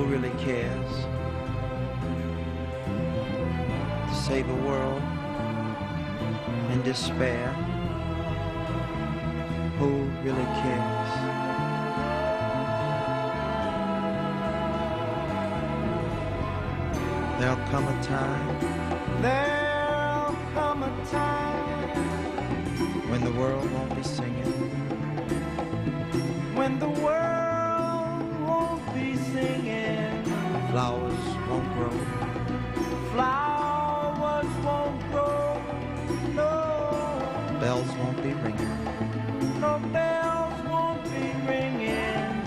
really cares to save a world in despair? Who really cares? There'll come a time when the world won't be singing, when the world won't be singing, flowers won't grow, flowers won't grow, no, bells won't be ringing, no bells won't be ringing.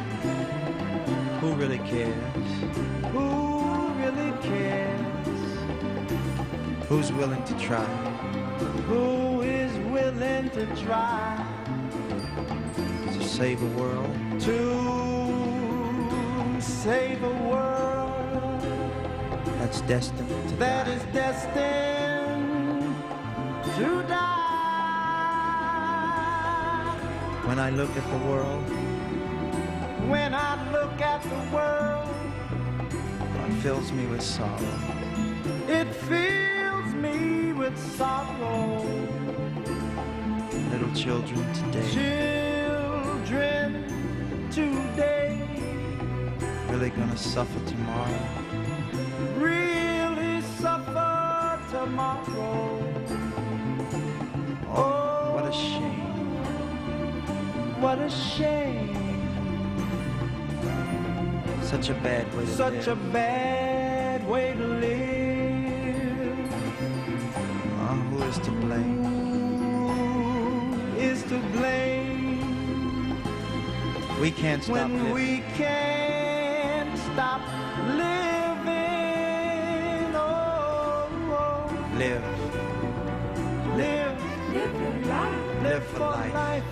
Who really cares? Who really cares? Who's willing to try? Who is willing to try to save a world? To save a world that's destined to die. That is destined to die. When I look at the world, when I look at the world, it fills me with sorrow. It fills me with sorrow. Little children today, really gonna suffer tomorrow. Really suffer tomorrow. Oh, what a shame. What a shame. Such a bad way to live. Such a bad way to live. Who is to blame? Who is to blame? We can't stop living. When we can't stop living. Oh, oh. Live. Live. Live for life. Live for life.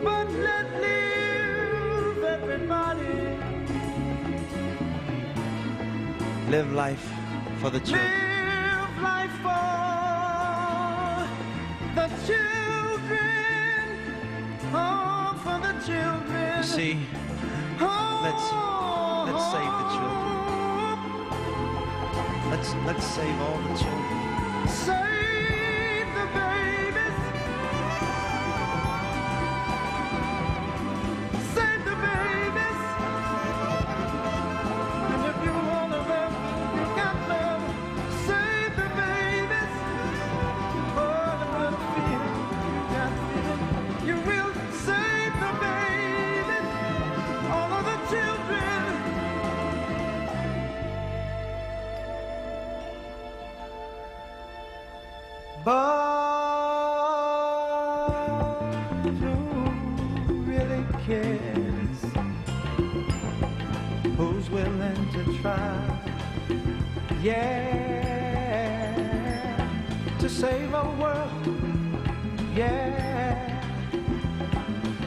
But let live, everybody. Live life for the children. Live life for the children. Oh, for the children. You see, let's save the children. Let's save all the children. Save the babies. Save the babies. And if you want to live, you got love. Save the babies. Oh, the good feeling you got feeling. You will save the babies. All of the children. But who really cares? Who's willing to try? Yeah, to save our world. Yeah,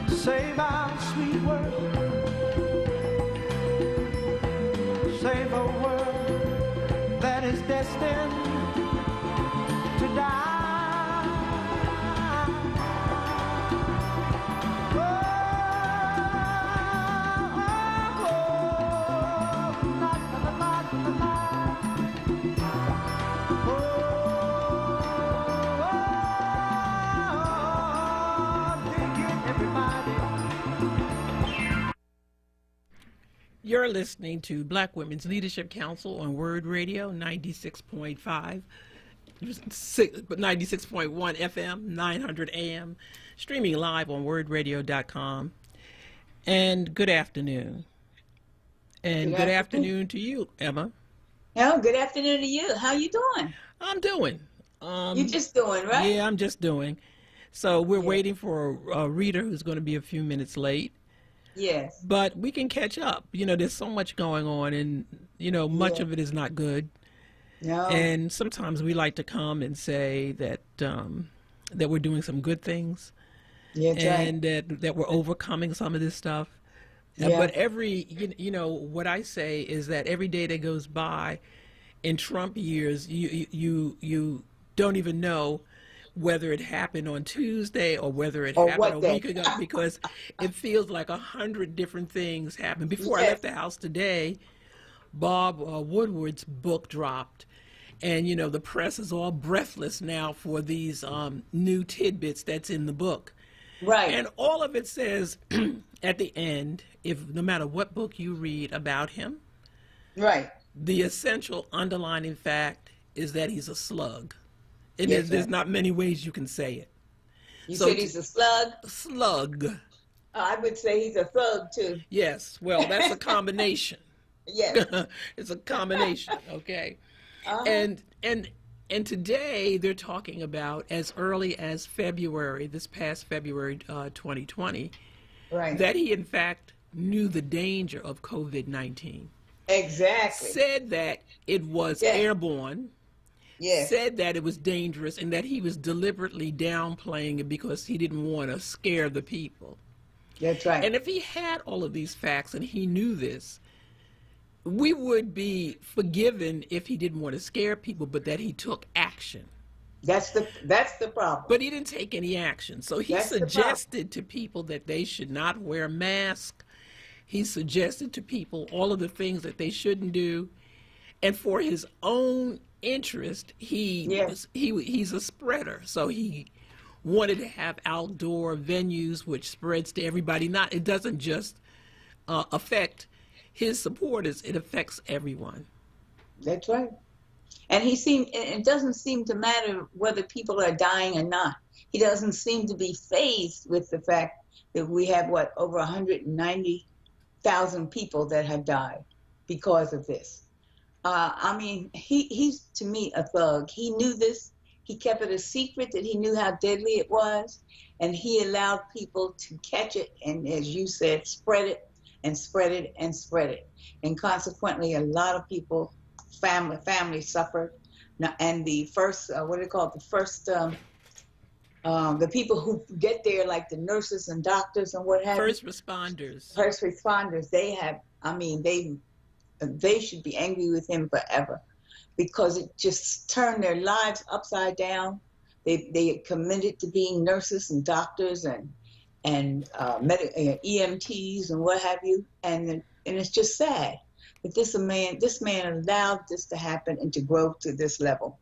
to save our sweet world. Save a world that is destined to die. Oh, oh, oh, la, la, la, la, la. Oh, dig it, everybody. You're listening to Black Women's Leadership Council on WURD Radio 96.5. 96.1 FM, 900 AM, streaming live on wordradio.com. And good afternoon. And good afternoon to you, Emma. Oh, good afternoon to you. How you doing? I'm doing. You're just doing, right? Yeah, I'm just doing. So we're waiting for a reader who's going to be a few minutes late. Yes. But we can catch up. You know, there's so much going on, and, you know, much of it is not good. No. And sometimes we like to come and say that that we're doing some good things, and that we're overcoming some of this stuff. Yeah. But you know, what I say is that every day that goes by in Trump years, you don't even know whether it happened on Tuesday or whether it Or happened what a day? week ago, because it feels like 100 different things happened. Before I Yes. left the house today, Bob Woodward's book dropped, and the press is all breathless now for these new tidbits that's in the book. Right. And all of it says at the end, if no matter what book you read about him, Right. the essential underlining fact is that he's a slug. And Yes, there's sir. not many ways you can say it. You So said he's a slug? Slug. I would say he's a thug too. Yes. Well, that's a combination. Yes. It's a combination. Okay. Uh-huh. And today they're talking about as early as February, this past February 2020, Right. that he in fact knew the danger of COVID-19. Exactly. Said that it was Yeah. airborne. Yes. Said that it was dangerous and that he was deliberately downplaying it because he didn't want to scare the people. That's right. And if he had all of these facts and he knew this, we would be forgiven if he didn't want to scare people, but that he took action. That's the problem. But he didn't take any action. So he That's the suggested to people that they should not wear masks. He suggested to people all of the things that they shouldn't do. And for his own interest, Yes. he's a spreader. So he wanted to have outdoor venues which spreads to everybody. It doesn't just affect his supporters, it affects everyone. That's right. And it doesn't seem to matter whether people are dying or not. He doesn't seem to be fazed with the fact that we have over 190,000 people that have died because of this. I mean, he's to me a thug. He knew this. He kept it a secret that he knew how deadly it was, and he allowed people to catch it and, as you said, spread it and spread it and spread it. And consequently, a lot of people, families suffered. Now, and the first, what do they call it? The people who get there, like the nurses and doctors and what have you. First responders. First responders, they should be angry with him forever, because it just turned their lives upside down. They committed to being nurses and doctors and EMTs and what have you, and it's just sad that this man allowed this to happen and to grow to this level.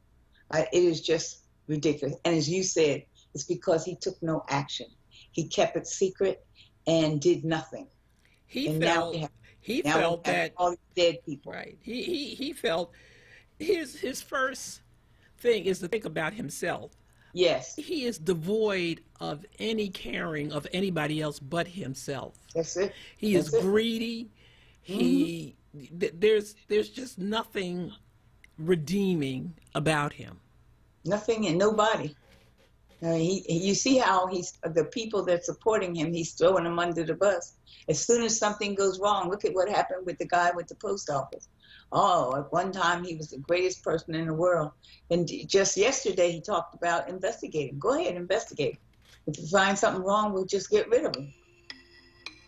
It is just ridiculous. And as you said, it's because he took no action. He kept it secret and did nothing. He felt that all these dead people. Right. He felt his first thing is to think about himself. Yes. He is devoid of any caring of anybody else but himself. That's it. He is greedy. There's just nothing redeeming about him. Nothing and nobody. You see how the people that are supporting him, he's throwing them under the bus. As soon as something goes wrong, look at what happened with the guy with the post office. Oh, at one time he was the greatest person in the world. And just yesterday he talked about investigating. Go ahead, investigate. If you find something wrong, we'll just get rid of him.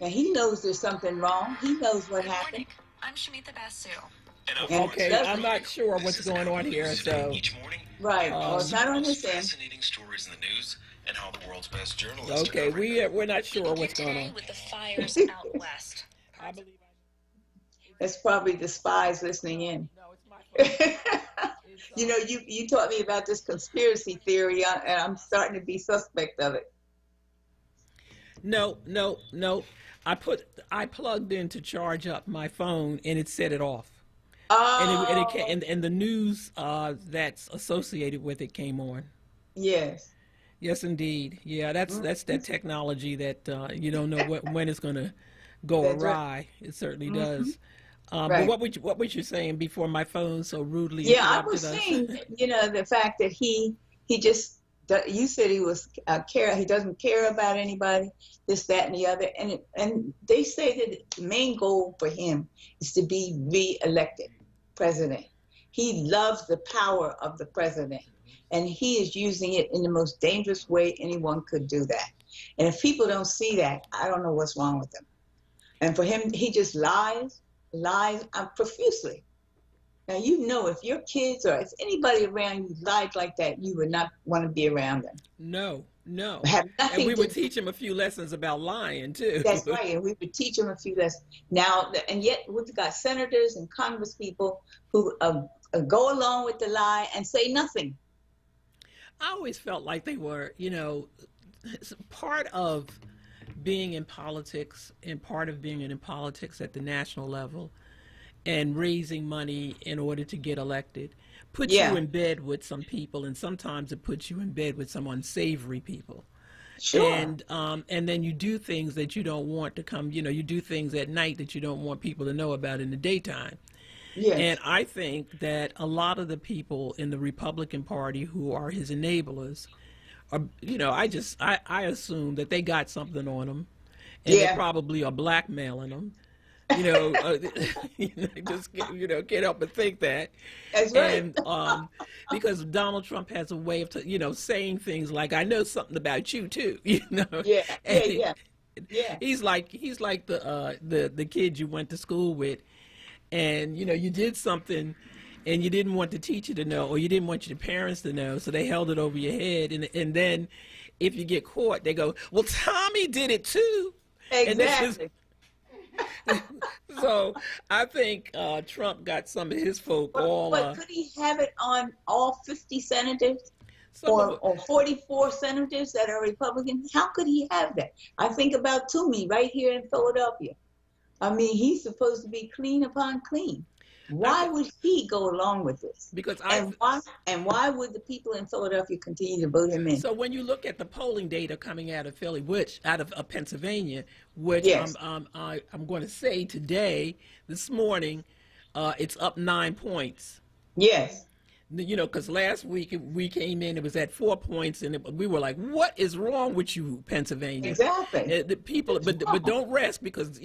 Now he knows there's something wrong. He knows what happened. I'm Shamita Basu. Okay, I'm not sure what's going on here, so. Each morning, Right. It's not on this end. fascinating stories in the news and how the world's best journalists Okay, we're not sure what's going on. With the fires out west. I believe That's probably the spies listening in. No, it's my fault. You know, you taught me about this conspiracy theory, and I'm starting to be suspect of it. No. I plugged in to charge up my phone, and it set it off. Oh. And the news that's associated with it came on. Yes. Yes, indeed. Yeah, that's that technology that you don't know when it's going to go That's awry. right. It certainly does. Right. But what was you saying before my phone so rudely Yeah, I interrupted was us? saying, the fact that he just, you said he was he doesn't care about anybody, this, that, and the other, and they say that the main goal for him is to be re-elected president. He loves the power of the president, and he is using it in the most dangerous way anyone could do that. And if people don't see that, I don't know what's wrong with them. And for him, he just lies profusely. Now, you know, if your kids or if anybody around you lied like that, you would not want to be around them. No, no. Have And nothing we to would teach them a few lessons about lying too. That's right, and we would teach them a few lessons. Now, and yet we've got senators and Congress people who go along with the lie and say nothing. I always felt like they were, part of being in politics and part of being in politics at the national level and raising money in order to get elected puts you in bed with some people, and sometimes it puts you in bed with some unsavory people. Sure. And then you do things that you don't want to come, you do things at night that you don't want people to know about in the daytime. Yes. And I think that a lot of the people in the Republican Party who are his enablers are, I assume that they got something on them, and they probably are blackmailing them. Just can't help but think that. That's right. And because Donald Trump has a way of saying things like, "I know something about you too," Yeah. He's like the kid you went to school with, and you did something, and you didn't want the teacher to know, or you didn't want your parents to know, so they held it over your head, and then if you get caught, they go, "Well, Tommy did it too." Exactly. So I think Trump got some of his folk But could he have it on all 50 senators or 44 senators that are Republicans? How could he have that? I think about Toomey right here in Philadelphia. I mean, he's supposed to be clean upon clean. Why would he go along with this? Why would the people in Philadelphia continue to vote him in? So when you look at the polling data coming out of out of Pennsylvania, which I'm going to say today, this morning, it's up 9 points. Yes. Because last week we came in, it was at 4 points, and we were like, "What is wrong with you, Pennsylvania?" Exactly. The people, but don't rest, because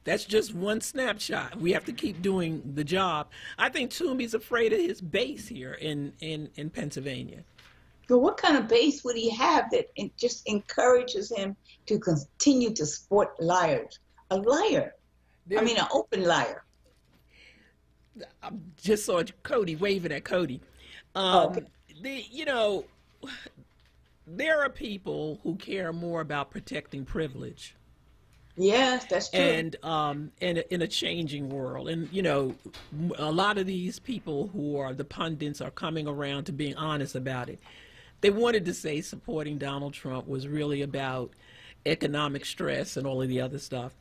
that's just one snapshot. We have to keep doing the job. I think Toomey's afraid of his base here in Pennsylvania. But what kind of base would he have that just encourages him to continue to support liars? A liar. An open liar. I just saw Cody waving at Cody. Okay. There are people who care more about protecting privilege. Yes, that's true. And in a changing world, and a lot of these people who are the pundits are coming around to being honest about it. They wanted to say supporting Donald Trump was really about economic stress and all of the other stuff.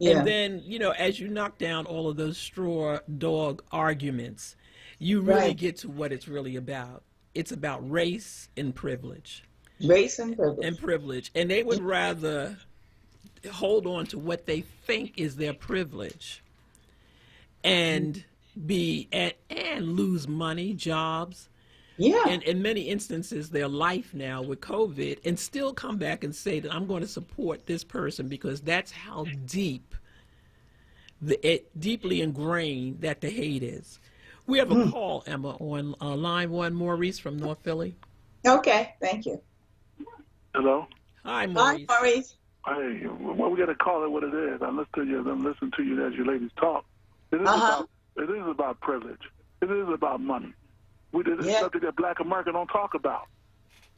Yeah. And then, as you knock down all of those straw dog arguments, you really get to what it's really about. It's about race and privilege. Race and privilege. And they would rather hold on to what they think is their privilege and and lose money, jobs. Yeah. And in many instances, their life now with COVID, and still come back and say that I'm going to support this person because that's how deeply ingrained that the hate is. We have a call, Emma, on line 1, Maurice from North Philly. Okay, thank you. Hello. Hi, Maurice. Hi, Maurice. Hey, well, we got to call it what it is. I listen to you as you ladies talk. It is about privilege. It is about money. It's something that Black America don't talk about.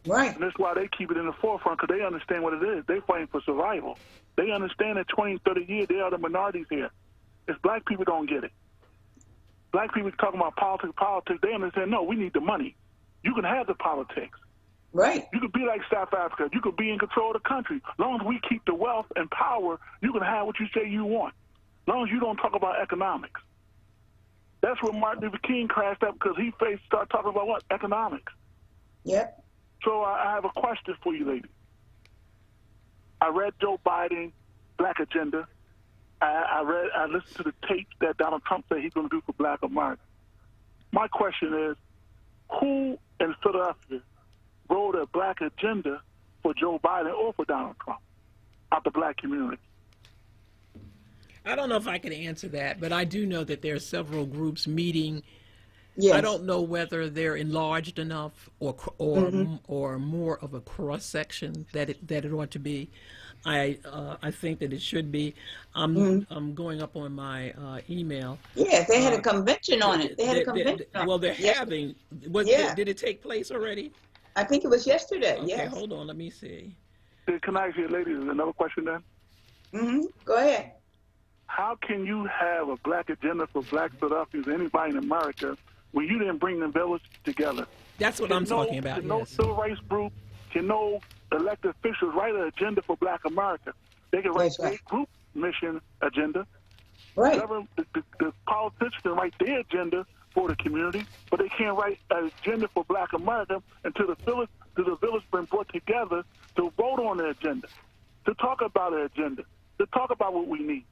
Right. And that's why they keep it in the forefront, because they understand what it is. They fighting for survival. They understand that 20, 30 years, they are the minorities here. If Black people don't get it. Black people talking about politics, they understand, no, we need the money. You can have the politics. Right. You could be like South Africa. You could be in control of the country. As long as we keep the wealth and power, you can have what you say you want. As long as you don't talk about economics. That's where Martin Luther King crashed up, because he started talking about what? Economics. Yep. So I have a question for you, lady. I read Joe Biden, Black Agenda. I listened to the tape that Donald Trump said he's going to do for Black America. My question is, who in Philadelphia wrote a Black Agenda for Joe Biden or for Donald Trump out the Black community? I don't know if I can answer that, but I do know that there are several groups meeting Yes. I don't know whether they're enlarged enough or more of a cross section that it ought to be. I think that it should be. I'm going up on my email. Yeah, they had a convention on it. They had a convention on it. Well, they're having. Did it take place already? I think it was yesterday. Okay, yes. hold on. Let me see. Can I ask you, ladies, another question then? Go ahead. How can you have a black agenda for black Philadelphians, anybody in America, when you didn't bring the village together? That's what I'm talking about. Can no civil rights group, can no elected officials write an agenda for black America? They can write their group mission agenda. Right. The politicians can write their agenda for the community, but they can't write an agenda for black America until the village been brought together to vote on the agenda, to talk about the agenda, to talk about what we need.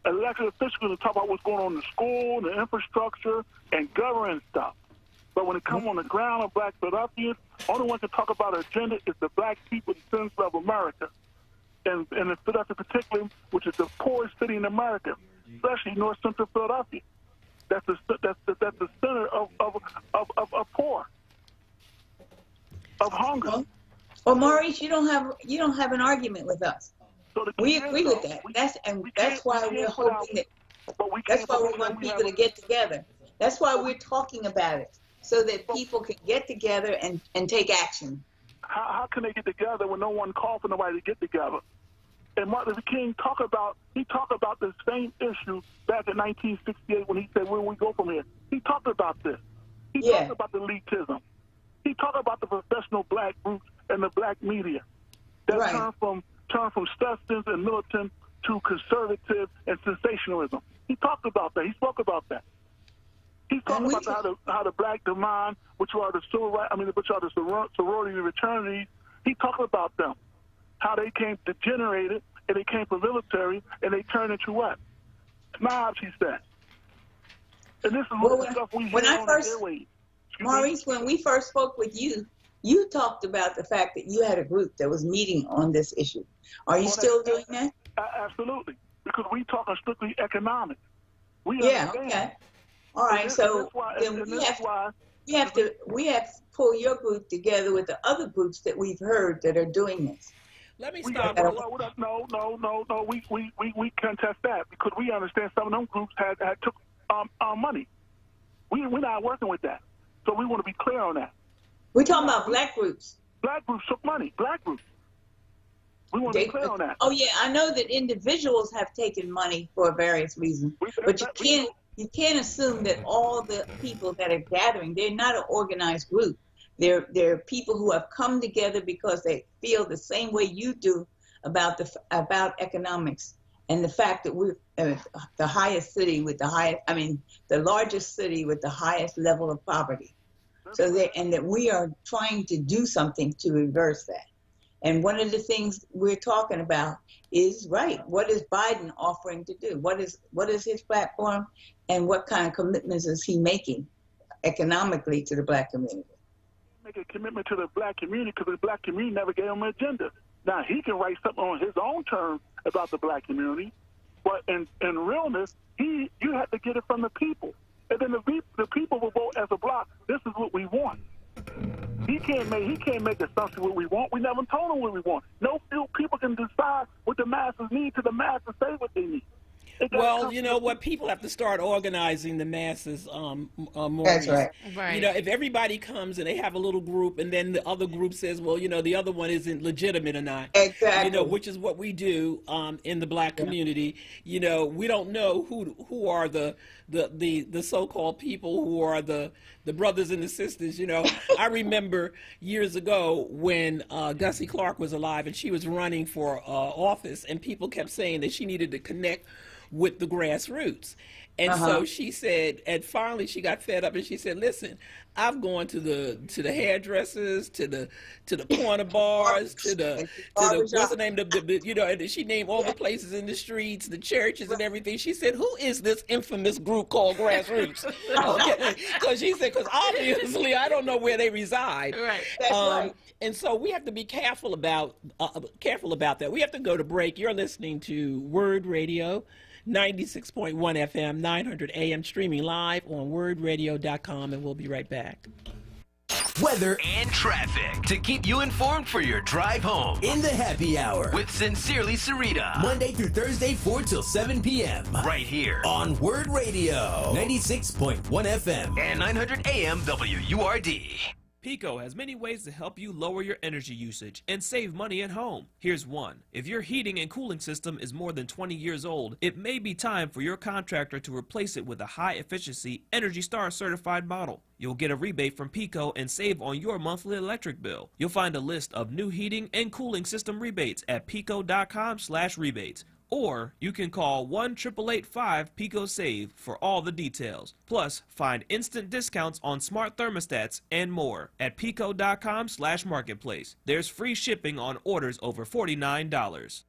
Elected officials can talk about what's going on in the school, the infrastructure, and government stuff. But when it comes on the ground of black Philadelphians, only one can talk about an agenda is the black people, the citizens of America. And in Philadelphia particularly, which is the poorest city in America, especially North Central Philadelphia. That's the center of poor, of hunger. Well, Maurice, you don't have an argument with us. So we agree with that. That's why we're hoping that. That's why we want people to get together. That's why we're talking about it, so that people can get together and take action. How can they get together when no one called for nobody to get together? And Martin Luther King talked about the same issue back in 1968 when he said, "Where we go from here?" He talked about this. He talked about the elitism. He talked about the professional black groups and the black media that turned from substance and militant to conservative and sensationalism. He talked about that. He spoke about that. He talked about how the black demand, which are the sorority and fraternities. He talked about them, how they came degenerated and they came from military and they turned into what? Snobs, he said. And this is the stuff we hear on the airwaves. Maurice, when we first spoke with you, you talked about the fact that you had a group that was meeting on this issue. Are you still doing that? Absolutely, because we talking strictly economics. We understand. Okay. All right, so then we have to pull your group together with the other groups that we've heard that are doing this. Let me stop. No. We contest that because we understand some of them groups had took our money. We're not working with that, so we want to be clear on that. We're talking about black groups. Black groups took money. Black groups. We want to be clear on that. Oh yeah, I know that individuals have taken money for various reasons, but you can't assume that all the people that are gathering, they're not an organized group. They're people who have come together because they feel the same way you do about economics and the fact that we're the highest city with the highest, the largest city with the highest level of poverty. So that we are trying to do something to reverse that. And one of the things we're talking about is what is Biden offering to do? What is his platform, and what kind of commitments is he making economically to the black community? Make a commitment to the black community because the black community never gave him an agenda. Now he can write something on his own terms about the black community, but in realness, you have to get it from the people. And then the people will vote as a block. This is what we want. He can't make assumptions what we want. We never told him what we want. No few people can decide what the masses need to the masses say what they need. Well, you know what? People have to start organizing the masses more. That's right. You know, if everybody comes and they have a little group, and then the other group says, well, the other one isn't legitimate or not. Exactly. Which is what we do in the black community. We don't know who are the so-called people who are the brothers and the sisters. I remember years ago when Gussie Clark was alive and she was running for office, and people kept saying that she needed to connect with the grassroots. And so she said, and finally she got fed up and she said, listen, I've gone to the hairdressers, to the corner bars, to the what's the name, and she named all the places in the streets, the churches and everything. She said, who is this infamous group called grassroots? Okay, because she said, because obviously I don't know where they reside. Right. That's right. And so we have to be careful about that. We have to go to break. You're listening to Word Radio. 96.1 FM, 900 AM, streaming live on WordRadio.com, and we'll be right back. Weather and traffic to keep you informed for your drive home in the happy hour with Sincerely Sarita, Monday through Thursday, 4 till 7 p.m. right here on Word Radio, 96.1 FM and 900 AM WURD. Pico has many ways to help you lower your energy usage and save money at home. Here's one. If your heating and cooling system is more than 20 years old, it may be time for your contractor to replace it with a high-efficiency Energy Star certified model. You'll get a rebate from Pico and save on your monthly electric bill. You'll find a list of new heating and cooling system rebates at pico.com/rebates. Or you can call 1-888-5-PICO-SAVE for all the details. Plus, find instant discounts on smart thermostats and more at pico.com/marketplace. There's free shipping on orders over $49.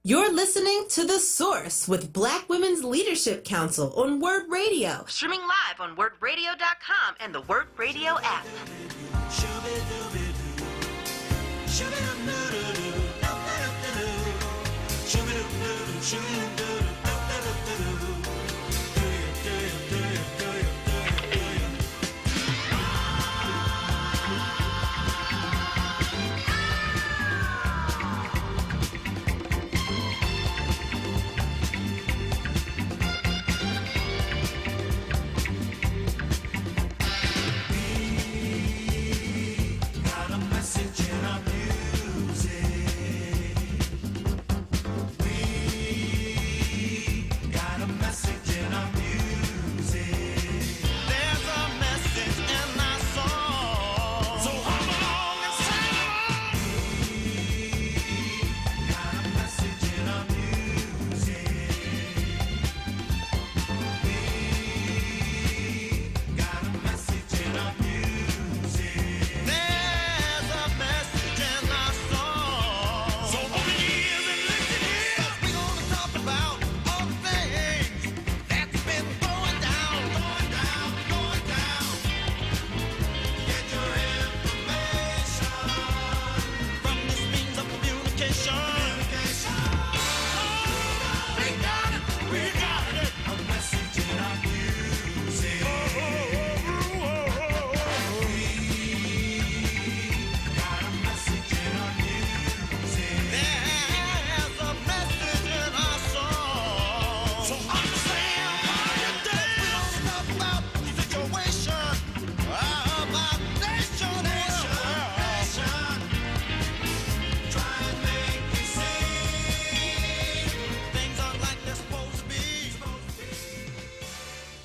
You're listening to The Source with Black Women's Leadership Council on Word Radio. Streaming live on wordradio.com and the Word Radio app.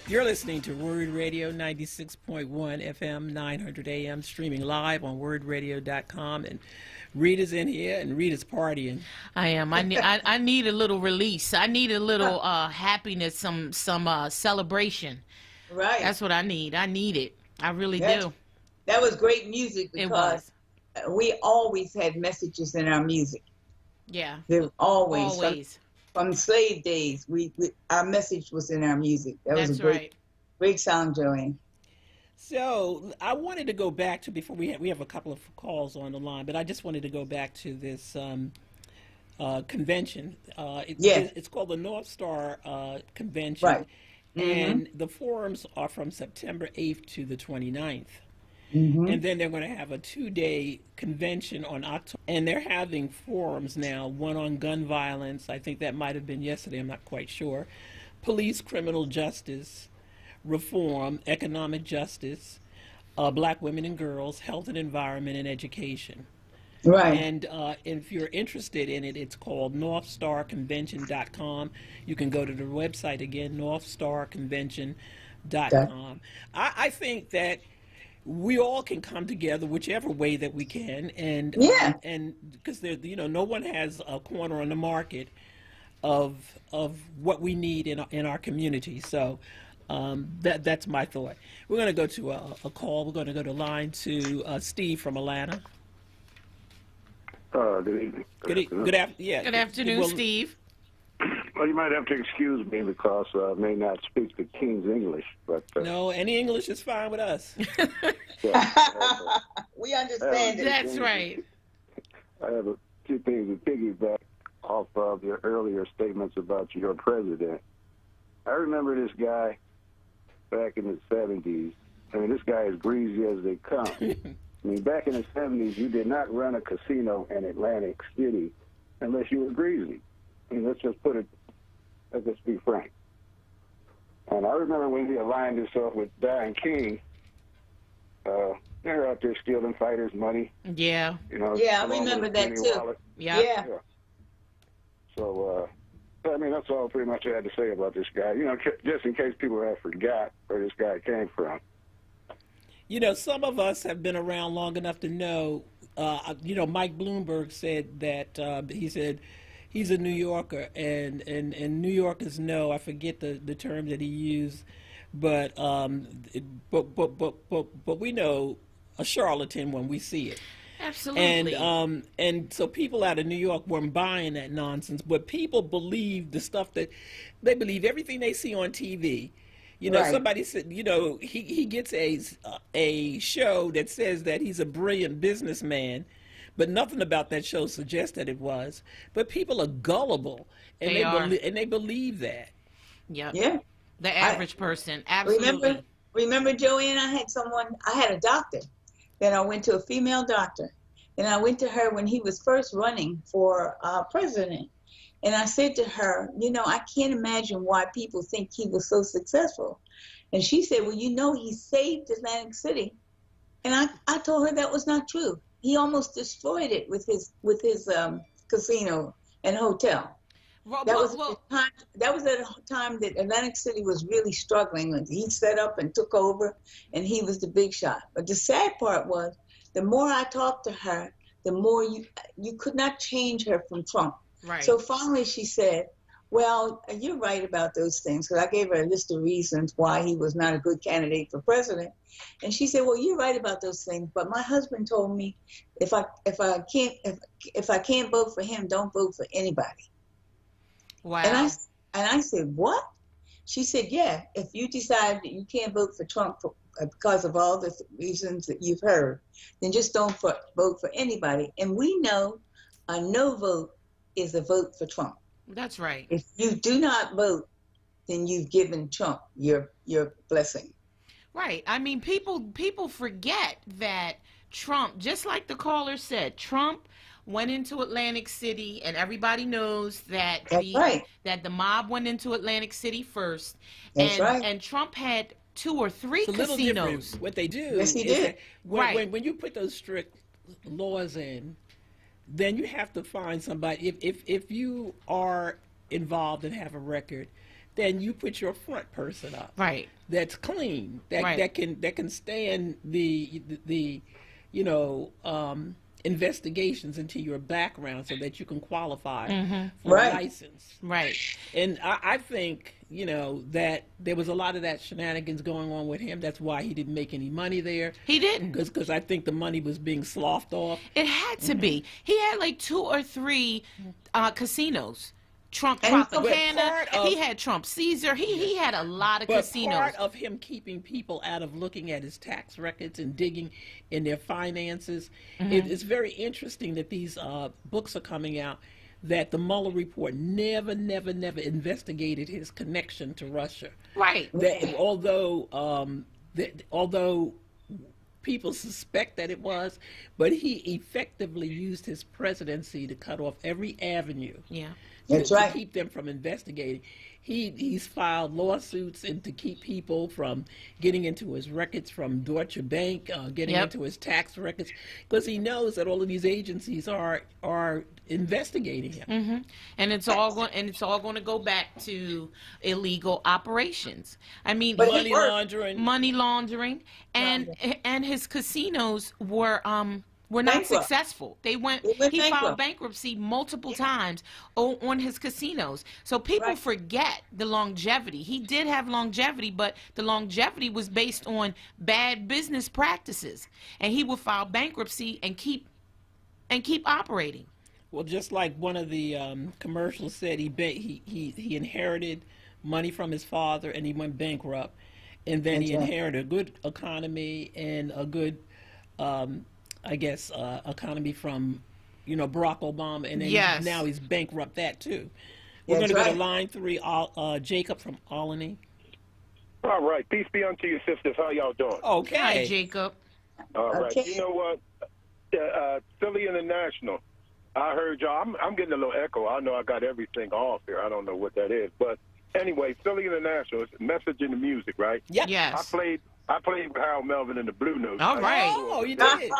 You're listening to Word Radio 96.1 FM, 900 AM, streaming live on wordradio.com. And Rita's in here, and Rita's partying. I am. I need a little release. I need a little happiness, some celebration. Right. That's what I need. I need it. I really do. That was great music because we always had messages in our music. Yeah. There always. From slave days, our message was in our music. That was a great song, Joanne. So I wanted to go back to, before we have a couple of calls on the line, but I just wanted to go back to this convention. It's called the North Star Convention. Right. And the forums are from September 8th to the 29th. And then they're going to have a 2-day convention on October. And they're having forums now, one on gun violence. I think that might have been yesterday. I'm not quite sure. Police, criminal justice, reform, economic justice, black women and girls, health and environment, and education. Right. And if you're interested in it, it's called NorthstarConvention.com. You can go to the website again, NorthstarConvention.com. I think that we all can come together whichever way that we can, and because no one has a corner on the market of what we need in our community. So that's my thought. We're going to go to a call. We're going to go to line to Steve from Atlanta. Good evening. Good afternoon, Steve. Well, you might have to excuse me because I may not speak the King's English, but no, any English is fine with us. We understand it. That's right. I have a few things to piggyback off of your earlier statements about your president. I remember this guy back in the 70s. I mean, this guy is greasy as they come. I mean, back in the 70s, you did not run a casino in Atlantic City unless you were greasy. I mean, let's just be frank. And I remember when he aligned himself with Don King, they're out there stealing fighters' money. Yeah. You know. Yeah, I remember that too. Yeah. So, I mean, that's all pretty much I had to say about this guy. You know, just in case people have forgot where this guy came from. You know, some of us have been around long enough to know, Mike Bloomberg said that, he said he's a New Yorker, and New Yorkers know, I forget the term that he used, but we know a charlatan when we see it. Absolutely. And so people out of New York weren't buying that nonsense, but people believe the stuff that they believe everything they see on TV. You know, somebody said, you know, he gets a show that says that he's a brilliant businessman, but nothing about that show suggests that it was. But people are gullible, and they believe that. Yep. Yeah. The average person, absolutely. Remember, Joanne, I had a doctor. Then I went to a female doctor. And I went to her when he was first running for president. And I said to her, you know, I can't imagine why people think he was so successful. And she said, well, you know, he saved Atlantic City. And I told her that was not true. He almost destroyed it with his casino and hotel. That was at a time that Atlantic City was really struggling. When he set up and took over, and he was the big shot. But the sad part was, the more I talked to her, the more you could not change her from Trump. Right. So finally she said, well, you're right about those things. Because I gave her a list of reasons why he was not a good candidate for president. And she said, well, you're right about those things. But my husband told me, if I can't vote for him, don't vote for anybody. Wow. And I said, what? She said, yeah, if you decide that you can't vote for Trump because of all the reasons that you've heard, then just don't vote for anybody. And we know a no vote is a vote for Trump. That's right. If you do not vote, then you've given Trump your blessing. Right. I mean, people forget that Trump, just like the caller said, Trump went into Atlantic City, and everybody knows that that the mob went into Atlantic City first. And Trump had 2 or 3 casinos. What they do, yes, he did. When you put those strict laws in, then you have to find somebody. If you are involved and have a record, then you put your front person up. Right. That's clean. That can stand the investigations into your background so that you can qualify for a license. Right. And I think, that there was a lot of that shenanigans going on with him. That's why he didn't make any money there. He didn't. Because I think the money was being sloughed off. It had to be. He had like 2 or 3 casinos. Trump And Tropicana, he had Trump Caesar, he had a lot of casinos. Part of him keeping people out of looking at his tax records and digging in their finances, it's very interesting that these books are coming out, that the Mueller report never investigated his connection to Russia. Right. That although people suspect that it was, but he effectively used his presidency to cut off every avenue. Yeah. To keep them from investigating. He's filed lawsuits and to keep people from getting into his records from Deutsche Bank, getting into his tax records, because he knows that all of these agencies are investigating him. And it's all going to go back to illegal operations. I mean, money laundering, and his casinos were not successful. He filed bankruptcy multiple times on his casinos. So people forget the longevity. He did have longevity, but the longevity was based on bad business practices. And he would file bankruptcy and keep operating. Well, just like one of the commercials said, he inherited money from his father and he went bankrupt, and then he inherited a good economy and a good economy from Barack Obama, and then now he's bankrupt that too. We're That's going to go to right. line 3, Jacob from Albany. All right. Peace be unto you, sisters. How y'all doing? Okay. Hi, Jacob. All right. Okay. You know what? Philly International. I heard y'all. I'm getting a little echo. I know I got everything off here. I don't know what that is. But anyway, Philly International is a message in the music, right? Yep. Yes. I played with Harold Melvin in the Blue Notes. All right. Oh, you did.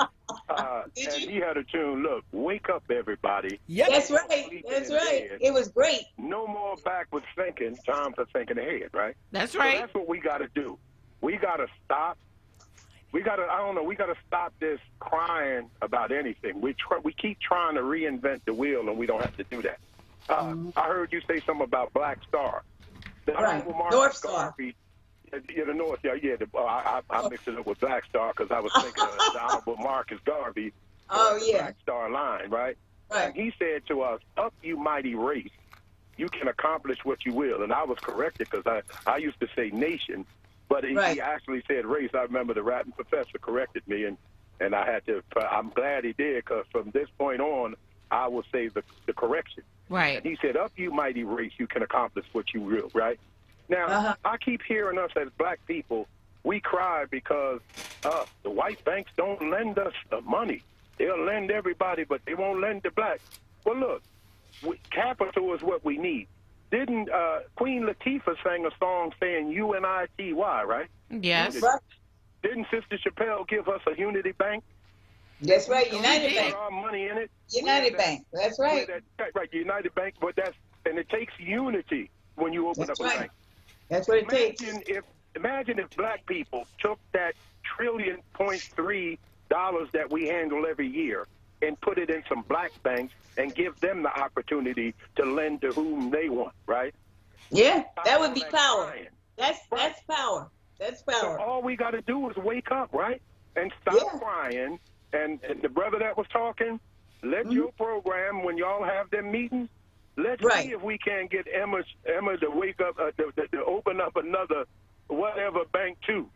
Did and you? he had a tune, look, wake up, everybody. Yep. That's right. That's right. It was great. No more backward thinking, time for thinking ahead, right? That's So right. that's what we got to do. We got to stop. We got to stop this crying about anything. We keep trying to reinvent the wheel, and we don't have to do that. I heard you say something about Black Star. Right. North Star. Garvey, the North, I mixed it up with Black Star because I was thinking of the Honorable Marcus Garvey. Oh, the yeah. Black Star line, right? Right. And he said to us, "Up, you mighty race, you can accomplish what you will." And I was corrected because I used to say nation, but he actually said race. I remember the rapping professor corrected me, and I had to. I'm glad he did, because from this point on, I will say the correction. Right. And he said, "Up, you mighty race, you can accomplish what you will." Right. Now, I keep hearing us as black people, we cry because the white banks don't lend us the money. They'll lend everybody, but they won't lend the black. Well, look, capital is what we need. Didn't Queen Latifah sang a song saying UNITY, right? Yes. Right. Didn't Sister Chappelle give us a unity bank? That's right. United We Bank. put our money in it. United Bank. That's right. Right, United Bank, but and it takes unity when you open That's up a right. bank. That's what it takes. Imagine if black people took that $1.3 trillion that we handle every year and put it in some black banks and give them the opportunity to lend to whom they want, right? Yeah, that would be power. Crying. That's power. That's So power. all we got to do is wake up, right? And stop crying. And the brother that was talking, let your program, when y'all have them meetings, let's see if we can get Emma to wake up, to open up another whatever bank too.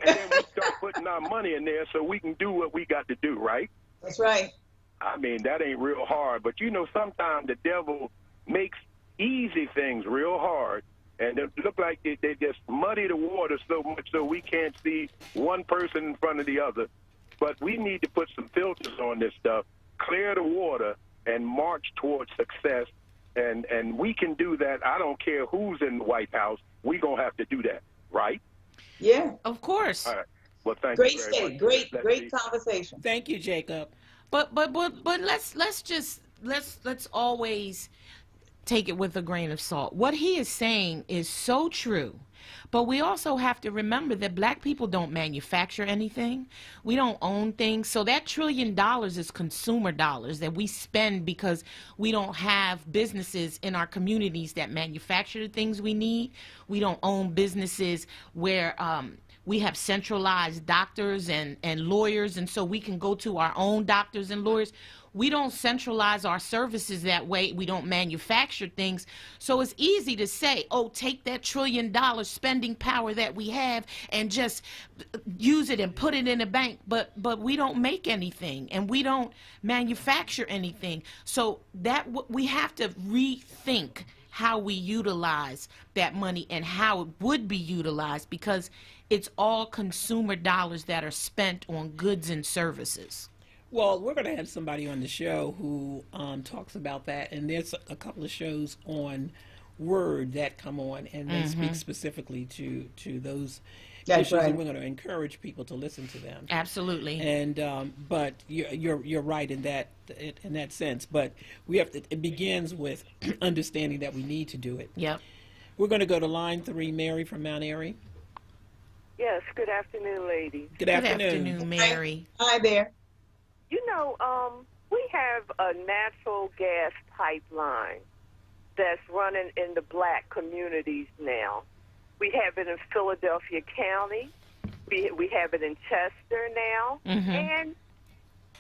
And then we start putting our money in there so we can do what we got to do, right? That's right. I mean, that ain't real hard. But, sometimes the devil makes easy things real hard. And it look like they just muddy the water so much so we can't see one person in front of the other. But we need to put some filters on this stuff, clear the water, and march towards success. And we can do that. I don't care who's in the White House. We're going to have to do that, right? Yeah. Of course. All right. Well, thank Great you very state. much. Great conversation. Thank you, Jacob. But let's always take it with a grain of salt. What he is saying is so true. But we also have to remember that black people don't manufacture anything. We don't own things. So that $1 trillion is consumer dollars that we spend because we don't have businesses in our communities that manufacture the things we need. We don't own businesses where we have centralized doctors and lawyers, and so we can go to our own doctors and lawyers. We don't centralize our services that way. We don't manufacture things. So it's easy to say, oh, take that $1 trillion spending power that we have and just use it and put it in a bank. But we don't make anything and we don't manufacture anything. So that we have to rethink how we utilize that money and how it would be utilized, because it's all consumer dollars that are spent on goods and services. Well, we're going to have somebody on the show who talks about that, and there's a couple of shows on Word that come on, and they speak specifically to those issues, and we're going to encourage people to listen to them. Absolutely. And but you're right in that sense. But we have to. It begins with understanding that we need to do it. Yep. We're going to go to line 3, Mary from Mount Airy. Yes. Good afternoon, ladies. Good afternoon. Good afternoon, Mary. Hi there. We have a natural gas pipeline that's running in the black communities now. We have it in Philadelphia County. We have it in Chester now. And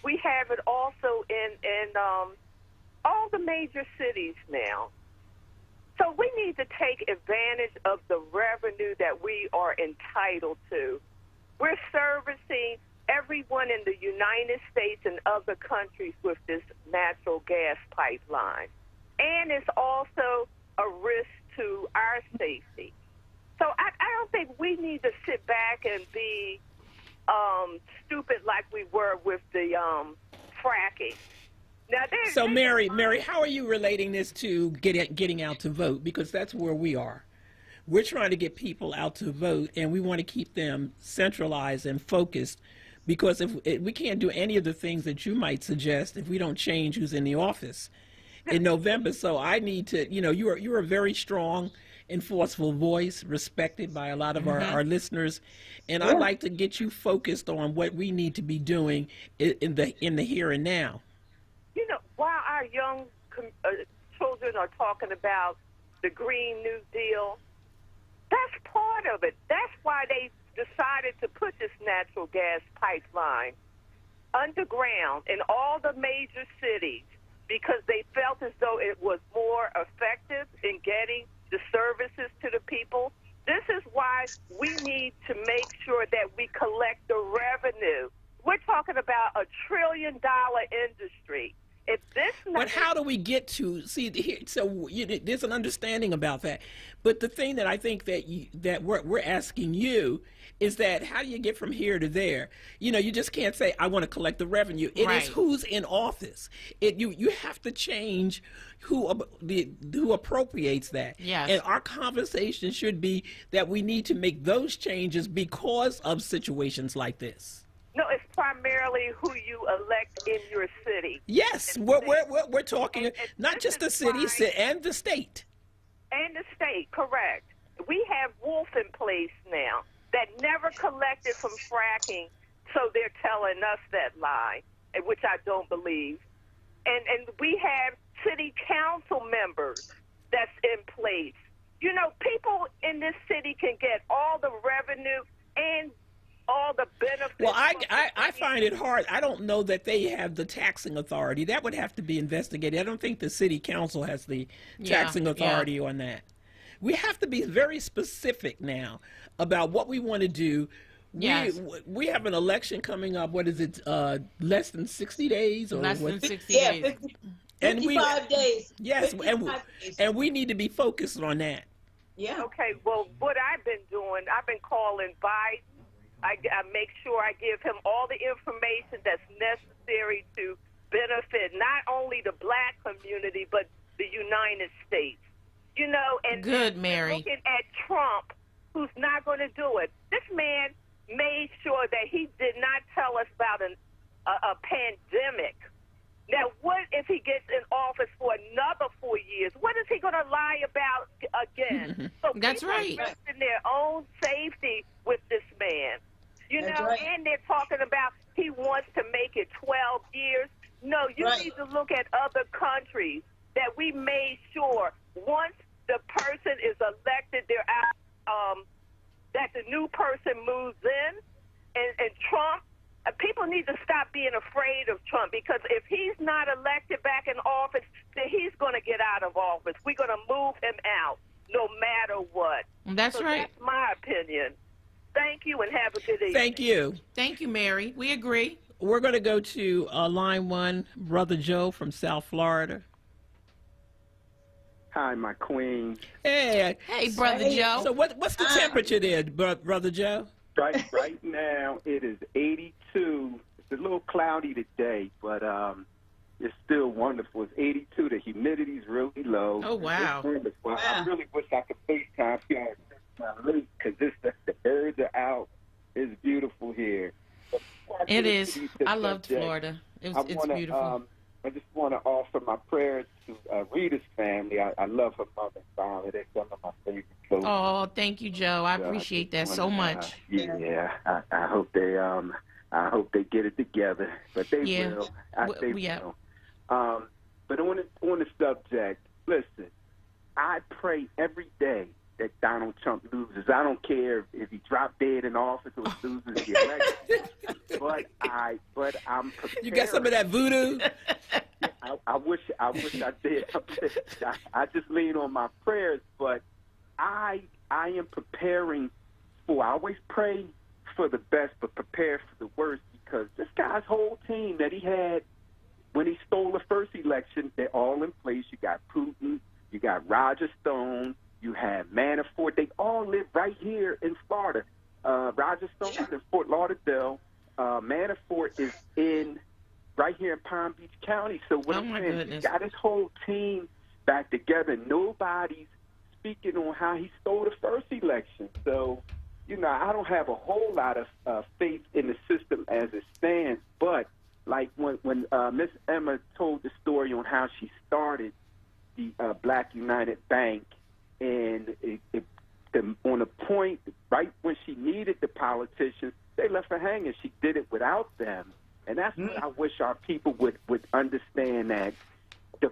we have it also in all the major cities now. So we need to take advantage of the revenue that we are entitled to. We're servicing everyone in the United States and other countries with this natural gas pipeline. And it's also a risk to our safety. So I don't think we need to sit back and be stupid like we were with the fracking. Now, so Mary, how are you relating this to getting out to vote? Because that's where we are. We're trying to get people out to vote, and we want to keep them centralized and focused, because if we can't do any of the things that you might suggest if we don't change who's in the office in November. So I need to, you're a very strong and forceful voice, respected by a lot of our listeners, and I'd like to get you focused on what we need to be doing in the here and now. While our young children are talking about the Green New Deal, that's part of it. That's why they decided to put this natural gas pipeline underground in all the major cities, because they felt as though it was more effective in getting the services to the people. This is why we need to make sure that we collect the revenue. We're talking about $1 trillion industry. If this but how do we get to there's an understanding about that, but the thing that I think that we're asking you is that how do you get from here to there? You just can't say I want to collect the revenue. It is who's in office. You have to change who appropriates that. Yes. And our conversation should be that we need to make those changes because of situations like this. No, it's primarily who you elect in your city. Yes, we're talking not just the city and the state. And the state, correct. We have Wolf in place now that never collected from fracking, so they're telling us that lie, which I don't believe. And we have city council members that's in place. People in this city can get all the revenue and all the benefits. Well, I find it hard. I don't know that they have the taxing authority. That would have to be investigated. I don't think the city council has the taxing authority on that. We have to be very specific now about what we want to do. Yes. We have an election coming up. What is it? Less than 60 days? Or less what? than 60 days. 55 days. Yes, 55 days. And we need to be focused on that. Yeah. Okay, well, what I've been doing, I've been calling Biden. I make sure I give him all the information that's necessary to benefit not only the black community, but the United States. And good, Mary. Looking at Trump, who's not going to do it. This man made sure that he did not tell us about a pandemic. Now, what if he gets in office for another 4 years? What is he going to lie about again? So that's right. Risking their own safety with this man. And they're talking about he wants to make it 12 years. No, you need to look at other countries that we made sure once the person is elected, they're out, that the new person moves in. And Trump, people need to stop being afraid of Trump, because if he's not elected back in office, then he's going to get out of office. We're going to move him out no matter what. That's right. That's my opinion. Thank you and have a good evening. Thank you. Thank you, Mary. We agree. We're going to go to line 1, Brother Joe from South Florida. Hi, my queen. Hey, Brother Joe. So what's the temperature there, Brother Joe? Right now it is 82. It's a little cloudy today, but it's still wonderful. It's 82. The humidity's really low. Oh, wow. It's wonderful. I really wish I could FaceTime you because the birds are out. It's beautiful here. It is. I loved Florida. It's beautiful. I just want to offer my prayers to Rita's family. I love her mother and father. They're some of my favorite folks. Oh, thank you, Joe. I appreciate that so much. I hope they get it together, but they will. They will. But on the subject, listen, I pray every day that Donald Trump loses. I don't care if he dropped dead in office or loses the election. but I'm prepared. You got some of that voodoo? I wish I did. I just lean on my prayers, but I am preparing for. I always pray for the best, but prepare for the worst, because this guy's whole team that he had when he stole the first election, they're all in place. You got Putin, you got Roger Stone, you have Manafort. They all live right here in Florida. Roger Stone's in Fort Lauderdale. Manafort is in right here in Palm Beach County. So what I'm saying, he got his whole team back together. Nobody's speaking on how he stole the first election. So, you know, I don't have a whole lot of faith in the system as it stands. But like when Miss Emma told the story on how she started the Black United Bank, and on a point right when she needed the politicians, they left her hanging. She did it without them. And that's what I wish our people would understand, that we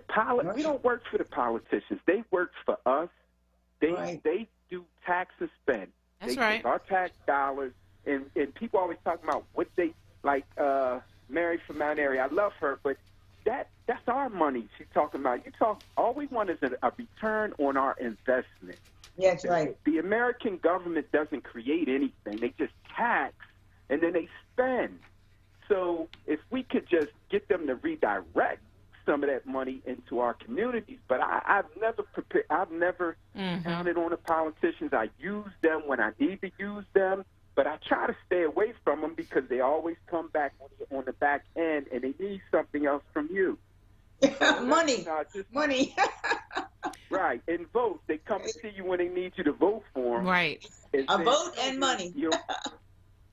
don't work for the politicians. They work for us. They do tax and spend. That's they right. take our tax dollars, and people always talk about what they, like Mary from Mount Airy. I love her, but that's our money she's talking about. All we want is a return on our investment. That's right. The American government doesn't create anything. They just tax, and then they spend. So if we could just get them to redirect some of that money into our communities, but I've never counted on the politicians. I use them when I need to use them, but I try to stay away from them because they always come back on the back end, and they need something else from you. Money. Money. Right, and vote. They come to see you when they need you to vote for them. Right. A vote and money.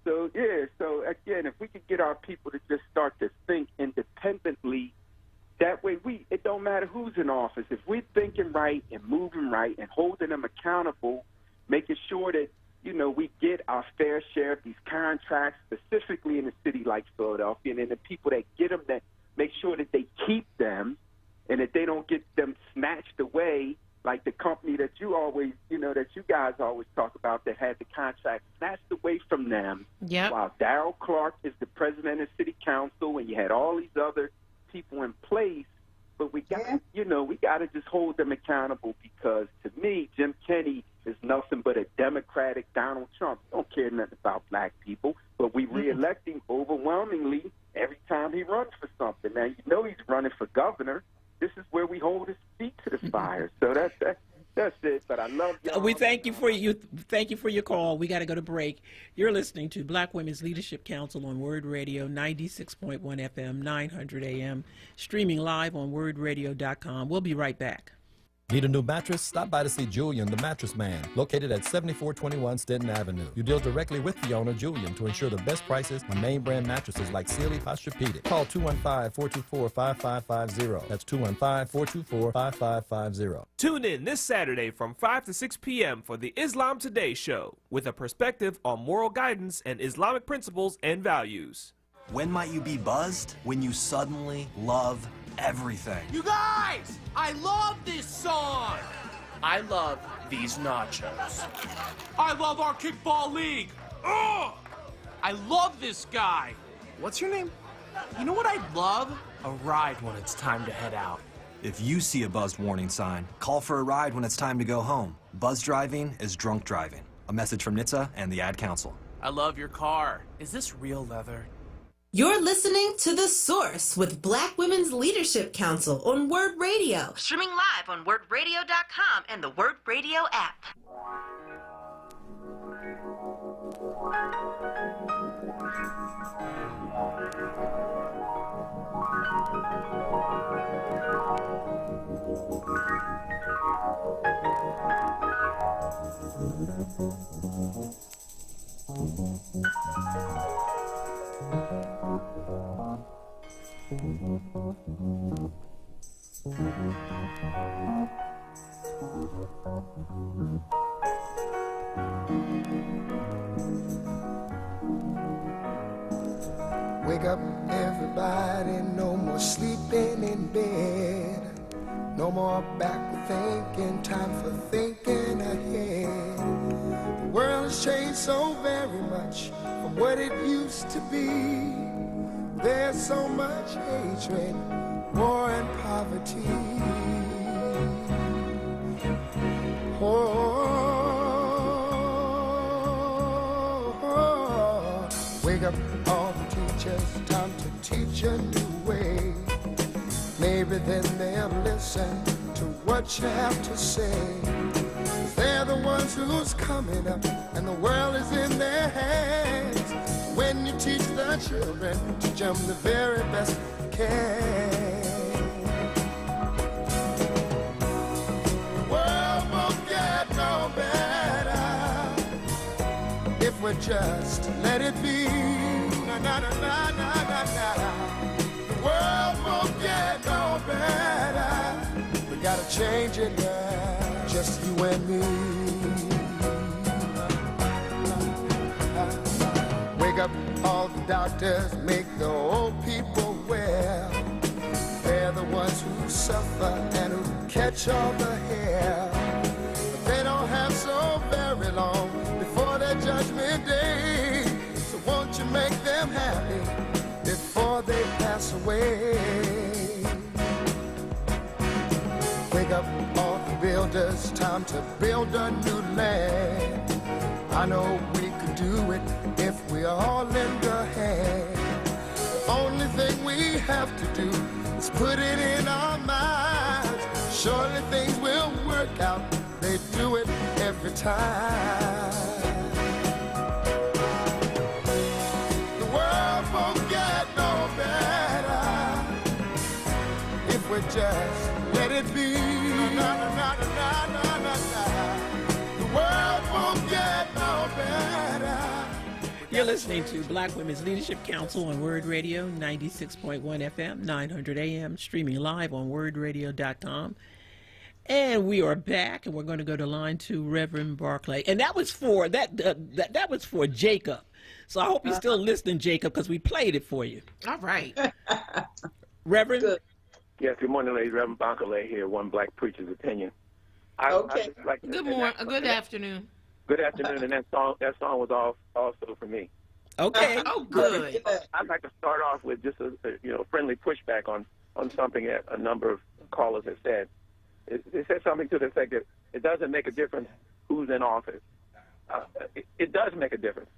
So, yeah, so again, if we could get our people to just start to think independently, that way it don't matter who's in office. If we're thinking right and moving right and holding them accountable, making sure that, you know, we get our fair share of these contracts, specifically in a city like Philadelphia, and then the people that get them, that make sure that they keep them and that they don't get them snatched away, like the company that you always, you know, that you guys always talk about, that had the contract snatched away from them. Yep. While Darrell Clark is the president of city council, and you had all these other people in place. But we got, you know, we got to just hold them accountable, because to me, Jim Kenney is nothing but a Democratic Donald Trump. He don't care nothing about black people, but we reelect him overwhelmingly every time he runs for something. Now, you know he's running for governor. This is where we hold his feet to the fire. So that's it. But I love y'all. We thank you for your call. We got to go to break. You're listening to Black Women's Leadership Council on Word Radio, 96.1 FM, 900 AM, streaming live on WordRadio.com. We'll be right back. Need a new mattress? Stop by to see Julian, the Mattress Man, located at 7421 Stenton Avenue. You deal directly with the owner, Julian, to ensure the best prices on name brand mattresses like Sealy, Posturepedic. Call 215-424-5550. That's 215-424-5550. Tune in this Saturday from 5 to 6 p.m. for the Islam Today show, with a perspective on moral guidance and Islamic principles and values. When might you be buzzed? When you suddenly love everything. You guys, I love this song. I love these nachos. I love our kickball league. Ugh! I love this guy. What's your name? You know what I'd love? A ride when it's time to head out. If you see a buzzed warning sign, call for a ride when it's time to go home. Buzz driving is drunk driving. A message from NHTSA and the Ad Council. I love your car. Is this real leather? You're listening to The Source with Black Women's Leadership Council on Word Radio. Streaming live on WordRadio.com and the Word Radio app. Wake up, everybody, no more sleeping in bed. No more backward thinking, time for thinking ahead. The world has changed so very much from what it used to be. There's so much hatred, war and poverty. Wake up all the teachers. teachers, time to teach a new way. Maybe then they'll listen to what you have to say. 'Cause they're the ones who's coming up, and the world is in their hands. When you teach the children, teach them the very best you can. The world won't get no better if we just let it be. Na na na na na na na. The world won't get no better. We gotta change it now, just you and me. Wake up all the doctors, make the old people well. They're the ones who suffer and who catch all the hair. But they don't have so very long before their judgment day. So won't you make them happy before they pass away? Wake up all the builders, time to build a new land. I know we could do it if we all lend a hand. The only thing we have to do is put it in our minds. Surely things will work out. They do it every time. The world won't get no better if we just let it be. Na, na, na, na, na, na, na. The world won't get no better. You're listening to Black Women's Leadership Council on Word Radio, 96.1 FM, 900 AM, streaming live on wordradio.com. And we are back, and we're going to go to line 2, Reverend Barclay. And that was for that was for Jacob. So I hope you're still listening, Jacob, because we played it for you. All right. Reverend? Good. Yes, good morning, ladies. Reverend Barclay here, One Black Preacher's Opinion. Okay. Good morning. Good afternoon. Good afternoon, and that song was also for me. Okay. Oh, good. I'd like to start off with just a friendly pushback on something that a number of callers have said. It said something to the effect that it doesn't make a difference who's in office. It does make a difference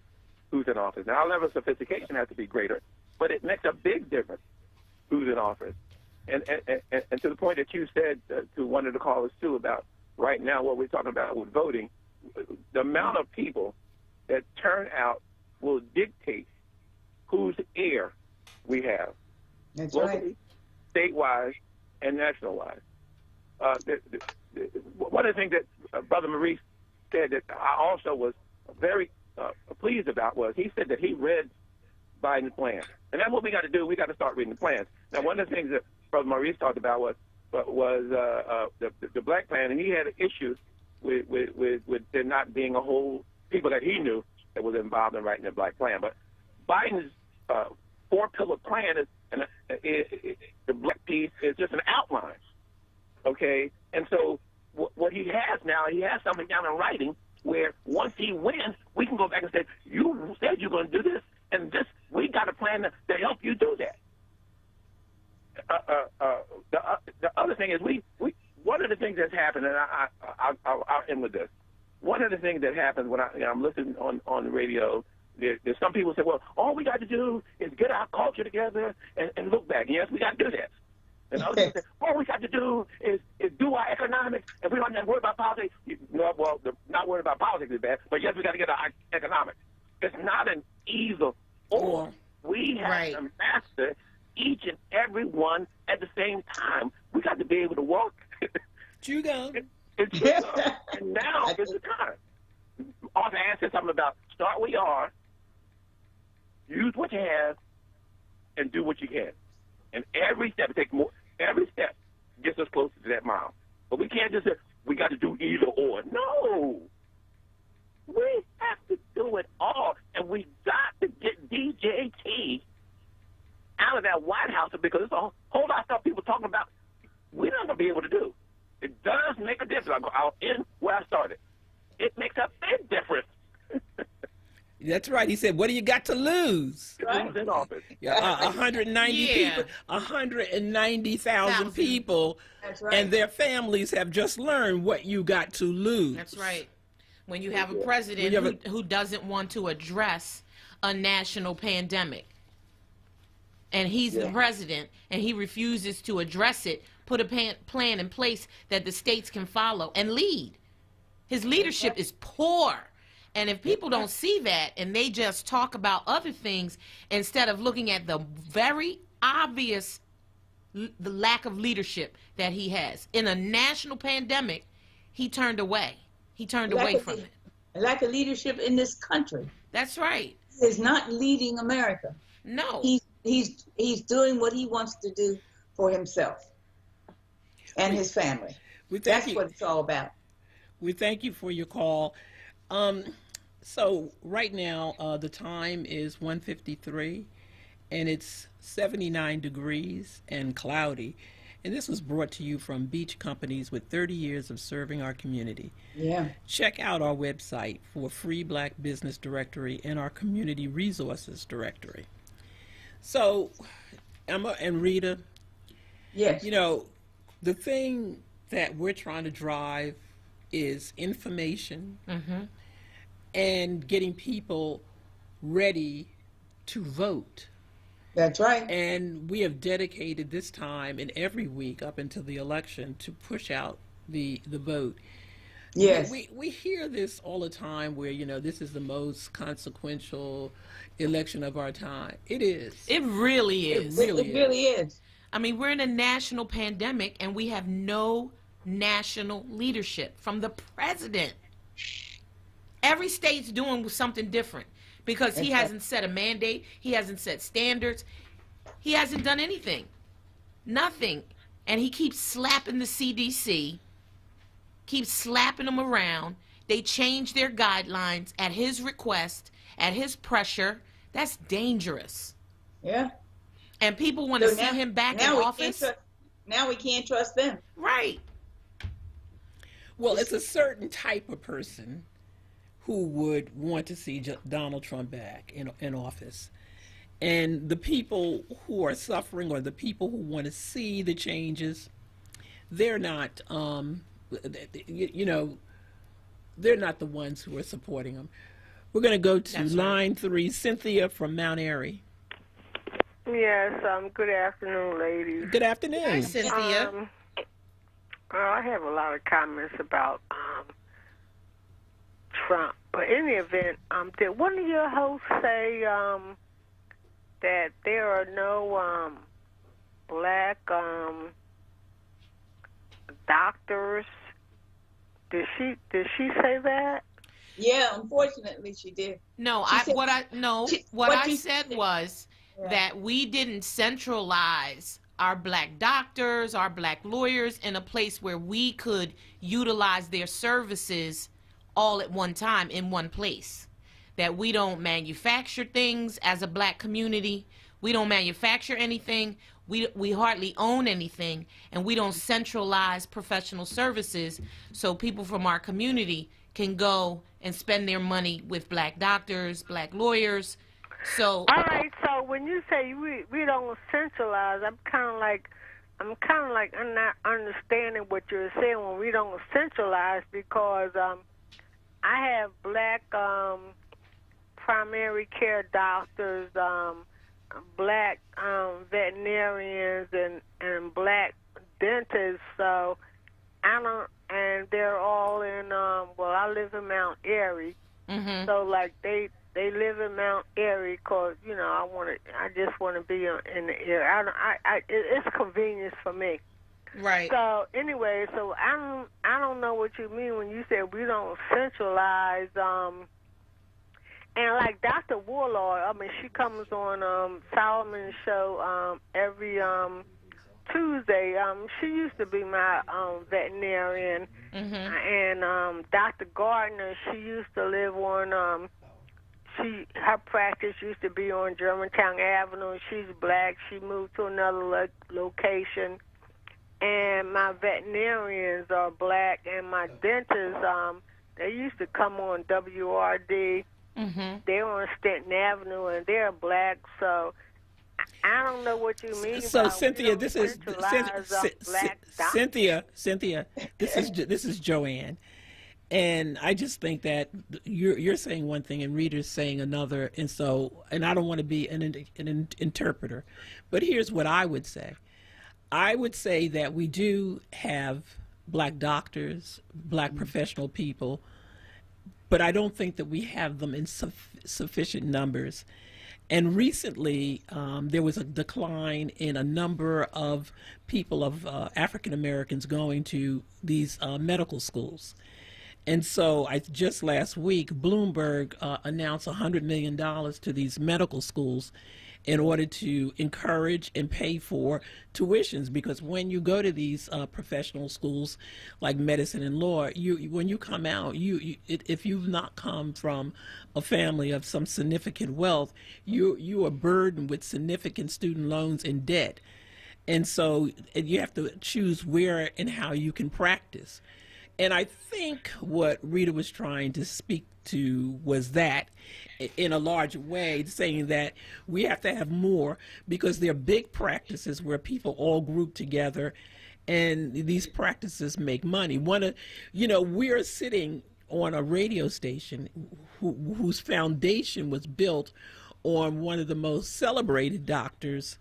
who's in office. Now, our level of sophistication has to be greater, but it makes a big difference who's in office. And to the point that you said to one of the callers, too, about right now what we're talking about with voting, the amount of people that turn out will dictate whose ear we have. That's locally, right. statewide, and national-wise. One of the things that Brother Maurice said that I also was very pleased about was he said that he read Biden's plan. And that's what we got to do. We got to start reading the plans. Now, one of the things that Brother Maurice talked about was the black plan, and he had issues with there not being a whole people that he knew that was involved in writing the black plan. But Biden's four-pillar plan is the black piece is just an outline. Okay, and so what he has now, he has something down in writing where once he wins, we can go back and say, you said you're going to do this, and this we got a plan to help you do that. The other thing is we one of the things that's happened, and I'll end with this. One of the things that happens when I'm listening on the radio, there's some people say, well, all we got to do is get our culture together and look back. Yes, we got to do that. And other people say, all we got to do is do our economics, and we don't have to worry about politics. No, well, not worried about politics is bad, but yes, we got to get our economics. It's not an either or. We have to master each and every one at the same time. We got to be able to work. You go. And now is the time. Arthur Ashe said something about start where you are, use what you have, and do what you can. And every step gets us closer to that mile. But we can't just say, we got to do either or. No. We have to do it all. And we got to get DJT out of that White House because it's a whole lot of stuff people talking about we're not going to be able to do. It does make a difference. I'll end where I started. It makes a big difference. That's right. He said, what do you got to lose? Who's in office? 190 people, 190,000 people, and their families have just learned what you got to lose. That's right. When you have a president who doesn't want to address a national pandemic. and he's the president, and he refuses to address it, put a plan in place that the states can follow and lead. His leadership is poor. And if people don't see that and they just talk about other things instead of looking at the very obvious the lack of leadership that he has. In a national pandemic, he turned away. He turned away from it. Lack of leadership in this country. That's right. He is not leading America. No. He's doing what he wants to do for himself and his family. That's what it's all about. We thank you for your call. So right now, the time is 1:53, and it's 79 degrees and cloudy. And this was brought to you from Beach Companies with 30 years of serving our community. Yeah. Check out our website for a free Black Business Directory and our Community Resources Directory. So, Emma and Rita, yes, you know, the thing that we're trying to drive is information and getting people ready to vote. That's right. And we have dedicated this time and every week up until the election to push out the vote. Yes. We hear this all the time where, you know, this is the most consequential election of our time. It is. It really is. It really is. I mean, we're in a national pandemic and we have no national leadership from the president. Every state's doing something different because he hasn't set a mandate. He hasn't set standards. He hasn't done anything. Nothing. And he keeps slapping the CDC, keeps slapping them around. They change their guidelines at his request, at his pressure. That's dangerous. Yeah. And people want to see him back in office. Now we can't trust them. Right. Well, it's a certain type of person who would want to see Donald Trump back in office. And the people who are suffering or the people who want to see the changes, they're not, you know, they're not the ones who are supporting him. We're going to go to line 3, Cynthia from Mount Airy. Yes, good afternoon, ladies. Good afternoon. Hi, Cynthia. I have a lot of comments about Trump, but in the event, did one of your hosts say that there are no black doctors? Did she say that? Yeah, unfortunately, she did. No, what I said was that we didn't centralize our black doctors, our black lawyers in a place where we could utilize their services all at one time in one place. That we don't manufacture things as a black community. We don't manufacture anything. We hardly own anything, and we don't centralize professional services so people from our community can go and spend their money with black doctors, black lawyers. So all right. So when you say we don't centralize, I'm kind of like I'm not understanding what you're saying when we don't centralize, because I have black primary care doctors, black veterinarians, and black dentists. So and they're all in. Well, I live in Mount Airy, so like they live in Mount Airy because I just want to be in the area. It's convenience for me. Right. So anyway, so I don't know what you mean when you said we don't centralize. And like Dr. Warlord, I mean, she comes on Solomon's show every Tuesday. She used to be my veterinarian, and Dr. Gardner, she used to live on. Her practice used to be on Germantown Avenue. She's black. She moved to another location. And my veterinarians are black, and my dentists, they used to come on WRD. They're on Stanton Avenue, and they're black. So I don't know what you mean. So about Cynthia, this is black Cynthia. This is Joanne, And I just think that you're saying one thing and Rita's saying another, and I don't want to be an interpreter, but here's what I would say. I would say that we do have Black doctors, Black professional people, but I don't think that we have them in sufficient numbers. And recently, there was a decline in a number of people of African Americans going to these medical schools. And so just last week, Bloomberg announced $100 million to these medical schools in order to encourage and pay for tuitions. Because when you go to these professional schools like medicine and law, when you come out, if you've not come from a family of some significant wealth, you are burdened with significant student loans and debt. And so you have to choose where and how you can practice. And I think what Rita was trying to speak to was that in a large way, saying that we have to have more because there are big practices where people all group together and these practices make money. We're sitting on a radio station whose foundation was built on one of the most celebrated doctors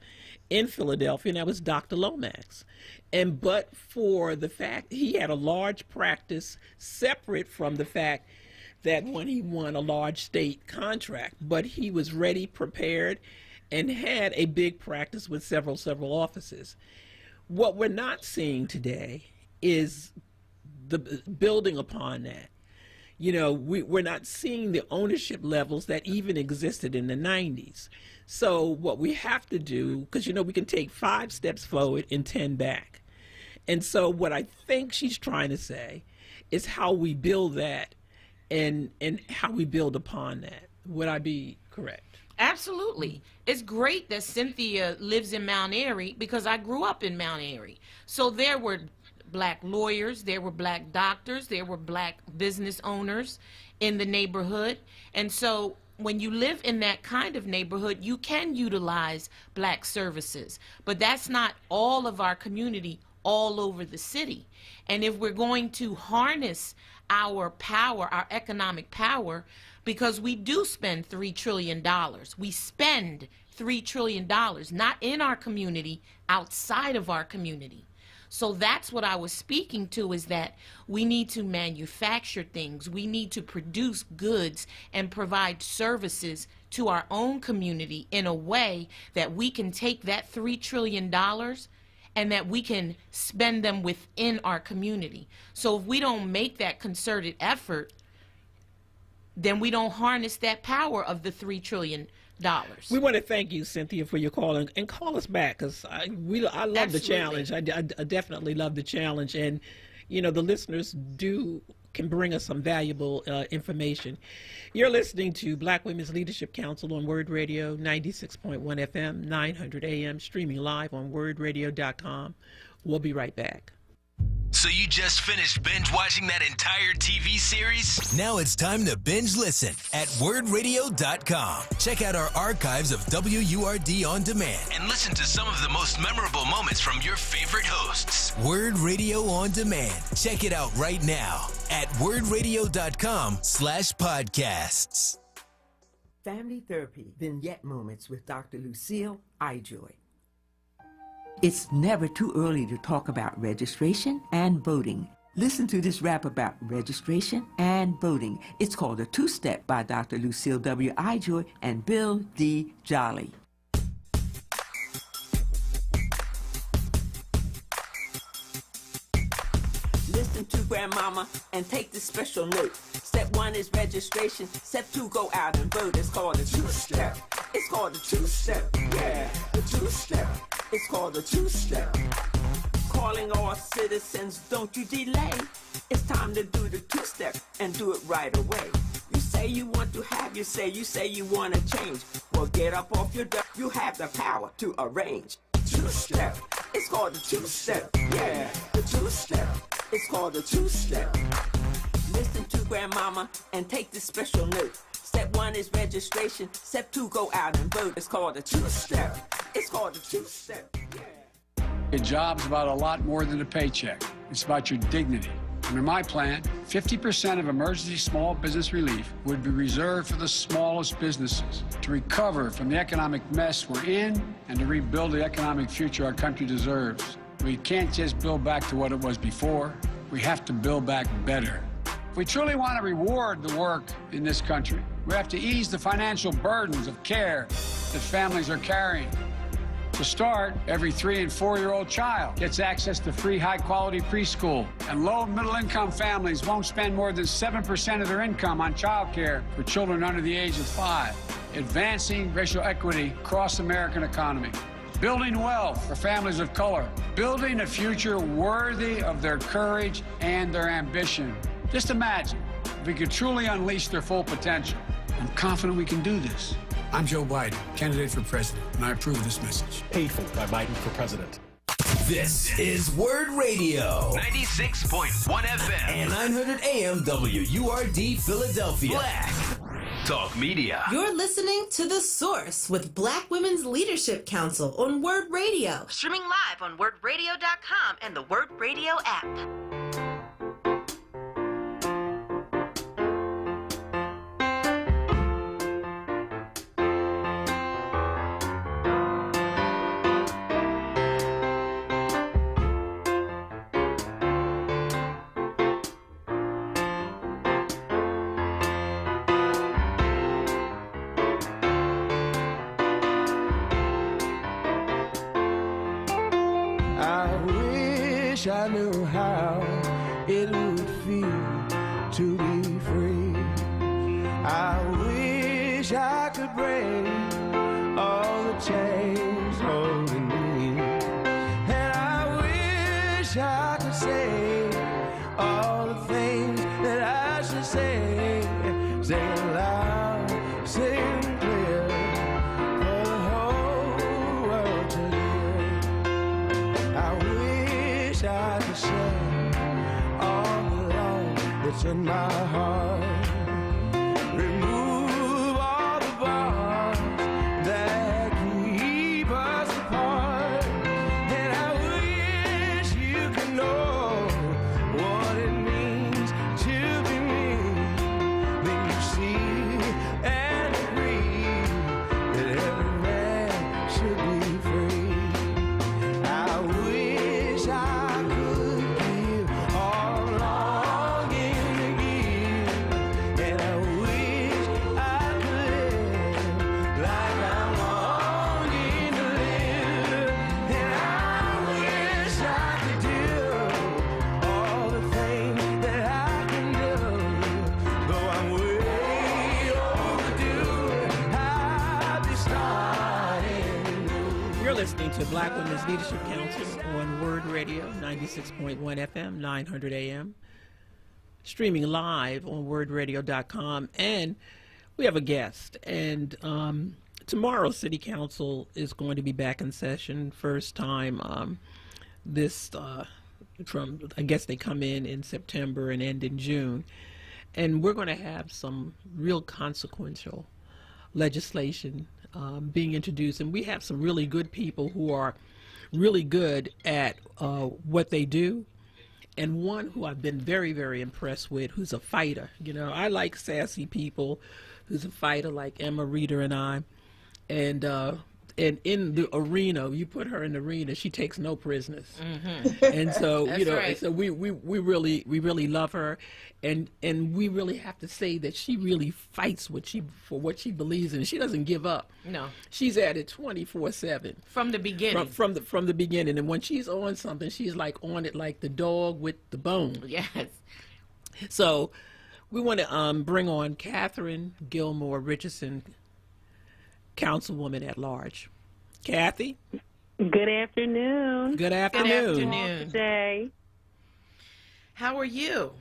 in Philadelphia, and that was Dr. Lomax. But for the fact he had a large practice separate from the fact that when he won a large state contract, but he was ready, prepared, and had a big practice with several offices. What we're not seeing today is the building upon that. We're not seeing the ownership levels that even existed in the 90s. So what we have to do, because we can take 5 steps forward and 10 back. And so what I think she's trying to say is how we build that and how we build upon that. Would I be correct? Absolutely. It's great that Cynthia lives in Mount Airy because I grew up in Mount Airy. So there were Black lawyers, there were Black doctors, there were Black business owners in the neighborhood. And so when you live in that kind of neighborhood, you can utilize Black services. But that's not all of our community all over the city. And if we're going to harness our power, our economic power, because we do spend $3 trillion. We spend $3 trillion, not in our community, outside of our community. So that's what I was speaking to, is that we need to manufacture things. We need to produce goods and provide services to our own community in a way that we can take that $3 trillion and that we can spend them within our community. So if we don't make that concerted effort, then we don't harness that power of the $3 trillion. We want to thank you, Cynthia, for your call, and call us back, because I love Absolutely. the challenge. I definitely love the challenge, and the listeners can bring us some valuable information. You're listening to Black Women's Leadership Council on Word Radio, 96.1 FM, 900 AM, streaming live on wordradio.com. We'll be right back. So you just finished binge watching that entire TV series? Now it's time to binge listen at wordradio.com. Check out our archives of WURD on demand and listen to some of the most memorable moments from your favorite hosts. Word Radio on demand. Check it out right now at wordradio.com/podcasts. Family Therapy Vignette Moments with Dr. Lucille Ijoy. It's never too early to talk about registration and voting. Listen to this rap about registration and voting. It's called A Two-Step by Dr. Lucille W. Ijoy and Bill D. Jolly. Listen to Grandmama and take this special note. Step 1 is registration. Step 2, go out and vote. It's called a two-step. It's called a two-step. Yeah, the two-step. It's called a two-step. Calling all citizens, don't you delay. It's time to do the two-step and do it right away. You say you want to have, you say you want to change. Well, get up off your duck. You have the power to arrange. Two-step. It's called a two-step. Yeah, the two-step. It's called a two-step. Listen to Grandmama and take this special note. Step 1 is registration. Step 2, go out and vote. It's called a two-step. It's called a two-step. Yeah. A job's about a lot more than a paycheck. It's about your dignity, Under my plan, 50% of emergency small business relief would be reserved for the smallest businesses to recover from the economic mess we're in and to rebuild the economic future our country deserves. We can't just build back to what it was before. We have to build back better. If we truly want to reward the work in this country, we have to ease the financial burdens of care that families are carrying. To start, every 3- and 4-year-old child gets access to free high-quality preschool, and low- and middle-income families won't spend more than 7% of their income on child care for children under the age of 5, advancing racial equity across the American economy, building wealth for families of color, building a future worthy of their courage and their ambition. Just imagine if we could truly unleash their full potential. I'm confident we can do this. I'm Joe Biden, candidate for president, and I approve this message. Paid for by Biden for president. This is Word Radio. 96.1 FM. And 900 AM WURD Philadelphia. Black Talk Media. You're listening to The Source with Black Women's Leadership Council on Word Radio. Streaming live on WordRadio.com and the Word Radio app. I knew how it would feel to be free. I wish I could break all the chains holding me, and I wish I could say all the things that I should say. Say it loud, say it clear, for the whole world to hear. I wish I could share all the love that's in my heart. Remove all the bars that keep us apart. And I wish you could know what it means to be me. Then you see and agree that every man should be free. I wish I could give all longing to give, and I wish I could live like I'm longing to live, and I wish I could do all the things that I can do, though I'm way overdue. I'll be starting new. You're listening to Black Women's Leadership Council on Word Radio, 96.1 FM, 900 AM, streaming live on wordradio.com. And we have a guest. And tomorrow, City Council is going to be back in session. First time from, I guess they come in September and end in June. And we're going to have some real consequential legislation being introduced, and we have some really good people who are really good at what they do, and one who I've been very, very impressed with, who's a fighter. You know, I like sassy people, who's a fighter like Emma Reeder and I, and in the arena, you put her in the arena, she takes no prisoners. Mm-hmm. And so, you know, right. So we really love her, and we really have to say that she really fights for what she believes in. She doesn't give up. No, she's at it 24/7 from the beginning. From the beginning, and when she's on something, she's like on it like the dog with the bone. Yes. So we want to bring on Catherine Gilmore Richardson, Councilwoman at Large. Kathy? Good afternoon. Good afternoon. Good afternoon. Today. How are you?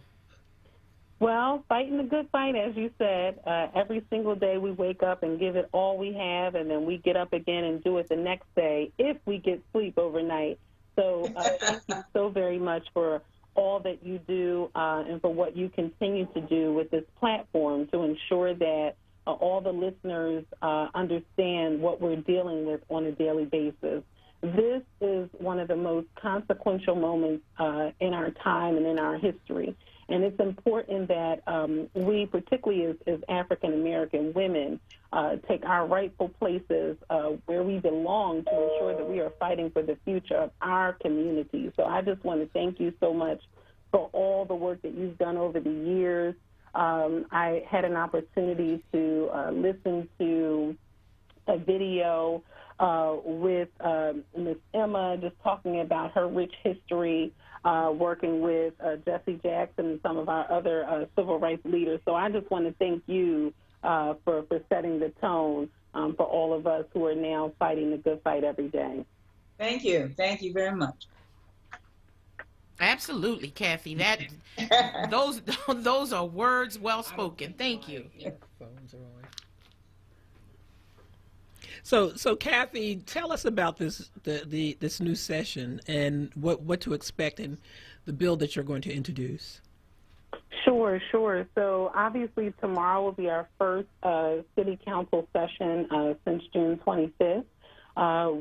Well, fighting the good fight, as you said. Every single day we wake up and give it all we have, and then we get up again and do it the next day if we get sleep overnight. So thank you so very much for all that you do and for what you continue to do with this platform to ensure that all the listeners understand what we're dealing with on a daily basis. This is one one of the most consequential moments in our time and in our history. And it's important that we, particularly as African American women, take our rightful places where we belong to ensure that we are fighting for the future of our community. So I just want to thank you so much for all the work that you've done over the years. I had an opportunity to listen to a video with Ms. Emma, just talking about her rich history, working with Jesse Jackson and some of our other civil rights leaders. So I just want to thank you for setting the tone for all of us who are now fighting the good fight every day. Thank you. Thank you very much. Absolutely, Kathy. That those are words well spoken. Thank you. Phones are on. So Kathy, tell us about this new session and what to expect in the bill that you're going to introduce. Sure. So obviously tomorrow will be our first City Council session since June 25th.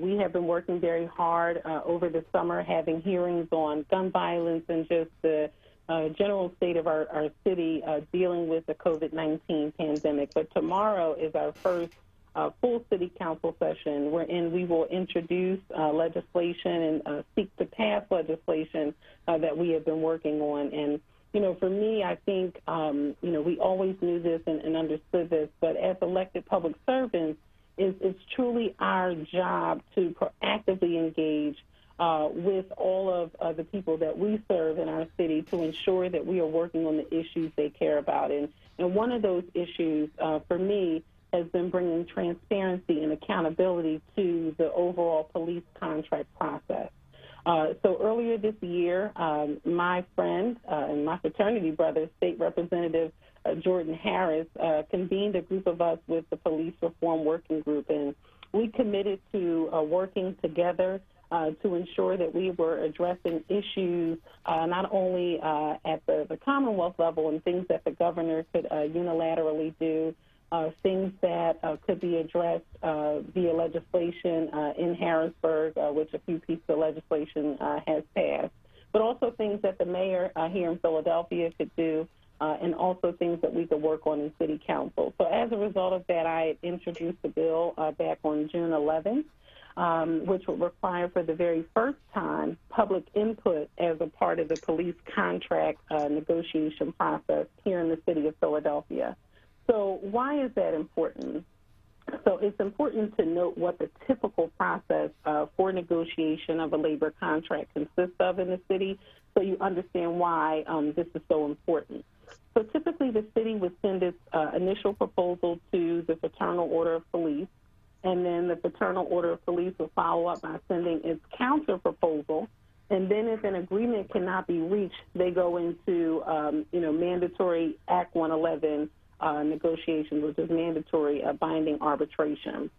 We have been working very hard over the summer, having hearings on gun violence and just the general state of our city dealing with the COVID-19 pandemic. But tomorrow is our first full City Council session wherein we will introduce legislation and seek to pass legislation that we have been working on. And, for me, I think, we always knew this and understood this, but as elected public servants, it's truly our job to proactively engage with all of the people that we serve in our city to ensure that we are working on the issues they care about. And one of those issues, for me, has been bringing transparency and accountability to the overall police contract process. So earlier this year, my friend and my fraternity brother, State Representative Jordan Harris, convened a group of us with the Police Reform Working Group, and we committed to working together to ensure that we were addressing issues not only at the Commonwealth level and things that the governor could unilaterally do, things that could be addressed via legislation in Harrisburg, which a few pieces of legislation has passed, but also things that the mayor here in Philadelphia could do, and also things that we could work on in City Council. So as a result of that, I introduced the bill back on June 11th, which would require for the very first time public input as a part of the police contract negotiation process here in the city of Philadelphia. So why is that important? So it's important to note what the typical process for negotiation of a labor contract consists of in the city, so you understand why this is so important. So typically the city would send its initial proposal to the Fraternal Order of Police, and then the Fraternal Order of Police will follow up by sending its counter proposal. And then if an agreement cannot be reached, they go into, mandatory Act 111 negotiations, which is mandatory binding arbitration.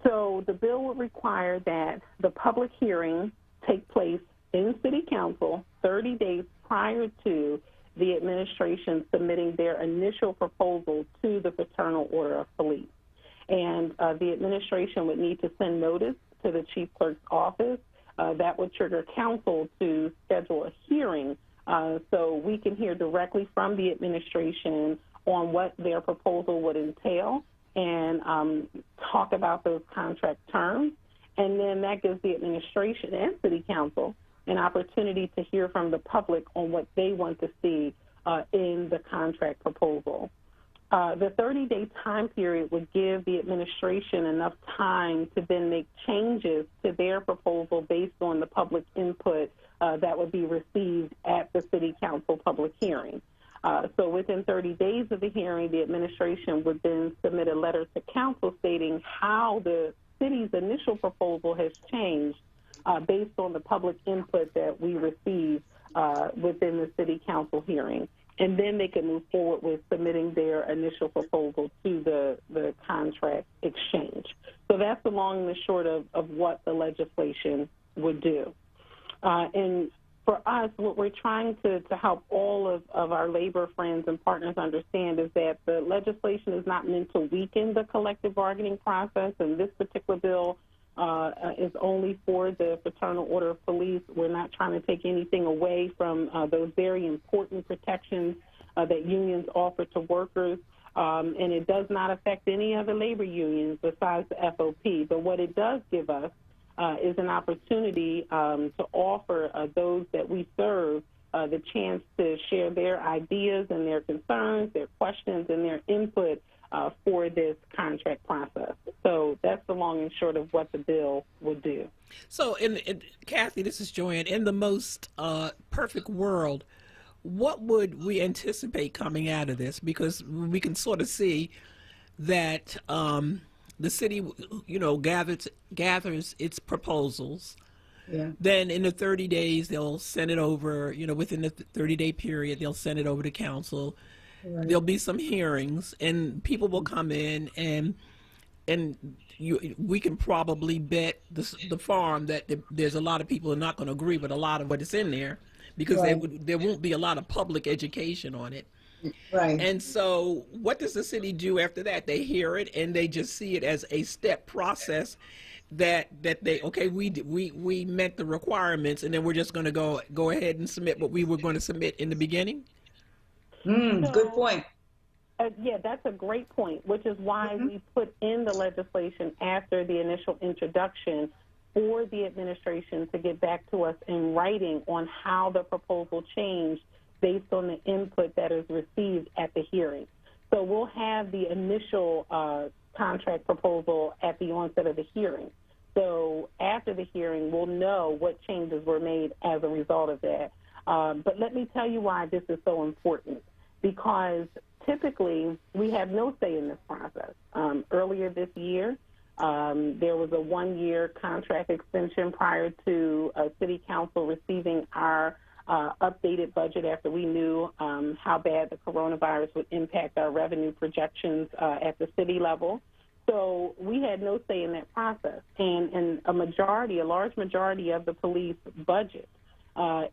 So the bill would require that the public hearing take place in City Council 30 days prior to the administration submitting their initial proposal to the Fraternal Order of Police. And the administration would need to send notice to the chief clerk's office. That would trigger council to schedule a hearing so we can hear directly from the administration on what their proposal would entail and talk about those contract terms. And then that gives the administration and City Council an opportunity to hear from the public on what they want to see in the contract proposal. The 30-day time period would give the administration enough time to then make changes to their proposal based on the public input that would be received at the City Council public hearing. So within 30 days of the hearing, the administration would then submit a letter to council stating how the city's initial proposal has changed based on the public input that we received within the City Council hearing. And then they can move forward with submitting their initial proposal to the contract exchange. So that's the long and the short of what the legislation would do. And for us, what we're trying to help all of our labor friends and partners understand is that the legislation is not meant to weaken the collective bargaining process, and this particular bill is only for the Fraternal Order of Police. We're not trying to take anything away from those very important protections that unions offer to workers. And it does not affect any other labor unions besides the FOP. But what it does give us is an opportunity to offer those that we serve the chance to share their ideas and their concerns, their questions, and their input for this contract process. So that's the long and short of what the bill will do. So, Kathy, this is Joanne. In the most perfect world, what would we anticipate coming out of this? Because we can sort of see that the city, gathers its proposals. Yeah. Then in the 30 days, they'll send it over, within the 30-day period, they'll send it over to council. Right. There'll be some hearings, and people will come in, and we can probably bet the farm that there's a lot of people who are not going to agree with a lot of what is in there, because right. there won't be a lot of public education on it. Right. And so what does the city do after that? They hear it, and they just see it as a step process that they, okay, we met the requirements, and then we're just going to go ahead and submit what we were going to submit in the beginning. Good point. Yeah, that's a great point, which is why we put in the legislation after the initial introduction for the administration to get back to us in writing on how the proposal changed based on the input that is received at the hearing. So we'll have the initial contract proposal at the onset of the hearing. So after the hearing, we'll know what changes were made as a result of that. But let me tell you why this is so important. Because typically we have no say in this process. Earlier this year, there was a one-year contract extension prior to City Council receiving our updated budget after we knew how bad the coronavirus would impact our revenue projections at the city level. So we had no say in that process. And a large majority of the police budget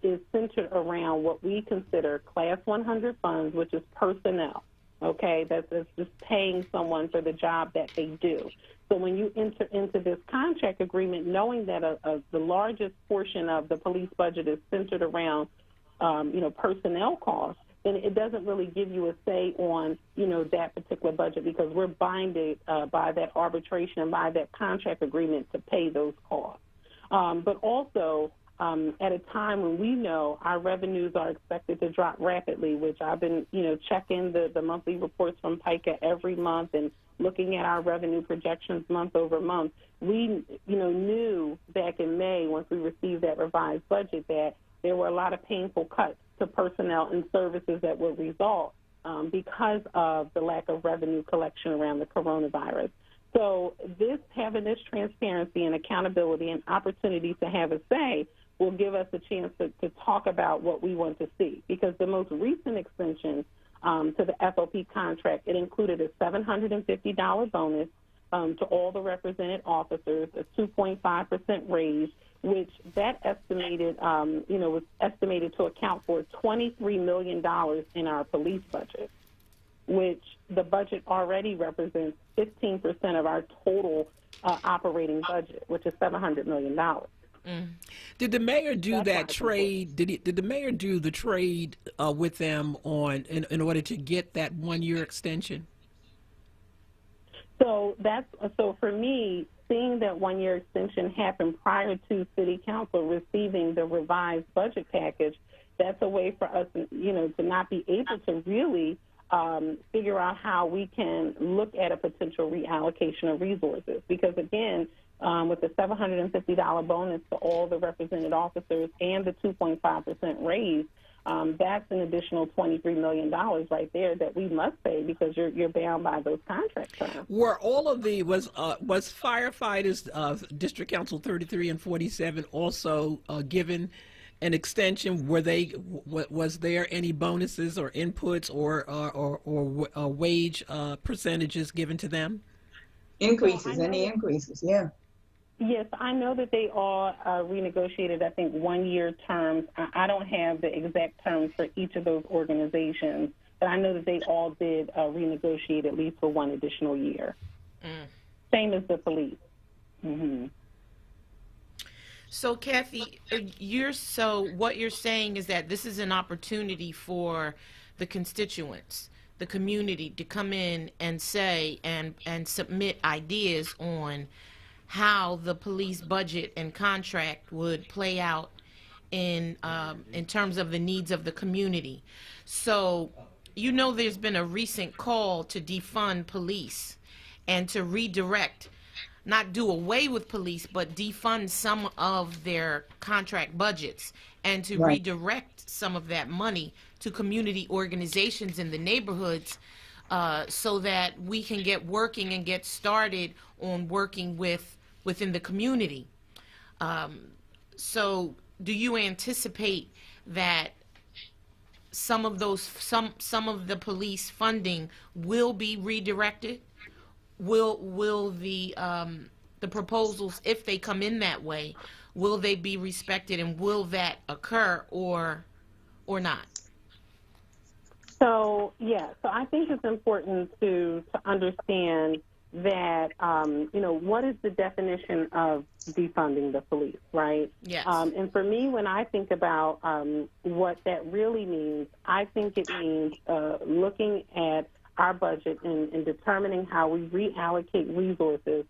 is centered around what we consider Class 100 funds, which is personnel, okay? That's just paying someone for the job that they do. So when you enter into this contract agreement, knowing that the largest portion of the police budget is centered around, personnel costs, then it doesn't really give you a say on, that particular budget, because we're binded by that arbitration and by that contract agreement to pay those costs. But also, at a time when we know our revenues are expected to drop rapidly, which I've been, checking the monthly reports from PICA every month and looking at our revenue projections month over month, we, knew back in May, once we received that revised budget, that there were a lot of painful cuts to personnel and services that would result because of the lack of revenue collection around the coronavirus. So having this transparency and accountability and opportunity to have a say will give us a chance to talk about what we want to see. Because the most recent extension to the FOP contract, it included a $750 bonus to all the represented officers, a 2.5% raise, which that estimated, was estimated to account for $23 million in our police budget, which the budget already represents 15% of our total operating budget, which is $700 million. Did the mayor do that trade? Did the mayor do the trade with them in order to get that 1-year extension? So for me, seeing that 1-year extension happen prior to City Council receiving the revised budget package, that's a way for us, to not be able to really figure out how we can look at a potential reallocation of resources. Because again, with the $750 bonus to all the represented officers and the 2.5% raise, that's an additional $23 million right there that we must pay because you're bound by those contract terms. Were all of was firefighters, District Council 33 and 47 also given an extension? Was there any bonuses or inputs or wage percentages given to them? Increases, any increases, yeah. Yes, I know that they all renegotiated, I think, 1-year terms. I don't have the exact terms for each of those organizations, but I know that they all did renegotiate at least for 1 additional year. Same as the police. Mm-hmm. So, Kathy, what you're saying is that this is an opportunity for the constituents, the community, to come in and say and submit ideas on how the police budget and contract would play out in terms of the needs of the community. So, there's been a recent call to defund police and to redirect, not do away with police, but defund some of their contract budgets and to redirect some of that money to community organizations in the neighborhoods so that we can get working and get started on working within the community. So do you anticipate that some of the police funding will be redirected? Will the proposals, if they come in that way, will they be respected, and will that occur or not? So I think it's important to understand that what is the definition of defunding the police, right? Yes. And for me, when I think about what that really means, I think it means looking at our budget and determining how we reallocate resources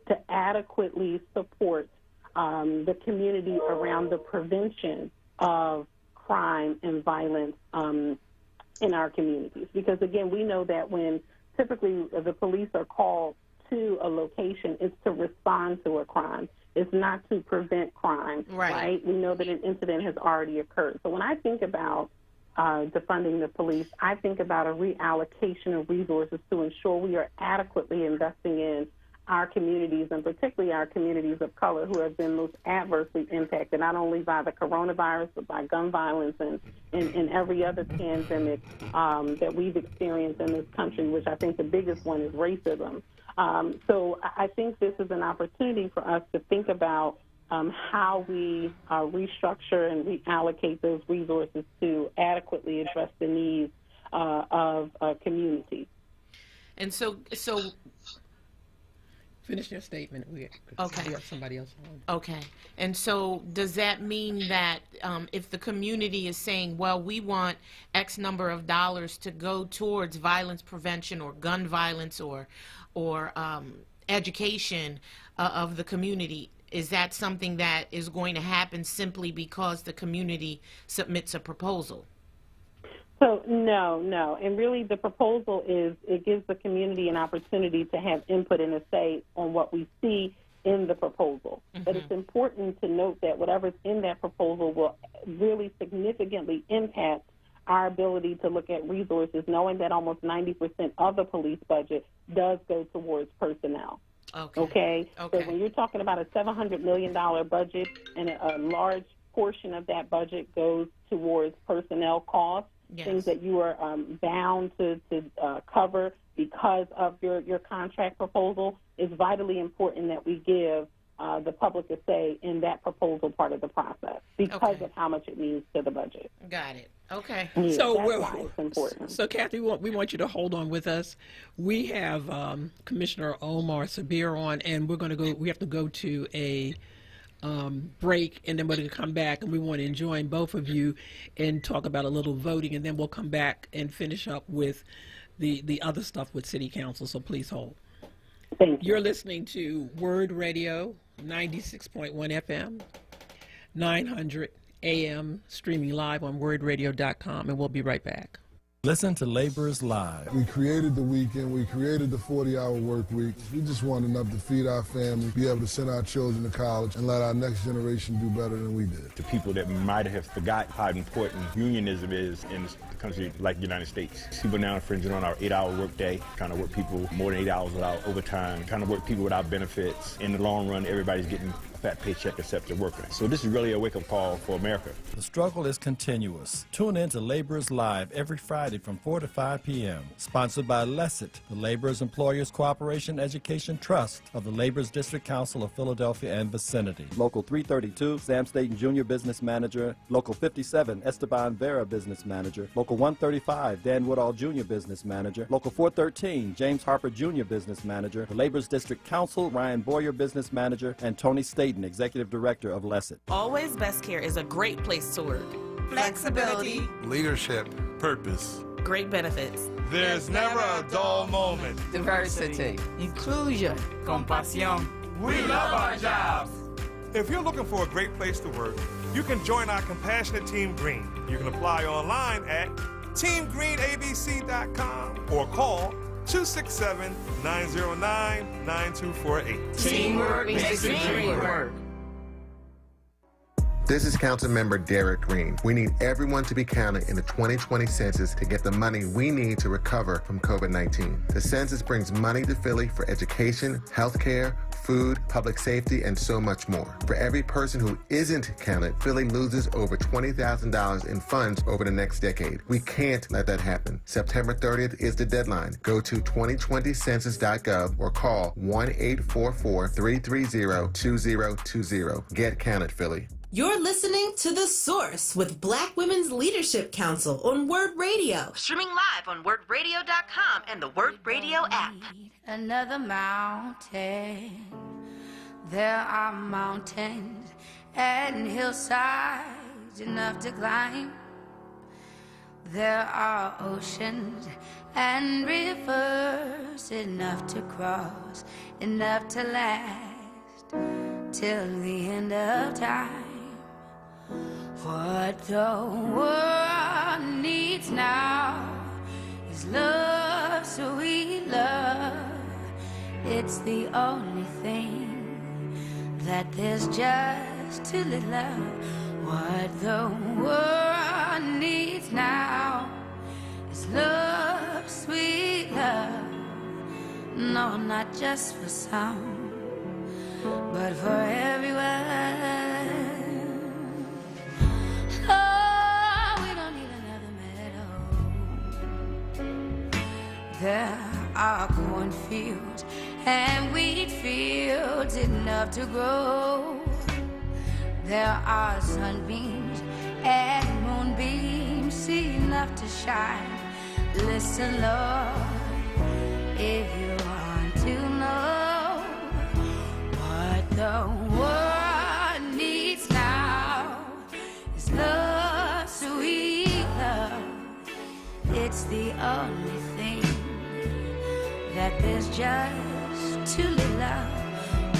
to adequately support the community around the prevention of crime and violence in our communities. Because, again, we know that when typically the police are called to a location, it's to respond to a crime. It's not to prevent crime, right? We know that an incident has already occurred. So when I think about defunding the police, I think about a reallocation of resources to ensure we are adequately investing in our communities, and particularly our communities of color who have been most adversely impacted, not only by the coronavirus, but by gun violence and every other pandemic that we've experienced in this country, which I think the biggest one is racism. So I think this is an opportunity for us to think about how we restructure and reallocate those resources to adequately address the needs of communities. And so finish your statement. We have somebody else on. Okay. And so does that mean that if the community is saying, well, we want X number of dollars to go towards violence prevention or gun violence or education of the community, is that something that is going to happen simply because the community submits a proposal? So no. And really the proposal is it gives the community an opportunity to have input and a say on what we see in the proposal. Mm-hmm. But it's important to note that whatever's in that proposal will really significantly impact our ability to look at resources, knowing that almost 90% of the police budget does go towards personnel. Okay. So when you're talking about a $700 million budget and a large portion of that budget goes towards personnel costs, things that you are bound to cover because of your contract proposal, it's vitally important that we give the public a say in that proposal part of the process because of how much it means to the budget. Got it. Okay. Yeah, that's why it's important. So, Kathy, we want you to hold on with us. We have Commissioner Omar Sabir on, and we have to go to a break, and then we're going to come back, and we want to join both of you and talk about a little voting, and then we'll come back and finish up with the other stuff with City Council, so please hold. Thank you. You're listening to Word Radio, 96.1 FM, 900 AM, streaming live on wordradio.com, and we'll be right back. Listen to Laborers Live. We created the weekend. We created the 40-hour work week. We just want enough to feed our family, be able to send our children to college, and let our next generation do better than we did. To people that might have forgot how important unionism is in a country like the United States. People now infringing on our 8-hour work day, trying to work people more than 8 hours without overtime, trying to work people without benefits. In the long run, everybody's getting a fat paycheck except the worker. So this is really a wake-up call for America. The struggle is continuous. Tune in to Laborers Live every Friday from 4 to 5 p.m. Sponsored by LESIT, the Laborers Employers Cooperation Education Trust of the Laborers District Council of Philadelphia and vicinity. Local 332, Sam Staten Jr. Business Manager. Local 57, Esteban Vera Business Manager. Local 135, Dan Woodall Jr. Business Manager. Local 413, James Harper Jr. Business Manager. The Laborers District Council, Ryan Boyer Business Manager, and Tony Staten Staten, Executive Director of Lesset. Always Best Care is a great place to work. Flexibility. Leadership. Purpose. Great benefits. There's never a dull moment. Diversity. Inclusion. Compasión. We love our jobs. If you're looking for a great place to work, you can join our compassionate Team Green. You can apply online at teamgreenabc.com or call 267-909-9248. Teamwork makes the dream work. This is Councilmember Derek Green. We need everyone to be counted in the 2020 census to get the money we need to recover from COVID-19. The census brings money to Philly for education, healthcare, food, public safety, and so much more. For every person who isn't counted, Philly loses over $20,000 in funds over the next decade. We can't let that happen. September 30th is the deadline. Go to 2020census.gov or call 1-844-330-2020. Get counted, Philly. You're listening to The Source with Black Women's Leadership Council on WURD Radio. Streaming live on WURDRadio.com and the WURD Radio app. Another mountain. There are mountains and hillsides enough to climb. There are oceans and rivers enough to cross, enough to last till the end of time. What the world needs now is love, sweet love. It's the only thing that there's just too little of. What the world needs now is love, sweet love. No, not just for some, but for everyone. Oh, we don't need another meadow. There are cornfields and wheat fields enough to grow. There are sunbeams and moonbeams enough to shine. Listen, Lord, if you want to know what the world needs now is love, sweet love. It's the only thing that there's just too little of.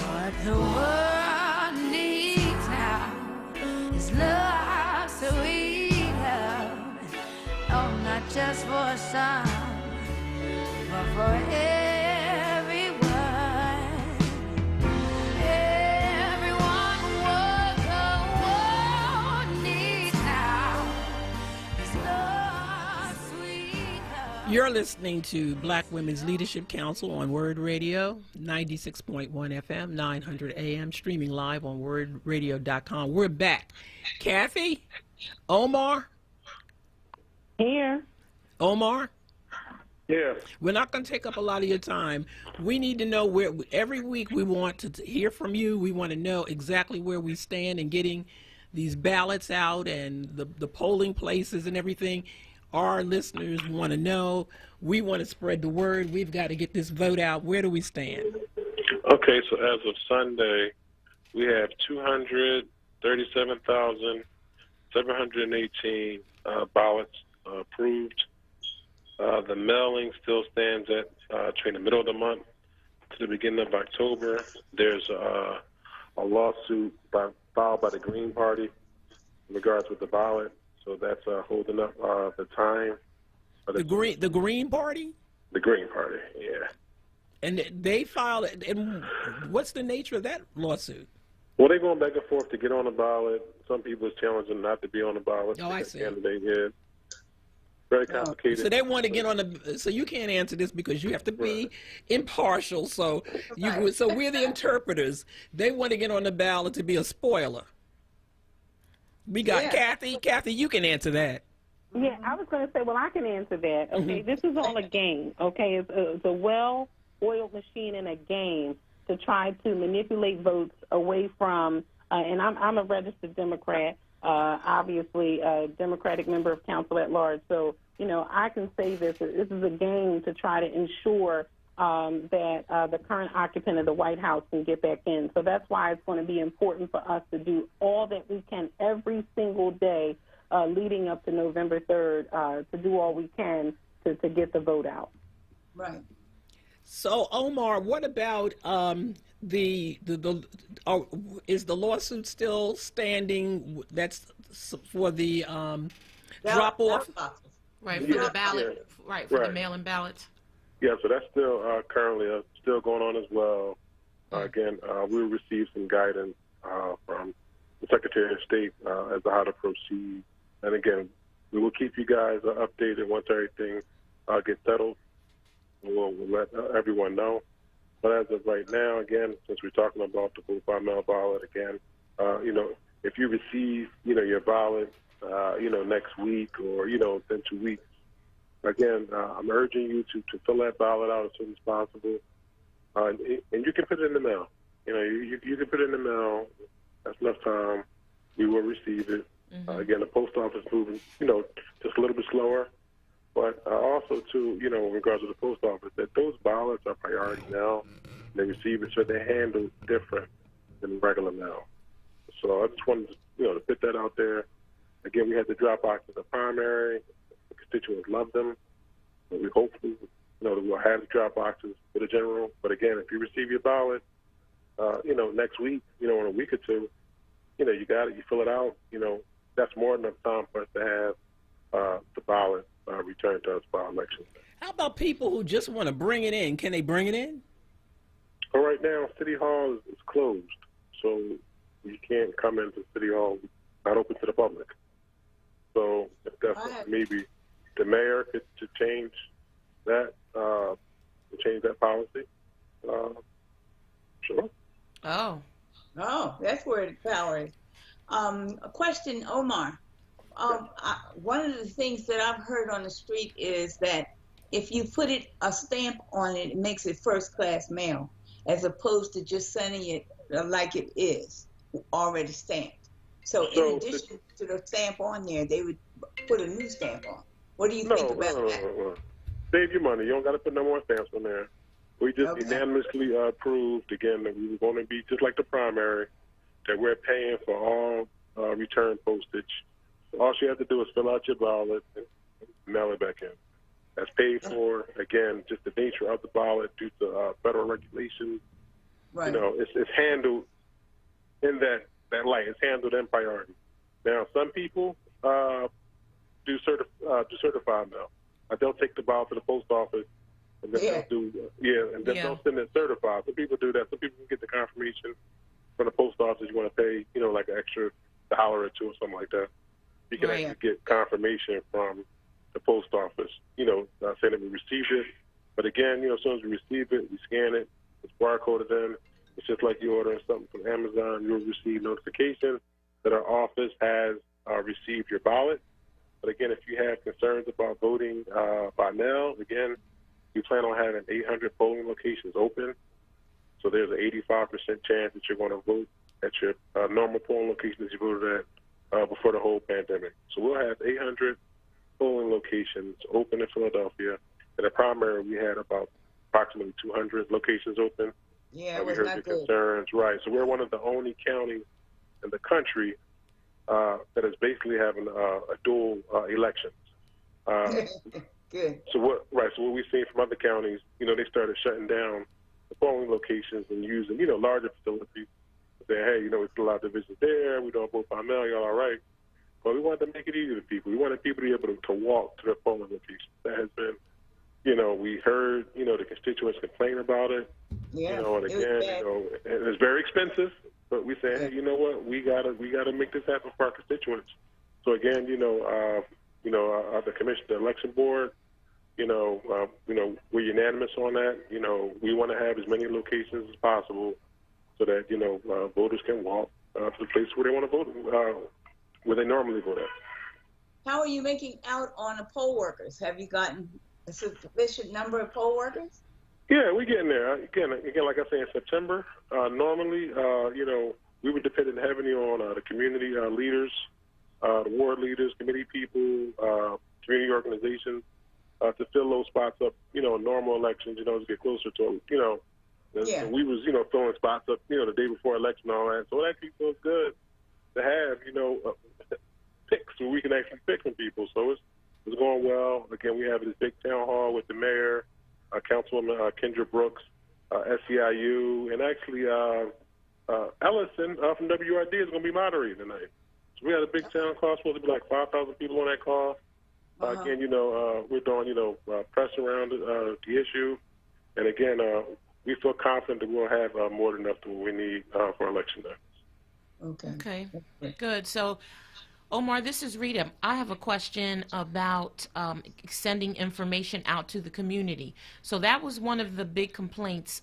What the world needs now is love, sweet love. Oh, not just for some, but for everyone. Everyone, what the world needs now is love, sweet love. You're listening to Black Women's Leadership Council on WURD Radio, 96.1 FM, 900 AM, streaming live on WURDRadio.com. We're back. Kathy? Omar? Here. Omar? Yes. We're not going to take up a lot of your time. We need to know where, every week we want to hear from you. We want to know exactly where we stand in getting these ballots out and the polling places and everything. Our listeners want to know. We want to spread the word. We've got to get this vote out. Where do we stand? Okay, so as of Sunday, we have 237,718 ballots approved. The mailing still stands at between the middle of the month to the beginning of October. There's a lawsuit filed by the Green Party in regards with the ballot, so that's holding up the time. The Green Party? The Green Party, yeah. And they filed it. And what's the nature of that lawsuit? Well, they're going back and forth to get on the ballot. Some people is challenging not to be on the ballot. Oh, I see. Candidate is. Very complicated. So they want to get on the. So you can't answer this because you have to be impartial. So so we're the interpreters. They want to get on the ballot to be a spoiler. We got Kathy. Kathy, you can answer that. Yeah, I was going to say, well, I can answer that. Okay, This is all a game. Okay, it's a well-oiled machine and a game to try to manipulate votes away from. And I'm a registered Democrat. Obviously a Democratic member of council at large. So, I can say this is a game to try to ensure that the current occupant of the White House can get back in. So that's why it's going to be important for us to do all that we can every single day leading up to November 3rd to do all we can to get the vote out. Right. So, Omar, what about is the lawsuit still standing? That's for the drop off, right? For the ballot, right? For the mail-in ballots. Yeah, so that's still currently still going on as well. Again, we received some guidance from the Secretary of State as to how to proceed. And again, we will keep you guys updated once everything gets settled. We'll let everyone know. But as of right now, again, since we're talking about the vote by mail ballot again, if you receive, your ballot, next week or, within 2 weeks, again, I'm urging you to fill that ballot out as soon as possible. And you can put it in the mail. You can put it in the mail. That's enough time. We will receive it. Again, the post office is moving, just a little bit slower. But also, too, in regards to the post office, that those ballots are priority now. They receive it, so they're handled different than regular mail. So I just wanted to put that out there. Again, we had the drop boxes of primary. The constituents love them. But we hopefully, we'll have the drop boxes for the general. But again, if you receive your ballot, next week, in a week or two, you got it, you fill it out, that's more than enough time for us to have the ballot returned to us by election. How about people who just want to bring it in? Can they bring it in? Well, right now, City Hall is closed, so you can't come into City Hall. It's not open to the public. So if that's maybe the mayor could to change that policy. Sure. Oh, that's where the power is. A question, Omar. One of the things that I've heard on the street is that if you put a stamp on it, it makes it first-class mail, as opposed to just sending it like it is, already stamped. So in addition to the stamp on there, they would put a new stamp on. What do you think about that? No. Save your money. You don't got to put no more stamps on there. We just unanimously approved, again, that we were going to be just like the primary, that we're paying for all return postage. All you have to do is fill out your ballot and mail it back in. That's paid for. Again, just the nature of the ballot due to federal regulations. Right. It's handled in that light. It's handled in priority. Now, some people do certified mail. They'll take the ballot to the post office and then they'll send it certified. Some people do that. Some people can get the confirmation from the post office. You want to pay, like an extra $1 or $2 or something like that. You can actually get confirmation from the post office, saying that we received it. But again, as soon as we receive it, we scan it, it's barcoded in. It's just like you ordering something from Amazon. You'll receive notification that our office has received your ballot. But again, if you have concerns about voting by mail, again, we plan on having 800 polling locations open. So there's an 85% chance that you're going to vote at your normal polling location that you voted at before the whole pandemic. So we'll have 800 polling locations open in Philadelphia. In the primary, we had about approximately 200 locations open. Yeah, we heard your concerns. Right. So we're one of the only counties in the country that is basically having a dual elections. Good. So what we've seen from other counties, they started shutting down the polling locations and using, larger facilities. Saying, hey, we still have divisions there. We don't vote by mail. Y'all all right? But we wanted to make it easy for people. We wanted people to be able to walk to their polling locations. That has been, we heard, the constituents complain about it. Yeah. And again, and it's very expensive. But we say, hey, you know what? We gotta make this happen for our constituents. So again, the commission, the election board, we're unanimous on that. We want to have as many locations as possible so that voters can walk to the place where they want to vote, where they normally vote at. How are you making out on the poll workers? Have you gotten a sufficient number of poll workers? Yeah, we're getting there. Again, like I say, in September, normally, we were dependent heavily on the community leaders, the ward leaders, committee people, community organizations. to fill those spots up, normal elections, to get closer to, and we was, filling spots up, the day before election and all that. So it actually feels good to have, picks where we can actually pick some people. So it's going well. Again, we have this big town hall with the mayor, Councilwoman Kendra Brooks, SEIU, and actually Ellison from WRD is going to be moderating tonight. So we had a big town call, supposed to be like 5,000 people on that call. Again, we're doing, press around the issue. And again, we feel confident that we'll have more than enough to what we need for election day. Okay. Good. So, Omar, this is Rita. I have a question about sending information out to the community. So that was one of the big complaints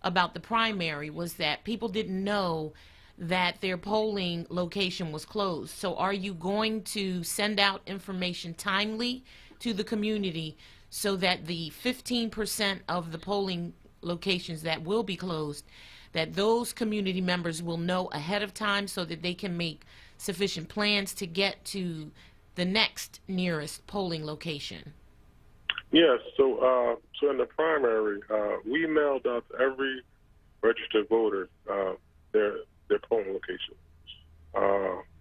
about the primary, was that people didn't know that their polling location was closed. So are you going to send out information timely to the community so that the 15% of the polling locations that will be closed, that those community members will know ahead of time so that they can make sufficient plans to get to the next nearest polling location? Yes, so in the primary, we mailed out to every registered voter their polling location.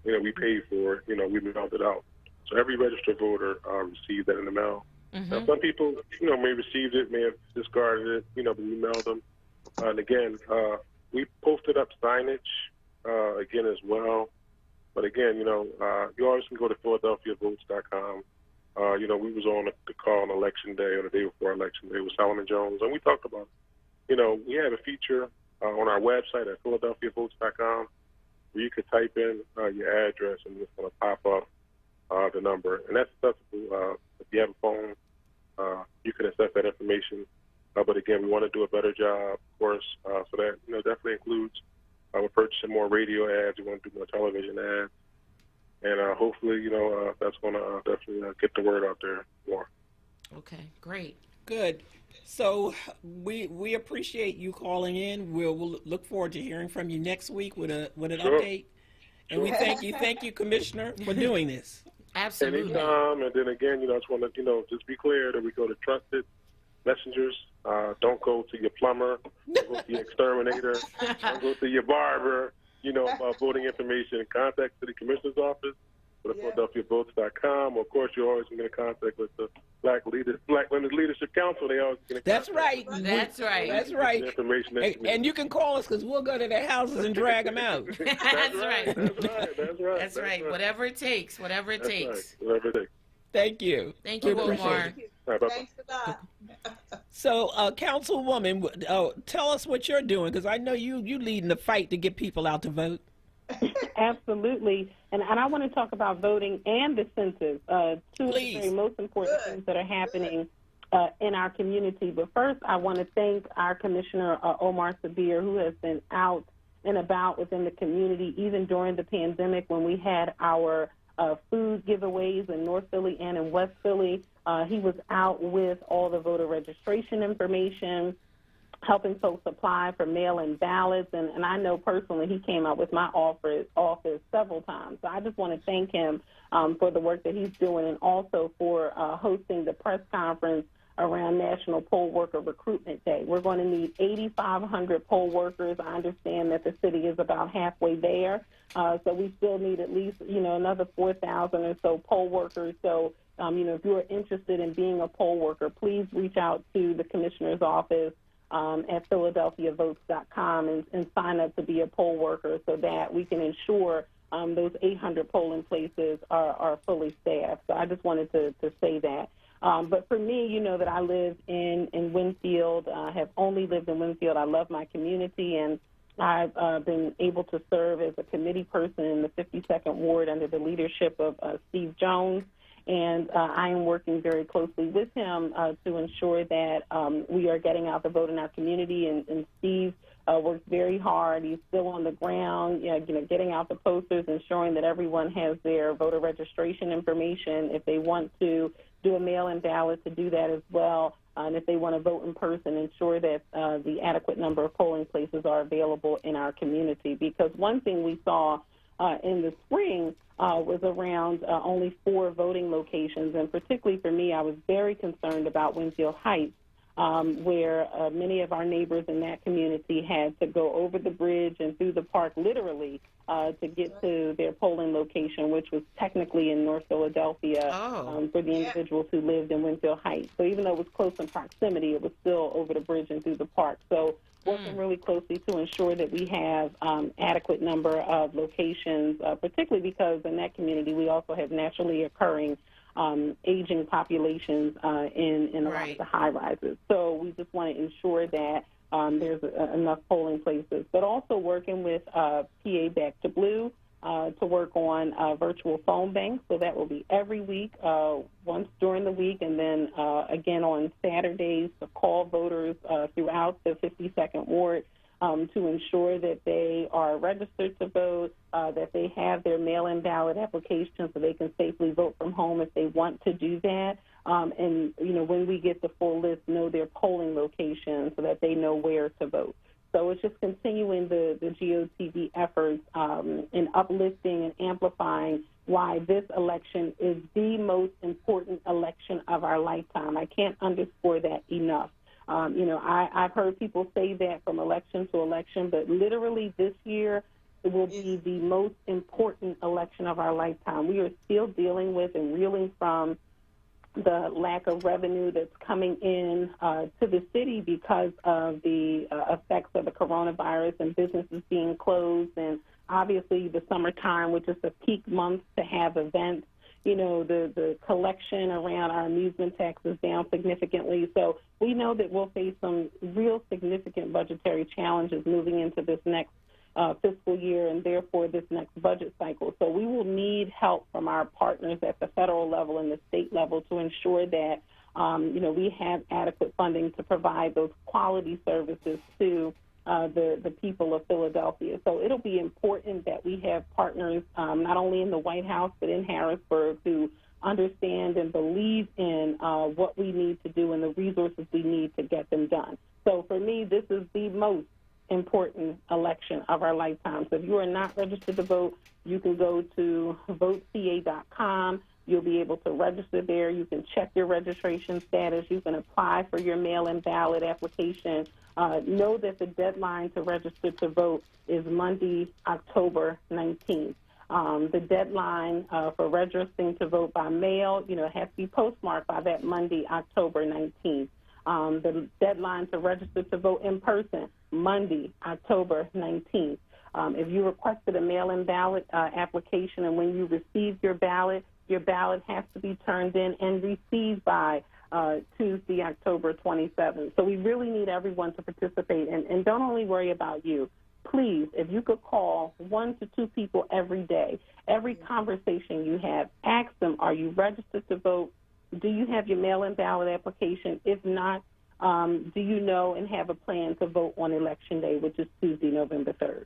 We paid for it. We mailed it out. So every registered voter received that in the mail. Now, some people, may have received it, may have discarded it, but we mailed them. And again, we posted up signage again as well. But again, you always can go to PhiladelphiaVotes.com. We was on the call on election day or the day before election day with Solomon Jones, and we talked about, we have a feature on our website at PhiladelphiaVotes.com where you could type in your address and it's going to pop up the number. And that's accessible. If you have a phone, you can access that information. But again, we want to do a better job, of course, so that, definitely includes we're purchasing more radio ads. We want to do more television ads. And hopefully, that's going to definitely get the word out there more. Okay, great. Good. So we appreciate you calling in. We'll look forward to hearing from you next week with an update. And we thank you, Commissioner, for doing this. Absolutely. Anytime. And then again, I just want to just be clear that we go to trusted messengers. Don't go to your plumber. Don't go to your exterminator. Don't go to your barber. About voting information. Contact City Commissioner's Office or the PhiladelphiaVotes.com. Of course, you're always going to get in contact with the Black Women's Leadership Council. They always get in That's contact. right. That's right. That's right. Information and you can call us because we'll go to their houses and drag them out. That's right. That's right. That's right. Whatever it takes. Whatever it takes. Right. Whatever it takes. Thank you. Thank you, Omar. Thanks a lot. So, Councilwoman, tell us what you're doing, because I know you leading the fight to get people out to vote. Absolutely. And I want to talk about voting and the census, two of the very most important things that are happening in our community. But first, I want to thank our Commissioner, Omar Sabir, who has been out and about within the community, even during the pandemic when we had our food giveaways in North Philly and in West Philly. He was out with all the voter registration information, helping folks apply for mail-in ballots, and I know personally he came out with my office several times. So I just want to thank him for the work that he's doing, and also for hosting the press conference around National Poll Worker Recruitment Day. We're going to need 8,500 poll workers. I understand that the city is about halfway there, so we still need at least, another 4,000 or so poll workers. So, if you're interested in being a poll worker, please reach out to the Commissioner's office at PhiladelphiaVotes.com and sign up to be a poll worker so that we can ensure those 800 polling places are fully staffed. So I just wanted to say that. But for me, that I live in Winfield, have only lived in Winfield. I love my community, and I've been able to serve as a committee person in the 52nd Ward under the leadership of Steve Jones. And I am working very closely with him to ensure that we are getting out the vote in our community. And Steve works very hard. He's still on the ground, getting out the posters, ensuring that everyone has their voter registration information. If they want to do a mail-in ballot, to do that as well. And if they want to vote in person, ensure that the adequate number of polling places are available in our community. Because one thing we saw in the spring was around only 4 voting locations. And particularly for me, I was very concerned about Winfield Heights, where many of our neighbors in that community had to go over the bridge and through the park literally to get to their polling location, which was technically in North Philadelphia for the individuals who lived in Winfield Heights. So even though it was close in proximity, it was still over the bridge and through the park. So working really closely to ensure that we have adequate number of locations, particularly because in that community we also have naturally occurring aging populations in a lot of the high-rises. So we just want to ensure that there's enough polling places, but also working with PA Back to Blue to work on virtual phone banks. So that will be every week, once during the week, and then again on Saturdays to call voters throughout the 52nd Ward to ensure that they are registered to vote, that they have their mail-in ballot application so they can safely vote from home if they want to do that. And, when we get the full list, know their polling location so that they know where to vote. So it's just continuing the GOTV efforts in uplifting and amplifying why this election is the most important election of our lifetime. I can't underscore that enough. I've heard people say that from election to election, but literally this year it will be the most important election of our lifetime. We are still dealing with and reeling from the lack of revenue that's coming in to the city because of the effects of the coronavirus and businesses being closed, and obviously the summertime, which is the peak month to have events. The collection around our amusement tax is down significantly. So we know that we'll face some real significant budgetary challenges moving into this next fiscal year and therefore this next budget cycle. So we will need help from our partners at the federal level and the state level to ensure that, we have adequate funding to provide those quality services to the people of Philadelphia. So it'll be important that we have partners not only in the White House but in Harrisburg who understand and believe in what we need to do and the resources we need to get them done. So for me, this is the most important election of our lifetime. So if you are not registered to vote, you can go to voteca.com. You'll be able to register there. You can check your registration status. You can apply for your mail-in ballot application. Know that the deadline to register to vote is Monday, October 19th. The deadline for registering to vote by mail, has to be postmarked by that Monday, October 19th. The deadline to register to vote in person, Monday, October 19th. If you requested a mail-in ballot application and when you receive your ballot has to be turned in and received by Tuesday, October 27th. So we really need everyone to participate. And don't only worry about you. Please, if you could call 1 to 2 people every day, every conversation you have, ask them, are you registered to vote? Do you have your mail-in ballot application? If not, do you know and have a plan to vote on Election Day, which is Tuesday, November 3rd?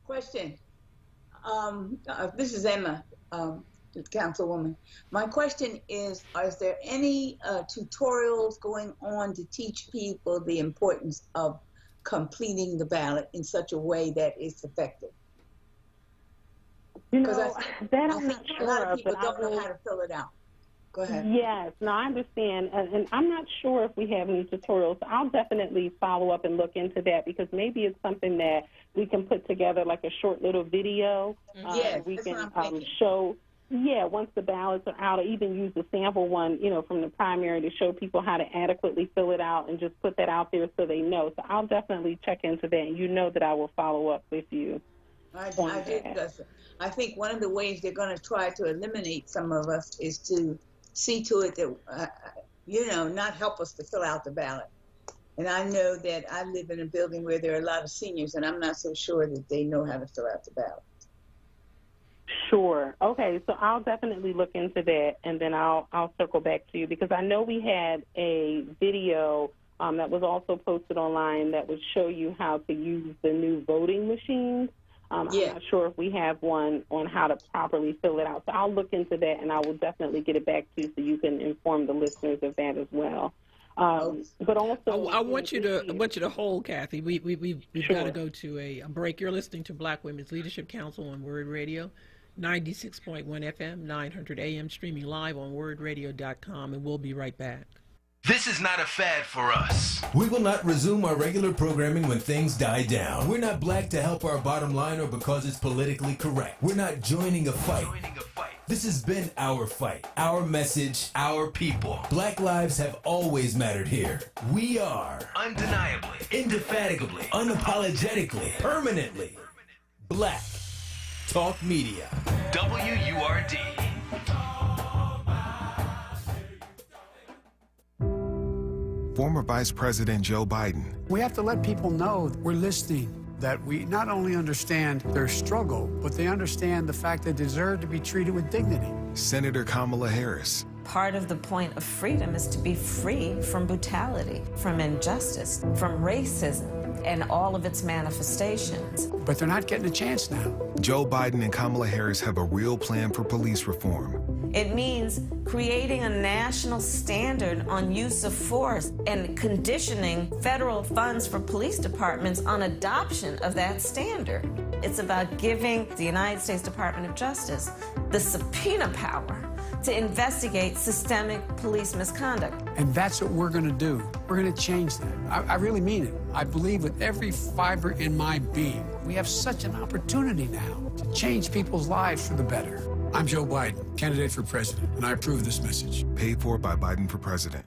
Question. This is Emma, Councilwoman. My question is there any tutorials going on to teach people the importance of completing the ballot in such a way that it's effective? I'm not sure. A lot of people don't know how to fill it out. Go ahead. Yes, no, I understand. And I'm not sure if we have any tutorials. I'll definitely follow up and look into that because maybe it's something that we can put together like a short little video. We can show, once the ballots are out, or even use the sample one, from the primary to show people how to adequately fill it out and just put that out there so they know. So I'll definitely check into that, and that I will follow up with you. I think one of the ways they're going to try to eliminate some of us is to see to it that, not help us to fill out the ballot. And I know that I live in a building where there are a lot of seniors, and I'm not so sure that they know how to fill out the ballot. Sure. Okay, so I'll definitely look into that, and then I'll circle back to you because I know we had a video that was also posted online that would show you how to use the new voting machines. I'm not sure if we have one on how to properly fill it out. So I'll look into that, and I will definitely get it back to you so you can inform the listeners of that as well. But also, I want you to hold, Kathy. We've got to go to a break. You're listening to Black Women's Leadership Council on Word Radio, 96.1 FM, 900 AM, streaming live on wordradio.com, and we'll be right back. This is not a fad for us. We will not resume our regular programming when things die down. We're not black to help our bottom line or because it's politically correct. We're not joining a fight. This has been our fight, our message, our people. Black lives have always mattered here. We are undeniably, indefatigably, unapologetically, permanently Black Talk Media. WURD. Former Vice President Joe Biden. We have to let people know we're listening, that we not only understand their struggle, but they understand the fact they deserve to be treated with dignity. Senator Kamala Harris. Part of the point of freedom is to be free from brutality, from injustice, from racism, and all of its manifestations. But they're not getting a chance now. Joe Biden and Kamala Harris have a real plan for police reform. It means creating a national standard on use of force and conditioning federal funds for police departments on adoption of that standard. It's about giving the United States Department of Justice the subpoena power to investigate systemic police misconduct. And that's what we're going to do. We're going to change that. I really mean it. I believe with every fiber in my being, we have such an opportunity now to change people's lives for the better. I'm Joe Biden, candidate for president, and I approve this message. Paid for by Biden for president.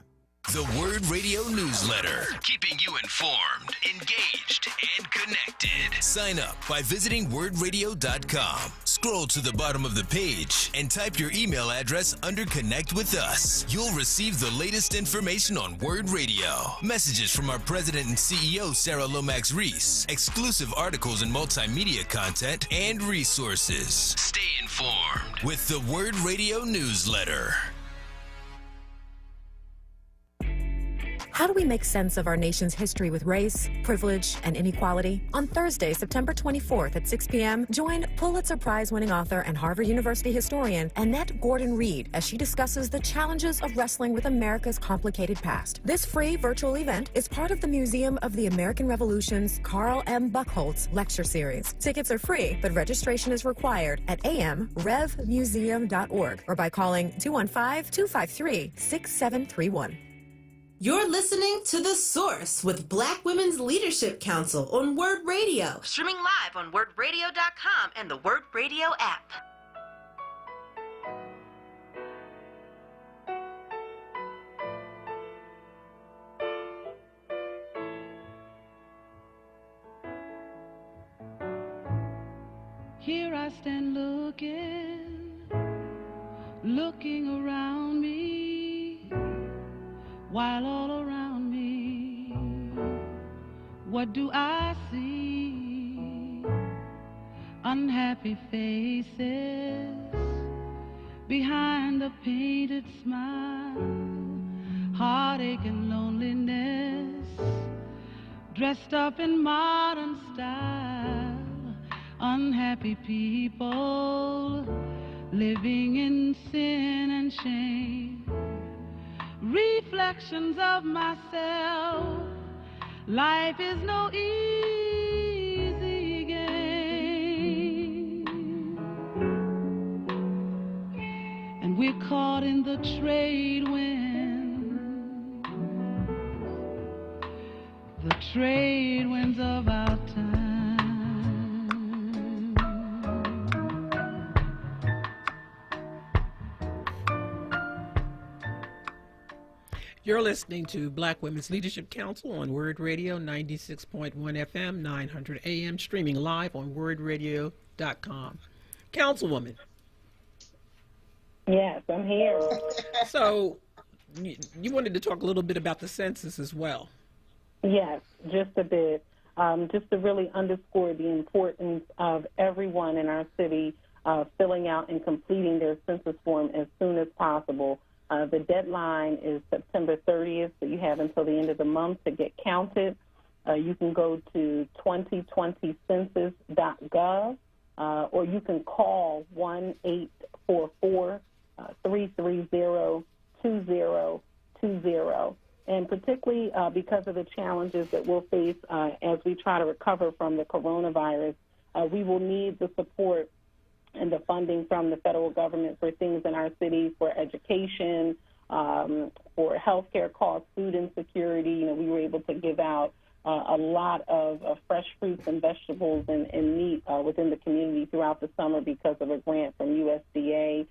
The Word Radio newsletter, keeping you informed, engaged, and connected. Sign up by visiting wordradio.com. Scroll to the bottom of the page and type your email address under Connect with Us. You'll receive the latest information on Word Radio. Messages from our president and CEO, Sarah Lomax Reese. Exclusive articles and multimedia content and resources. Stay informed with the Word Radio newsletter. How do we make sense of our nation's history with race, privilege, and inequality? On Thursday, September 24th at 6 p.m., join Pulitzer Prize-winning author and Harvard University historian Annette Gordon-Reed as she discusses the challenges of wrestling with America's complicated past. This free virtual event is part of the Museum of the American Revolution's Carl M. Buchholz lecture series. Tickets are free, but registration is required at amrevmuseum.org or by calling 215-253-6731. You're listening to The Source with Black Women's Leadership Council on Word Radio. Streaming live on wordradio.com and the Word Radio app. Here I stand looking around me. While all around me, what do I see? Unhappy faces behind a painted smile, heartache and loneliness, dressed up in modern style. Unhappy people living in sin and shame. Reflections of myself. Life is no easy game, and we're caught in the trade wind, the trade winds of our time. You're listening to Black Women's Leadership Council on Word Radio, 96.1 FM, 900 AM, streaming live on wordradio.com. Councilwoman. Yes, I'm here. So you wanted to talk a little bit about the census as well. Yes, just a bit. Just to really underscore the importance of everyone in our city filling out and completing their census form as soon as possible. The deadline is September 30th, so you have until the end of the month to get counted. You can go to 2020census.gov, or you can call 1-844-330-2020, And particularly because of the challenges that we'll face as we try to recover from the coronavirus, we will need the support and the funding from the federal government for things in our city, for education, for healthcare costs, food insecurity. You know, we were able to give out a lot of fresh fruits and vegetables and meat within the community throughout the summer because of a grant from USDA.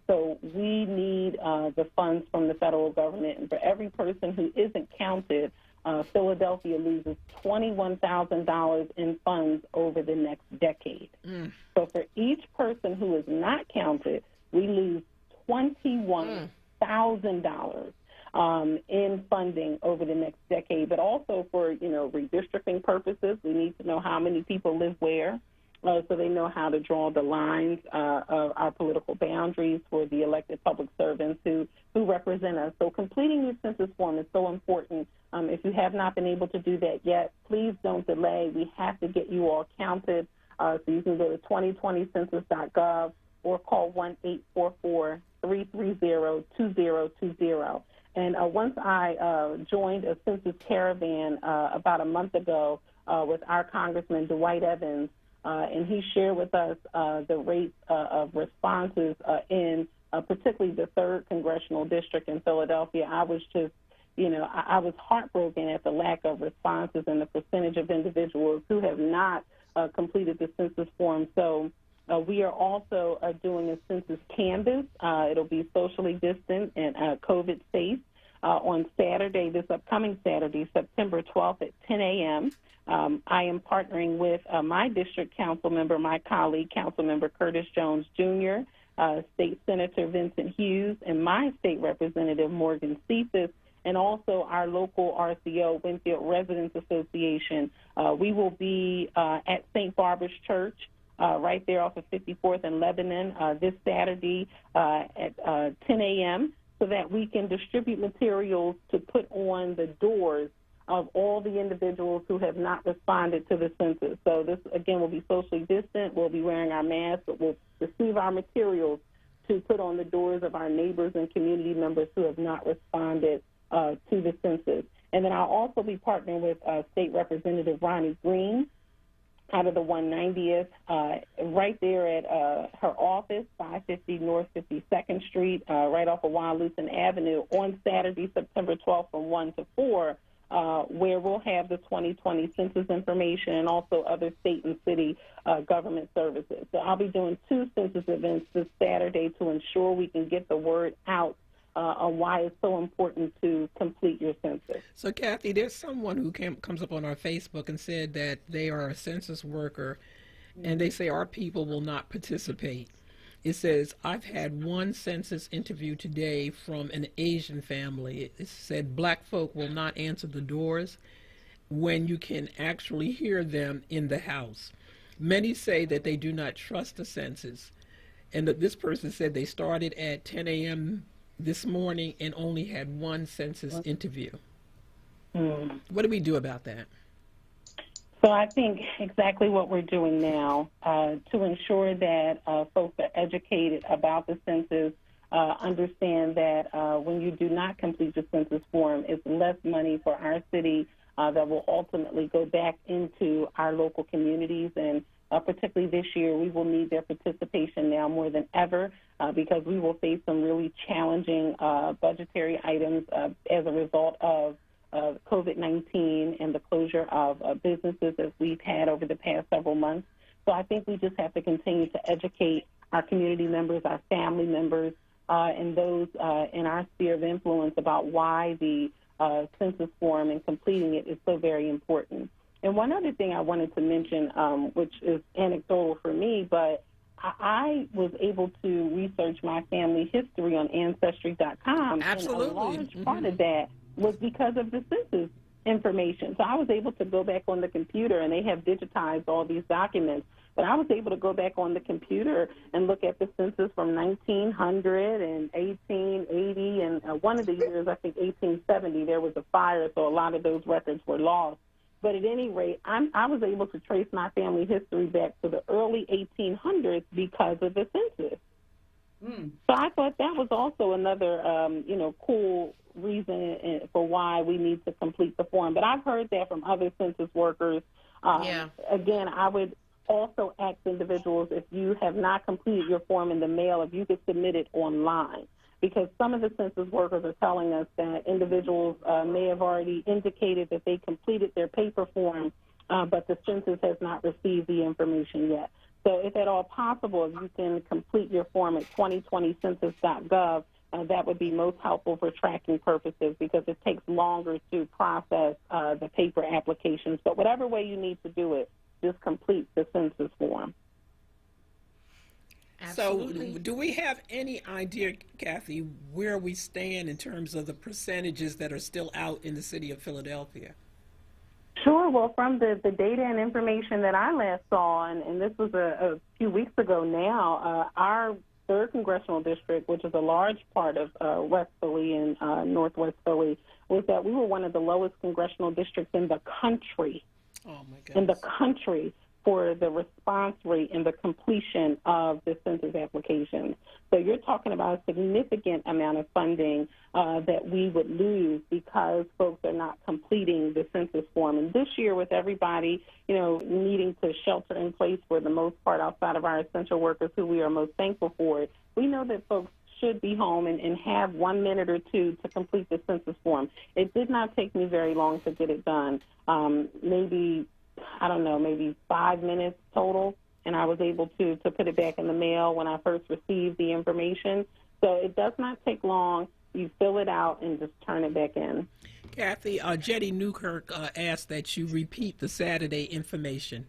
So we need the funds from the federal government. And for every person who isn't counted, Philadelphia loses $21,000 in funds over the next decade. So for each person who is not counted, we lose $21,000 in funding over the next decade. But also for, redistricting purposes, we need to know how many people live where. So they know how to draw the lines of our political boundaries for the elected public servants who represent us. So completing your census form is so important. If you have not been able to do that yet, please don't delay. We have to get you all counted. So you can go to 2020census.gov or call 1-844-330-2020. And once I joined a census caravan about a month ago with our Congressman Dwight Evans, and he shared with us the rates of responses in particularly the 3rd Congressional District in Philadelphia. I was just, I was heartbroken at the lack of responses and the percentage of individuals who have not completed the census form. So we are also doing a census canvas. It'll be socially distant and COVID safe on Saturday, this upcoming Saturday, September 12th at 10 a.m. I am partnering with my district council member, my colleague, Councilmember Curtis Jones Jr., State Senator Vincent Hughes, and my state representative, Morgan Cephas, and also our local RCO, Winfield Residents Association. We will be at St. Barbara's Church, right there off of 54th and Lebanon, this Saturday at 10 a.m., so that we can distribute materials to put on the doors of all the individuals who have not responded to the census. So this, again, will be socially distant. We'll be wearing our masks, but we'll receive our materials to put on the doors of our neighbors and community members who have not responded to the census. And then I'll also be partnering with State Representative Ronnie Green out of the 190th, right there at her office, 550 North 52nd Street, right off of Wyalusing Avenue, on Saturday, September 12th from 1 to 4, where we'll have the 2020 census information and also other state and city government services. So I'll be doing 2 census events this Saturday to ensure we can get the word out on why it's so important to complete your census. So, Kathy, there's someone who comes up on our Facebook and said that they are a census worker, and they say our people will not participate. It says, I've had one census interview today from an Asian family. It said black folk will not answer the doors when you can actually hear them in the house. Many say that they do not trust the census. And this person said they started at 10 a.m. this morning and only had one census interview. What do we do about that? So I think exactly what we're doing now to ensure that folks are educated about the census, understand that when you do not complete the census form, it's less money for our city that will ultimately go back into our local communities. And particularly this year, we will need their participation now more than ever because we will face some really challenging budgetary items as a result of COVID-19 and the closure of businesses as we've had over the past several months. So I think we just have to continue to educate our community members, our family members, and those in our sphere of influence about why the census form and completing it is so very important. And one other thing I wanted to mention, which is anecdotal for me, but I was able to research my family history on Ancestry.com. Absolutely. And a large part of that was because of the census information. So I was able to go back on the computer, and they have digitized all these documents, but I was able to go back on the computer and look at the census from 1900 and 1880, and one of the years, I think 1870, there was a fire, so a lot of those records were lost. But at any rate, I was able to trace my family history back to the early 1800s because of the census. So I thought that was also another, cool reason for why we need to complete the form. But I've heard that from other census workers. Again, I would also ask individuals, if you have not completed your form in the mail, if you could submit it online. Because some of the census workers are telling us that individuals may have already indicated that they completed their paper form, but the census has not received the information yet. So if at all possible, if you can complete your form at 2020census.gov, that would be most helpful for tracking purposes, because it takes longer to process the paper applications. But whatever way you need to do it, just complete the census form. Absolutely. So do we have any idea, Kathy, where we stand in terms of the percentages that are still out in the city of Philadelphia? Sure. Well, from the data and information that I last saw, and this was a few weeks ago now, our 3rd Congressional District, which is a large part of West Philly and Northwest Philly, was that we were one of the lowest congressional districts in the country. Oh, my goodness. In the country for the response rate and the completion of the census applications. So you're talking about a significant amount of funding that we would lose because folks are not completing the census form. And this year, with everybody, needing to shelter in place for the most part outside of our essential workers, who we are most thankful for, we know that folks should be home and have 1 minute or two to complete the census form. It did not take me very long to get it done. Maybe 5 minutes total, and I was able to put it back in the mail when I first received the information. So it does not take long. You fill it out and just turn it back in. Kathy, Jetty Newkirk asked that you repeat the Saturday information.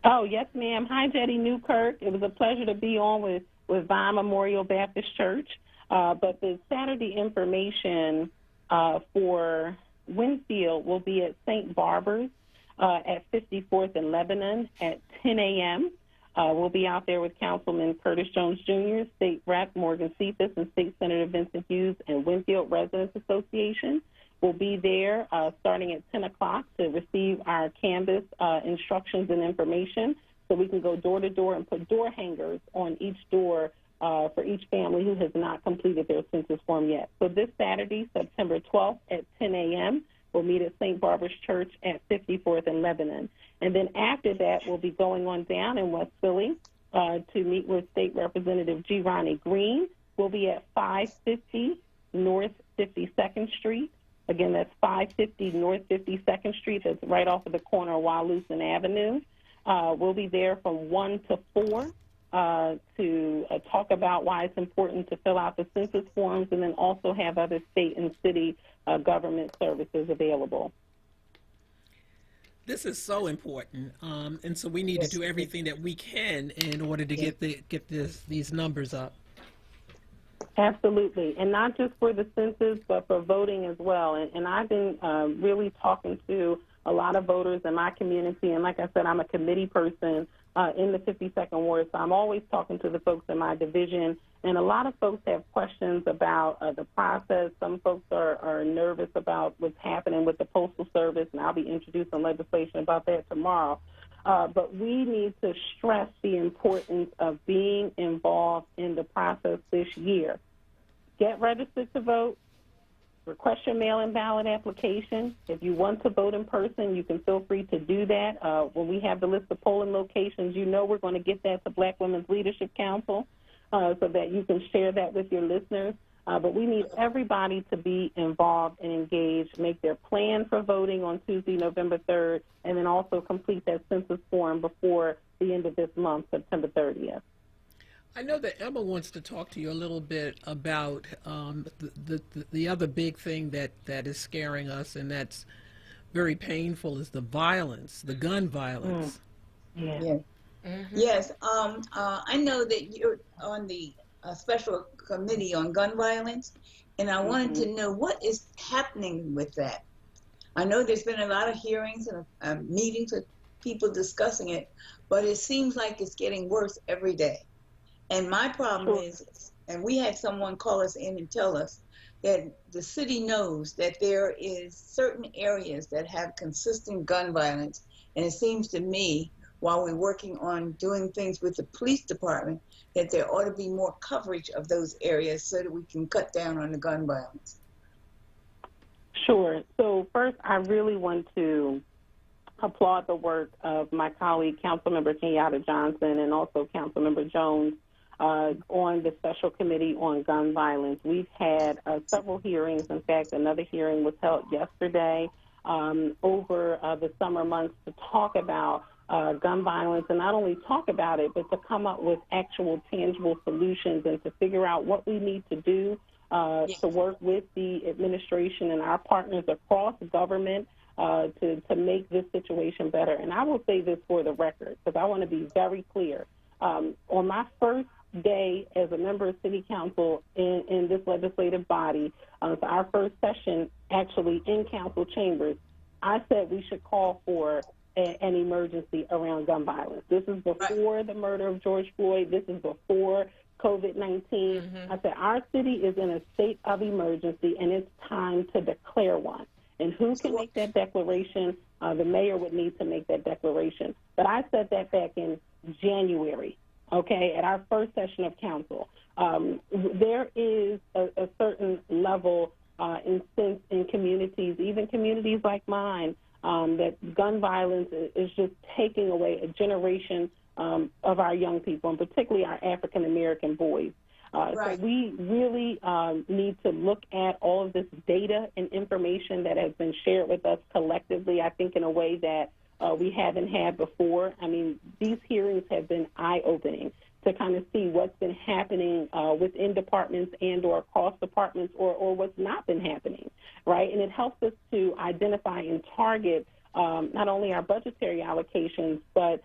Oh, yes, ma'am. Hi, Jetty Newkirk. It was a pleasure to be on with Vine Memorial Baptist Church. But the Saturday information for Winfield will be at St. Barbara's at 54th and Lebanon at 10 a.m. We'll be out there with Councilman Curtis Jones Jr., State Rep Morgan Cephas, and State Senator Vincent Hughes and Winfield Residents Association. We'll be there starting at 10 o'clock to receive our canvas instructions and information, so we can go door to door and put door hangers on each door for each family who has not completed their census form yet. So this Saturday, September 12th at 10 a.m., we'll meet at St. Barbara's Church at 54th and Lebanon. And then after that, we'll be going on down in West Philly to meet with State Representative G. Ronnie Green. We'll be at 550 North 52nd Street. Again, that's 550 North 52nd Street. That's right off of the corner of Wallooson Avenue. We'll be there from 1 to 4 to talk about why it's important to fill out the census forms, and then also have other state and city government services available. This is so important, and so we need to do everything that we can in order to get these numbers up. Absolutely, and not just for the census, but for voting as well. And I've been really talking to a lot of voters in my community, and like I said, I'm a committee person in the 52nd Ward, so I'm always talking to the folks in my division, and a lot of folks have questions about the process. Some folks are nervous about what's happening with the Postal Service, and I'll be introducing legislation about that tomorrow. But we need to stress the importance of being involved in the process this year. Get registered to vote. Request your mail-in ballot application. If you want to vote in person, you can feel free to do that. When we have the list of polling locations, we're going to get that to Black Women's Leadership Council so that you can share that with your listeners. But we need everybody to be involved and engaged, make their plan for voting on Tuesday, November 3rd, and then also complete that census form before the end of this month, September 30th. I know that Emma wants to talk to you a little bit about the other big thing that is scaring us, and that's very painful, is the violence, the gun violence. Yeah. Mm-hmm. Yes. I know that you're on the special committee on gun violence, and I wanted to know what is happening with that. I know there's been a lot of hearings and meetings with people discussing it, but it seems like it's getting worse every day. And my problem is, and we had someone call us in and tell us that the city knows that there is certain areas that have consistent gun violence, and it seems to me while we're working on doing things with the police department, that there ought to be more coverage of those areas so that we can cut down on the gun violence. Sure. So first, I really want to applaud the work of my colleague, Councilmember Kenyatta Johnson, and also Councilmember Jones on the Special Committee on Gun Violence. We've had several hearings. In fact, another hearing was held yesterday over the summer months to talk about gun violence, and not only talk about it, but to come up with actual tangible solutions and to figure out what we need to do to work with the administration and our partners across government to make this situation better. And I will say this for the record, because I want to be very clear. On my first day as a member of City Council in this legislative body, for our first session actually in council chambers, I said we should call for an emergency around gun violence. This is before the murder of George Floyd. This is before COVID-19. I said our city is in a state of emergency, and it's time to declare one. And who can make that declaration? The mayor would need to make that declaration. But I said that back in January, okay, at our first session of council. There is a certain level in communities, even communities like mine, that gun violence is just taking away a generation of our young people, and particularly our African-American boys. So we really need to look at all of this data and information that has been shared with us collectively, I think in a way that we haven't had before. I mean, these hearings have been eye-opening to kind of see what's been happening within departments and or across departments or what's not been happening, right? And it helps us to identify and target not only our budgetary allocations, but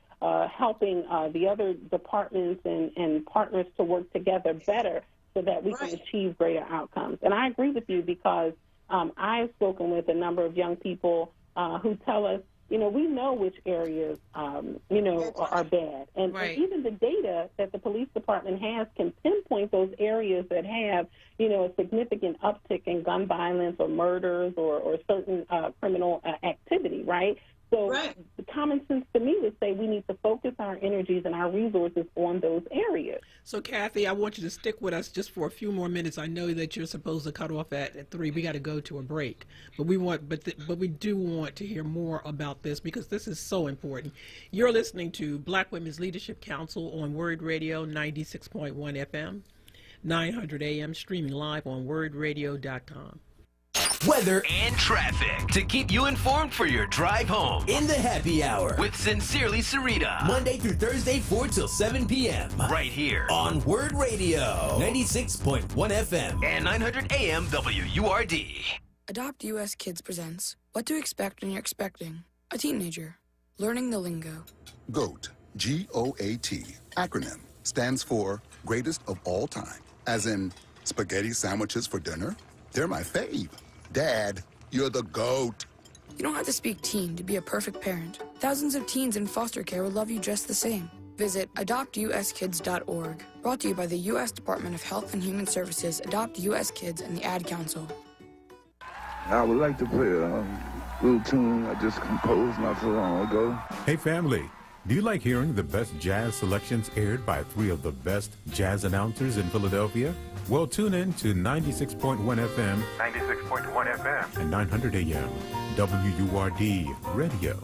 helping the other departments and partners to work together better so that we can achieve greater outcomes. And I agree with you because I've spoken with a number of young people who tell us, we know which areas, are bad. And even the data that the police department has can pinpoint those areas that have, a significant uptick in gun violence or murders or certain criminal activity, right? So the common sense to me would say we need to focus our energies and our resources on those areas. So, Kathy, I want you to stick with us just for a few more minutes. I know that you're supposed to cut off at 3. We got to go to a break, but we do want to hear more about this because this is so important. You're listening to Black Women's Leadership Council on Word Radio 96.1 FM, 900 AM, streaming live on WordRadio.com. Weather and traffic to keep you informed for your drive home in the happy hour with Sincerely Sarita, Monday through Thursday 4 till 7 p.m. right here on Word Radio 96.1 FM and 900 AM WURD. Adopt US Kids presents What to Expect When You're Expecting a Teenager, Learning the Lingo. GOAT, G-O-A-T, acronym, stands for Greatest of All Time, as in spaghetti sandwiches for dinner? They're my fave. Dad, you're the GOAT. You don't have to speak teen to be a perfect parent. Thousands of teens in foster care will love you just the same. Visit adoptuskids.org. Brought to you by the U.S. Department of Health and Human Services, Adopt U.S. Kids, and the Ad Council. I would like to play a little tune I just composed not so long ago. Hey family, do you like hearing the best jazz selections aired by 3 of the best jazz announcers in Philadelphia? Well, tune in to 96.1 FM, 96.1 FM, and 900 AM, WURD Radio,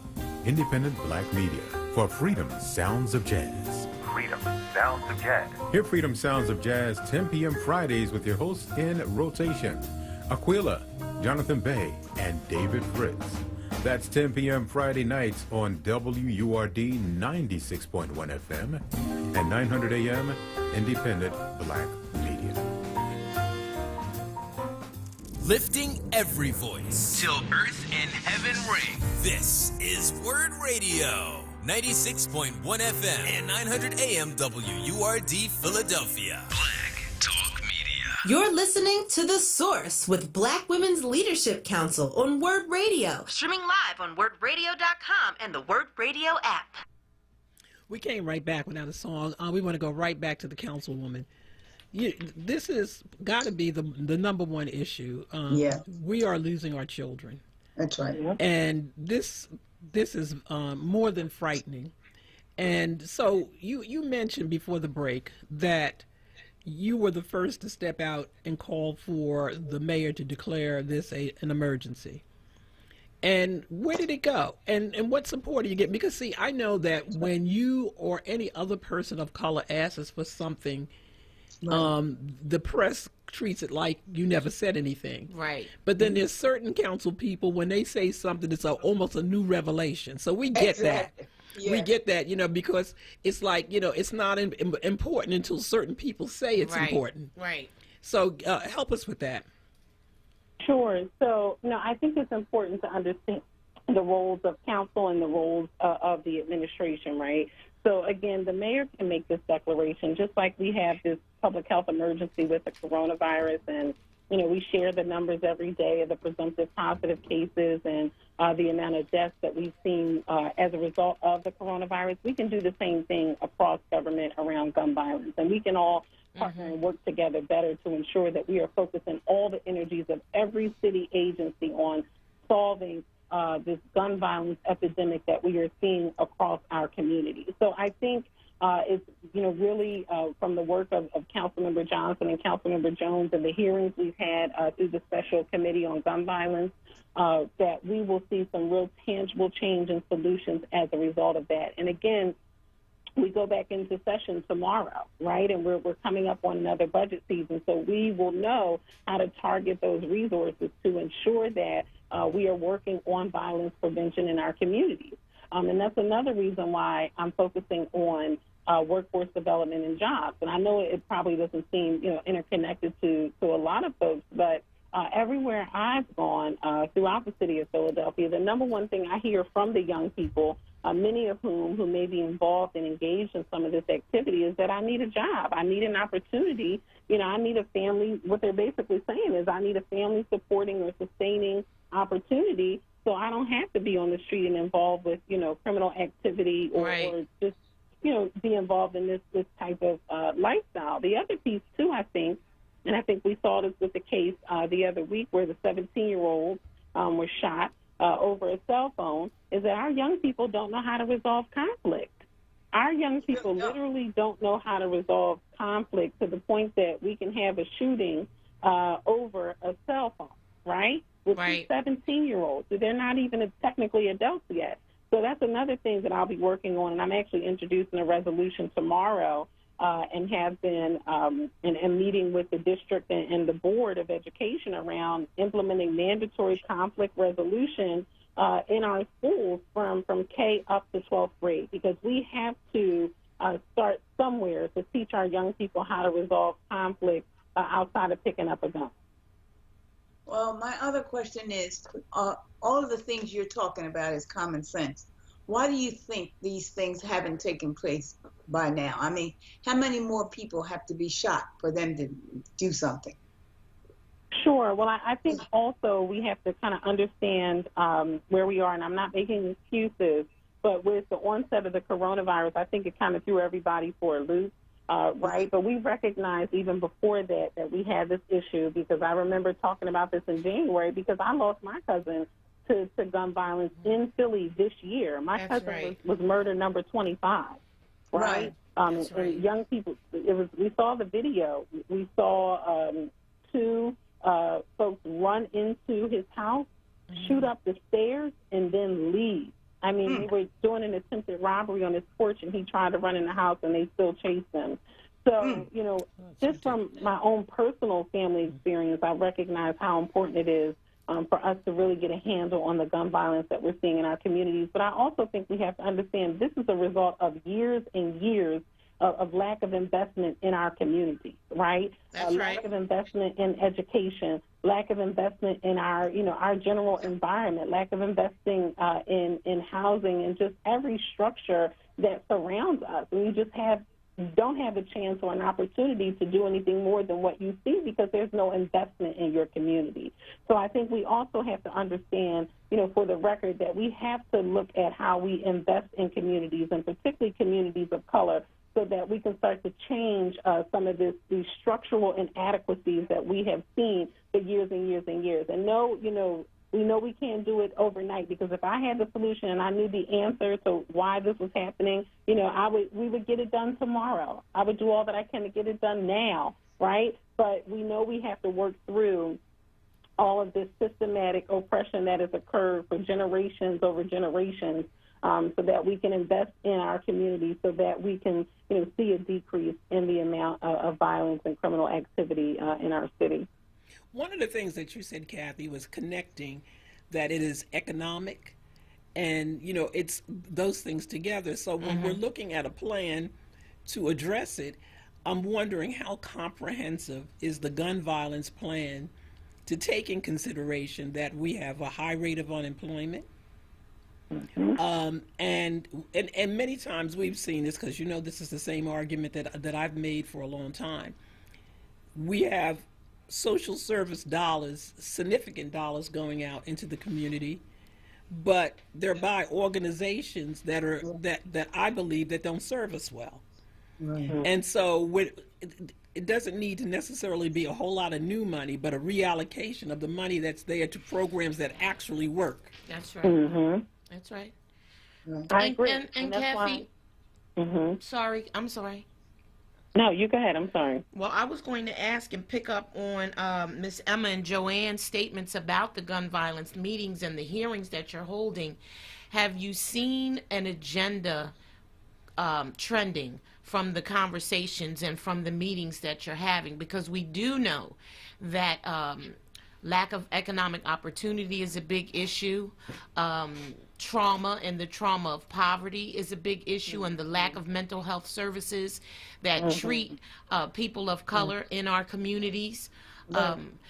independent black media for Freedom Sounds of Jazz. Freedom Sounds of Jazz. Hear Freedom Sounds of Jazz 10 p.m. Fridays with your hosts in rotation, Aquila, Jonathan Bay, and David Fritz. That's 10 p.m. Friday nights on WURD 96.1 FM and 900 AM, independent black media. Lifting every voice till earth and heaven ring. This is Word Radio, 96.1 FM and 900 AM WURD Philadelphia. Black Talk Media. You're listening to The Source with Black Women's Leadership Council on Word Radio. Streaming live on WordRadio.com and the Word Radio app. We came right back without a song. We want to go right back to the councilwoman. This has got to be the number one issue. We are losing our children. That's right. And this is more than frightening. And so you mentioned before the break that you were the first to step out and call for the mayor to declare this an emergency. And where did it go? And what support do you get? Because, see, I know that when you or any other person of color asks for something, the press treats it like you never said anything. Right. But then there's certain council people, when they say something, it's almost a new revelation. So we get that. Yeah. We get that, because it's like, it's not important until certain people say it's important. Right. So help us with that. Sure. So, I think it's important to understand the roles of council and the roles of the administration, right? So, again, the mayor can make this declaration, just like we have this public health emergency with the coronavirus, and, we share the numbers every day of the presumptive positive cases and the amount of deaths that we've seen as a result of the coronavirus. We can do the same thing across government around gun violence, and we can all partner and work together better to ensure that we are focusing all the energies of every city agency on solving this gun violence epidemic that we are seeing across our community. So I think it's, really from the work of Councilmember Johnson and Councilmember Jones and the hearings we've had through the Special Committee on Gun Violence, that we will see some real tangible change and solutions as a result of that. And again, we go back into session tomorrow, right? And we're coming up on another budget season, so we will know how to target those resources to ensure that we are working on violence prevention in our communities. And that's another reason why I'm focusing on workforce development and jobs. And I know it probably doesn't seem, interconnected to a lot of folks, but everywhere I've gone throughout the city of Philadelphia, the number one thing I hear from the young people, many of who may be involved and engaged in some of this activity, is that I need a job. I need an opportunity. I need a family. What they're basically saying is I need a family supporting or sustaining opportunity so I don't have to be on the street and involved with, criminal activity or just, be involved in this type of lifestyle. The other piece, too, I think, and I think we saw this with the case the other week where the 17-year-olds were shot over a cell phone, is that our young people don't know how to resolve conflict. Our young people literally don't know how to resolve conflict to the point that we can have a shooting over a cell phone, right? With 17-year-olds. They're not even technically adults yet. So that's another thing that I'll be working on, and I'm actually introducing a resolution tomorrow and have been and meeting with the district and the Board of Education around implementing mandatory conflict resolution in our schools from K up to 12th grade, because we have to start somewhere to teach our young people how to resolve conflict outside of picking up a gun. Well, my other question is, all of the things you're talking about is common sense. Why do you think these things haven't taken place by now? I mean, how many more people have to be shot for them to do something? Sure. Well, I think also we have to kind of understand where we are, and I'm not making excuses, but with the onset of the coronavirus, I think it kind of threw everybody for a loop. Right, but we recognized even before that we had this issue, because I remember talking about this in January, because I lost my cousin to gun violence in Philly this year. My cousin was murder number 25, right? And young people, we saw the video. We saw two folks run into his house, shoot up the stairs, and then leave. I mean, they were doing an attempted robbery on his porch, and he tried to run in the house, and they still chased him. So, just from my own personal family experience, I recognize how important it is for us to really get a handle on the gun violence that we're seeing in our communities. But I also think we have to understand this is a result of years and years of lack of investment in our community, right? Lack of investment in education, lack of investment in our, our general environment, lack of investing in housing and just every structure that surrounds us. And you just don't have a chance or an opportunity to do anything more than what you see because there's no investment in your community. So I think we also have to understand, for the record, that we have to look at how we invest in communities, and particularly communities of color, so that we can start to change some of these structural inadequacies that we have seen for years and years and years. And no, we know we can't do it overnight, because if I had the solution and I knew the answer to why this was happening, we would get it done tomorrow. I would do all that I can to get it done now, right? But we know we have to work through all of this systematic oppression that has occurred for generations over generations, so that we can invest in our community, so that we can, see a decrease in the amount of violence and criminal activity in our city. One of the things that you said, Kathy, was connecting that it is economic, and it's those things together. So when we're looking at a plan to address it, I'm wondering how comprehensive is the gun violence plan to take in consideration that we have a high rate of unemployment. And many times we've seen this, because this is the same argument that I've made for a long time. We have social service dollars, significant dollars going out into the community, but they're by organizations that I believe that don't serve us well. Right. And so it doesn't need to necessarily be a whole lot of new money, but a reallocation of the money that's there to programs that actually work. That's right. That's right. I agree. And Kathy, sorry, I'm sorry. No, you go ahead. I'm sorry. Well, I was going to ask and pick up on Miss Emma and Joanne's statements about the gun violence meetings and the hearings that you're holding. Have you seen an agenda trending from the conversations and from the meetings that you're having? Because we do know that lack of economic opportunity is a big issue. Trauma and the trauma of poverty is a big issue, and the lack of mental health services that treat people of color in our communities.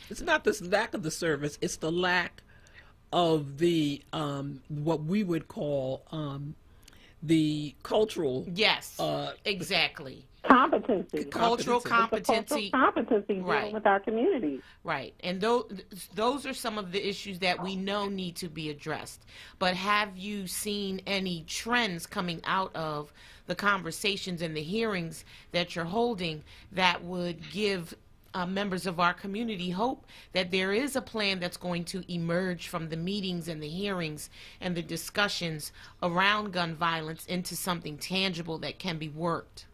It's not this lack of the service, it's the lack of the what we would call the cultural. Yes, exactly. Competency. Cultural competency. Competency right. with our community. Right. And those are some of the issues that we know need to be addressed. But have you seen any trends coming out of the conversations and the hearings that you're holding that would give members of our community hope that there is a plan that's going to emerge from the meetings and the hearings and the discussions around gun violence into something tangible that can be worked?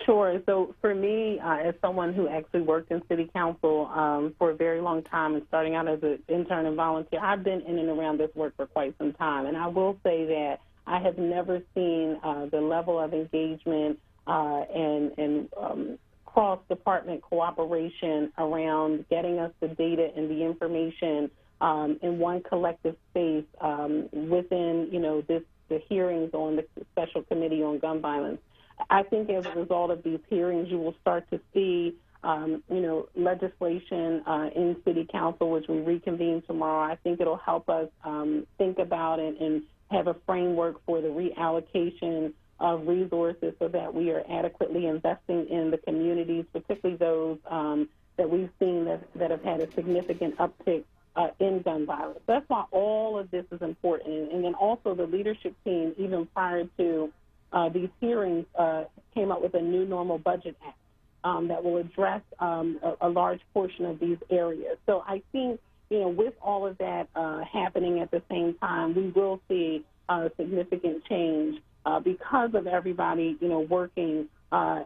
Sure. So for me, as someone who actually worked in city council for a very long time and starting out as an intern and volunteer, I've been in and around this work for quite some time. And I will say that I have never seen the level of engagement and cross-department cooperation around getting us the data and the information in one collective space within, the hearings on the Special Committee on Gun Violence. I think as a result of these hearings, you will start to see, legislation in City Council, which we reconvene tomorrow. I think it'll help us think about and have a framework for the reallocation of resources so that we are adequately investing in the communities, particularly those that we've seen that have had a significant uptick in gun violence. That's why all of this is important. And then also the leadership team, even prior to these hearings, came up with a new normal budget act that will address a large portion of these areas. So I think, with all of that happening at the same time, we will see significant change because of everybody, working, I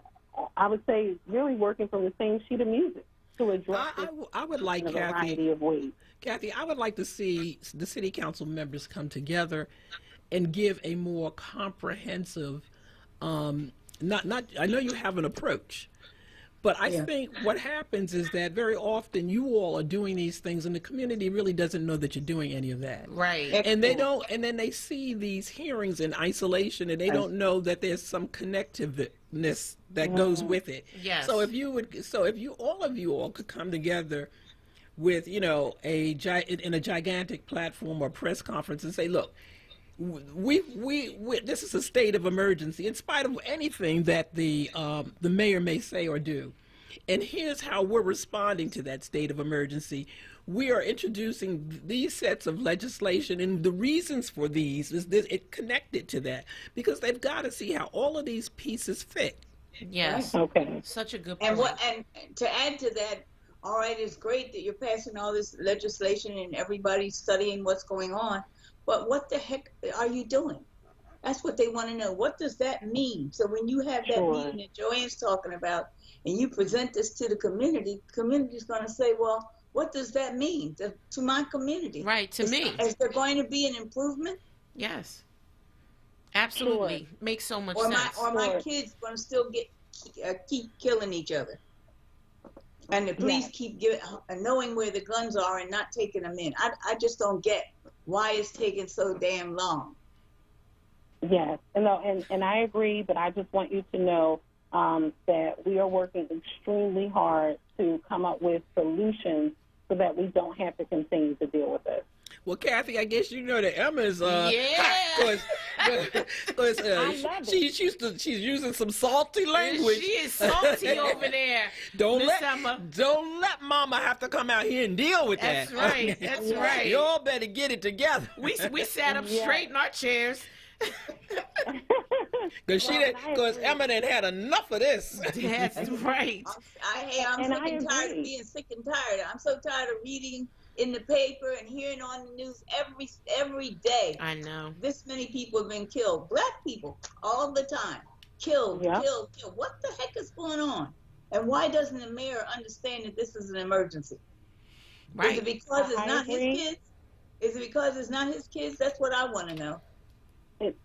would say, really working from the same sheet of music to address I would like, in a variety of ways. Kathy, I would like to see the city council members come together and give a more comprehensive, I know you have an approach, but I think what happens is that very often you all are doing these things and the community really doesn't know that you're doing any of that. Right. And they don't, and then they see these hearings in isolation and they don't know that there's some connectiveness that goes with it. Yes. So if all of you all could come together with, in a gigantic platform or press conference and say, look, we this is a state of emergency in spite of anything that the mayor may say or do, and here's how we're responding to that state of emergency. We are introducing these sets of legislation, and the reasons for these is that it connected to that, because they've got to see how all of these pieces fit. Yes. Okay. Such a good point. And to add to that, all right, it's great that you're passing all this legislation and everybody's studying what's going on, but what the heck are you doing? That's what they want to know. What does that mean? So when you have that meeting that Joanne's talking about and you present this to the community's going to say, well, what does that mean to my community? Right, to me. Is there going to be an improvement? Yes. Absolutely. Makes so much sense. Or my kids going to still keep killing each other. And the police keep knowing where the guns are and not taking them in. I just don't get why it's taking so damn long. Yes, and I agree, but I just want you to know that we are working extremely hard to come up with solutions so that we don't have to continue to deal with it. Well, Kathy, I guess you know that Emma's she's using some salty language. She is salty over there. Don't let Mama have to come out here and deal with that. That's right. That's right. Y'all better get it together. We sat up straight in our chairs. Because Emma done had enough of this. That's right. I'm sick and tired of being sick and tired. I'm so tired of reading in the paper and hearing on the news every day. I know. This many people have been killed. Black people, all the time. Killed. What the heck is going on? And why doesn't the mayor understand that this is an emergency? Right. Is it because it's not his kids? Is it because it's not his kids? That's what I want to know.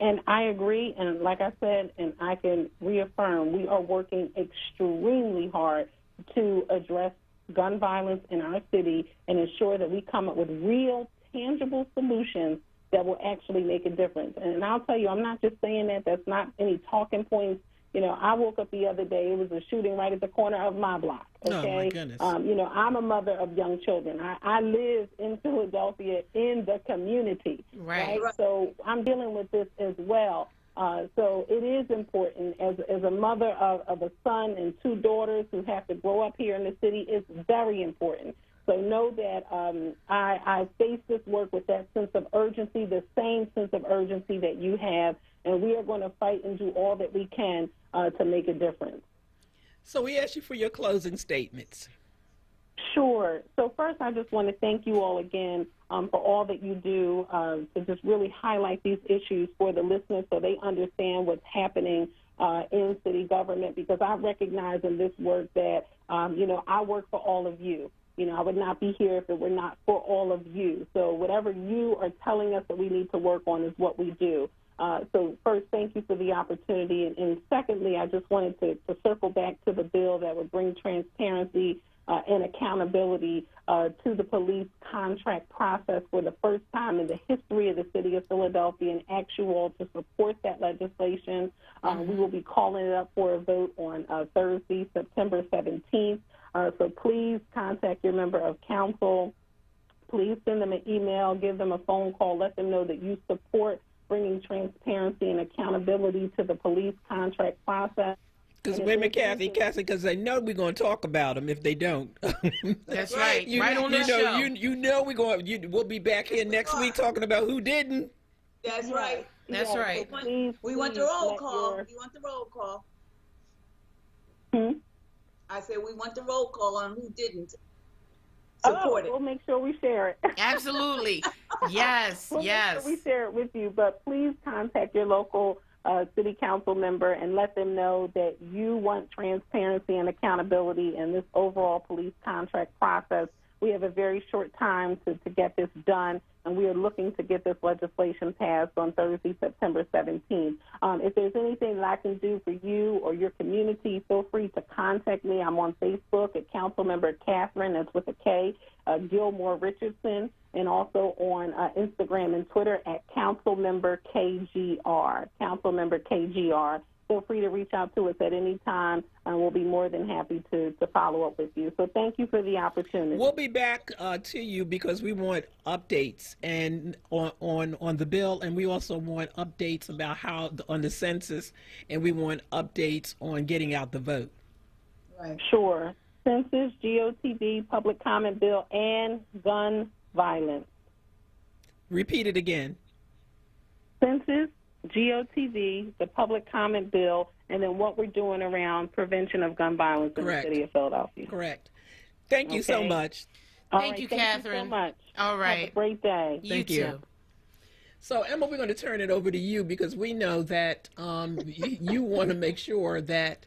And I agree, and like I said, and I can reaffirm, we are working extremely hard to address gun violence in our city and ensure that we come up with real, tangible solutions that will actually make a difference. And I'll tell you, I'm not just saying that. That's not any talking points. You know, I woke up the other day, it was a shooting right at the corner of my block, okay? Oh, my goodness. You know, I'm a mother of young children. I live in Philadelphia in the community, right? So I'm dealing with this as well. So it is important, as a mother of a son and two daughters who have to grow up here in the city, it's very important. So know that I face this work with that sense of urgency, the same sense of urgency that you have, and we are going to fight and do all that we can to make a difference. So we ask you for your closing statements. Sure. So first, I just want to thank you all again for all that you do to just really highlight these issues for the listeners so they understand what's happening in city government, because I recognize in this work that, I work for all of you. I would not be here if it were not for all of you. So whatever you are telling us that we need to work on is what we do. So first, thank you for the opportunity. And secondly, I just wanted to circle back to the bill that would bring transparency and accountability to the police contract process for the first time in the history of the city of Philadelphia, and ask you all to support that legislation. We will be calling it up for a vote on Thursday, September 17th. So please contact your member of council. Please send them an email, give them a phone call, let them know that you support bringing transparency and accountability to the police contract process. Because women, Kathy, because they know we're going to talk about them if they don't. That's right. Right on the show. We'll be back here next week talking about who didn't. That's right. That's right. So we want the roll call. We want the roll call. I said we want the roll call on who didn't support it. We'll make sure we share it. Absolutely. Yes, Make sure we share it with you, but please contact your local city council member and let them know that you want transparency and accountability in this overall police contract process. We have a very short time to get this done, and we are looking to get this legislation passed on Thursday, September 17th. If there's anything that I can do for you or your community, feel free to contact me. I'm on Facebook at Councilmember Catherine, that's with a K, Gilmore Richardson, and also on Instagram and Twitter at Councilmember KGR, Councilmember KGR. Feel free to reach out to us at any time, and we'll be more than happy to follow up with you. So thank you for the opportunity. We'll be back to you because we want updates and on the bill, and we also want updates about on the census, and we want updates on getting out the vote. Right. Sure. Census, GOTV, public comment bill, and gun violence. Repeat it again. Census, GOTV, the public comment bill, and then what we're doing around prevention of gun violence in the city of Philadelphia. Correct. Thank you so much. Thank you, Catherine. Thank you so much. All right. Have a great day. Thank you. So, Emma, we're going to turn it over to you because we know that you want to make sure that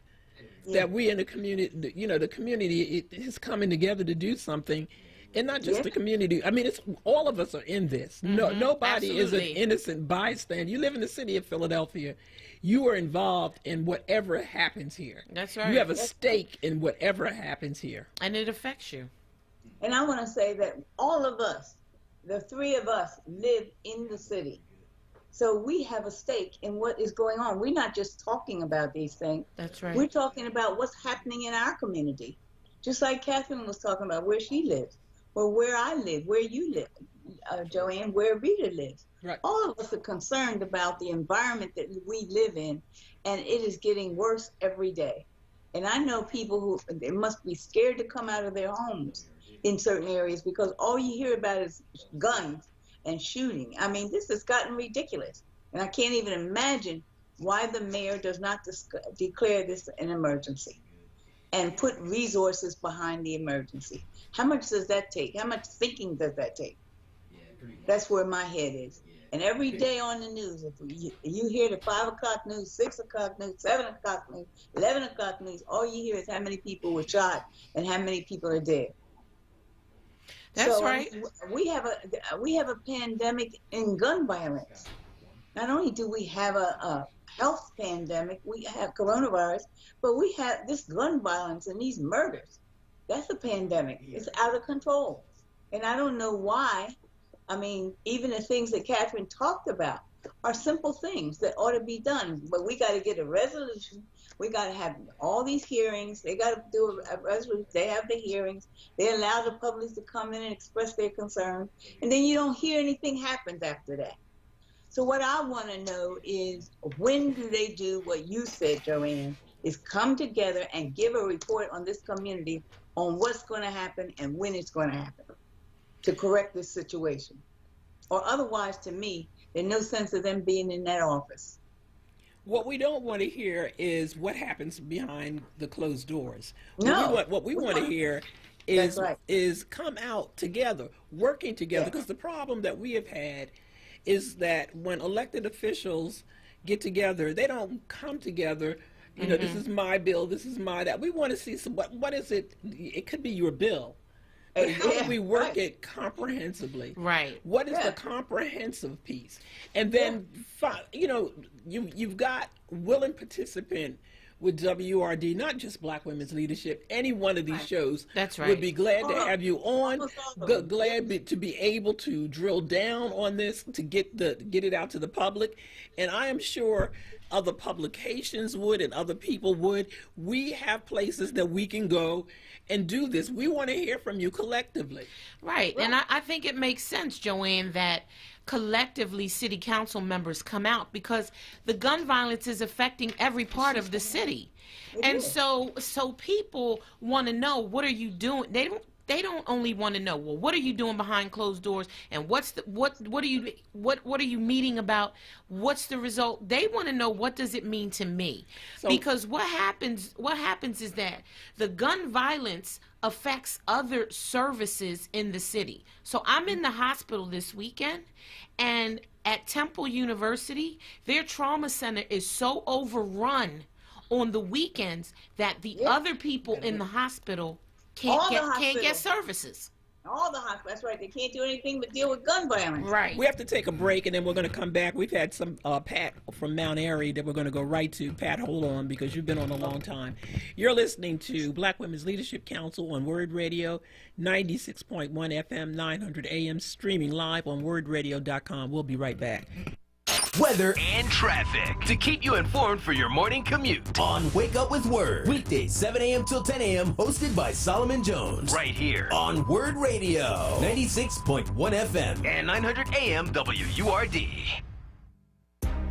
we in the community, the community is coming together to do something, and not just the community. I mean, it's all of us are in this. Nobody is an innocent bystander. You live in the city of Philadelphia. You are involved in whatever happens here. That's right. You have a stake in whatever happens here. And it affects you. And I want to say that all of us, the three of us, live in the city. So we have a stake in what is going on. We're not just talking about these things. That's right. We're talking about what's happening in our community. Just like Catherine was talking about where she lives, or where I live, where you live, Joanne, where Rita lives. Right. All of us are concerned about the environment that we live in, and it is getting worse every day. And I know people who they must be scared to come out of their homes in certain areas because all you hear about is guns and shooting. I mean, this has gotten ridiculous. And I can't even imagine why the mayor does not declare this an emergency and put resources behind the emergency. How much does that take? How much thinking does that take? That's where my head is. And every day on the news, if you hear the 5 o'clock news, 6 o'clock news, 7 o'clock news, 11 o'clock news, all you hear is how many people were shot and how many people are dead. That's right. We have a pandemic in gun violence. Not only do we have a health pandemic, we have coronavirus, but we have this gun violence and these murders. That's a pandemic. It's out of control. And I don't know why. I mean, even the things that Catherine talked about are simple things that ought to be done. But we got to get a resolution. We got to have all these hearings. They got to do a resolution. They have the hearings. They allow the public to come in and express their concern. And then you don't hear anything happens after that. So what I want to know is, when do they do what you said, Joanne, is come together and give a report on this community on what's going to happen and when it's going to happen to correct this situation. Or otherwise, to me, there's no sense of them being in that office. What we don't want to hear is what happens behind the closed doors. No. What we want to hear is come out together, working together, because the problem that we have had is that when elected officials get together, they don't come together, you know, this is my bill, this is my that. We want to see what is it? It could be your bill. But how do we work it comprehensively? Right. What is the comprehensive piece? And then, you know, you've got willing participant with WRD, not just Black Women's Leadership. Any one of these shows would be glad to have you on, glad to be able to drill down on this, to get it out to the public. And I am sure other publications would and other people would. We have places that we can go and do this. We want to hear from you collectively. Right. And I think it makes sense, Joanne, that collectively city council members come out, because the gun violence is affecting every part of the city. And so people want to know, what are you doing? They don't only want to know, well, what are you doing behind closed doors, and what are you meeting about? What's the result? They want to know, what does it mean to me? Because what happens is that the gun violence affects other services in the city. So I'm in the hospital this weekend, and at Temple University, their trauma center is so overrun on the weekends that the other people in the hospital can't get services. All the hospitals, that's right. They can't do anything but deal with gun violence. Right. We have to take a break, and then we're going to come back. We've had some Pat from Mount Airy that we're going to go right to. Pat, hold on, because you've been on a long time. You're listening to Black Women's Leadership Council on Word Radio, 96.1 FM, 900 AM, streaming live on wordradio.com. We'll be right back. Weather and traffic to keep you informed for your morning commute on Wake Up with Word. Weekdays 7 a.m. till 10 a.m. hosted by Solomon Jones. Right here on Word Radio, 96.1 FM and 900 AM WURD.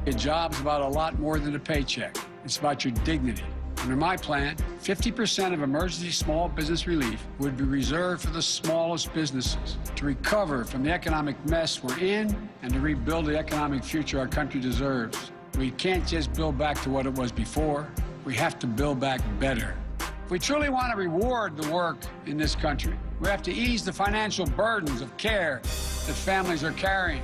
A job's about a lot more than a paycheck. It's about your dignity. Under my plan, 50% of emergency small business relief would be reserved for the smallest businesses to recover from the economic mess we're in and to rebuild the economic future our country deserves. We can't just build back to what it was before. We have to build back better. If we truly want to reward the work in this country, we have to ease the financial burdens of care that families are carrying.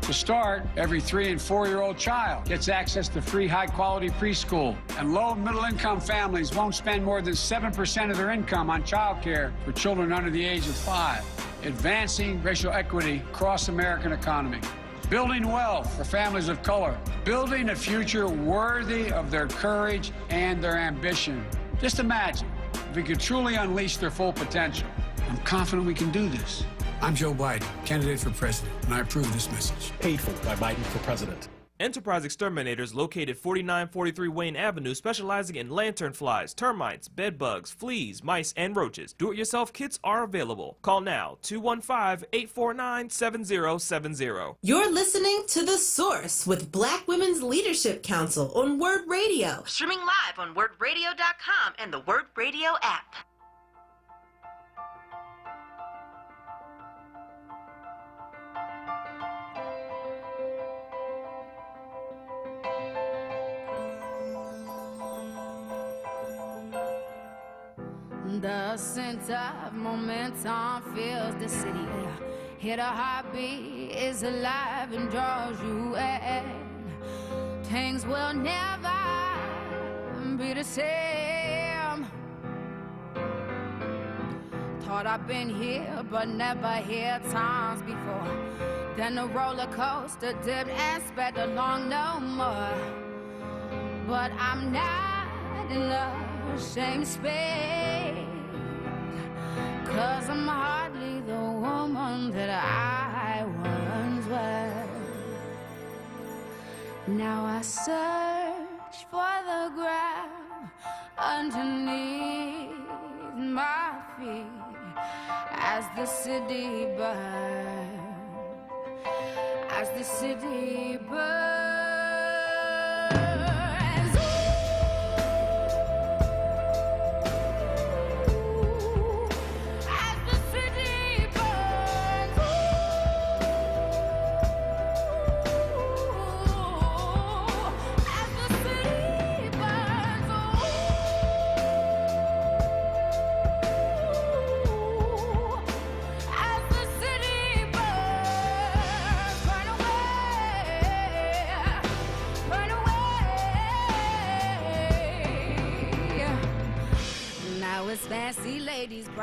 To start, every 3- and 4-year-old child gets access to free high-quality preschool, and low- and middle-income families won't spend more than 7% of their income on child care for children under the age of 5. Advancing racial equity across the American economy. Building wealth for families of color. Building a future worthy of their courage and their ambition. Just imagine if we could truly unleash their full potential. I'm confident we can do this. I'm Joe Biden, candidate for president, and I approve this message. Paid for by Biden for president. Enterprise Exterminators, located 4943 Wayne Avenue, specializing in lanternflies, termites, bed bugs, fleas, mice, and roaches. Do-it-yourself kits are available. Call now, 215-849-7070. You're listening to The Source with Black Women's Leadership Council on Word Radio. Streaming live on WordRadio.com and the Word Radio app. The sense of momentum fills the city air. Here the heartbeat is alive and draws you in. Things will never be the same. Thought I've been here, but never here times before. Then the roller coaster dipped and sped along no more. But I'm not in the same space. 'Cause I'm hardly the woman that I once was. Now I search for the ground underneath my feet as the city burns, as the city burns.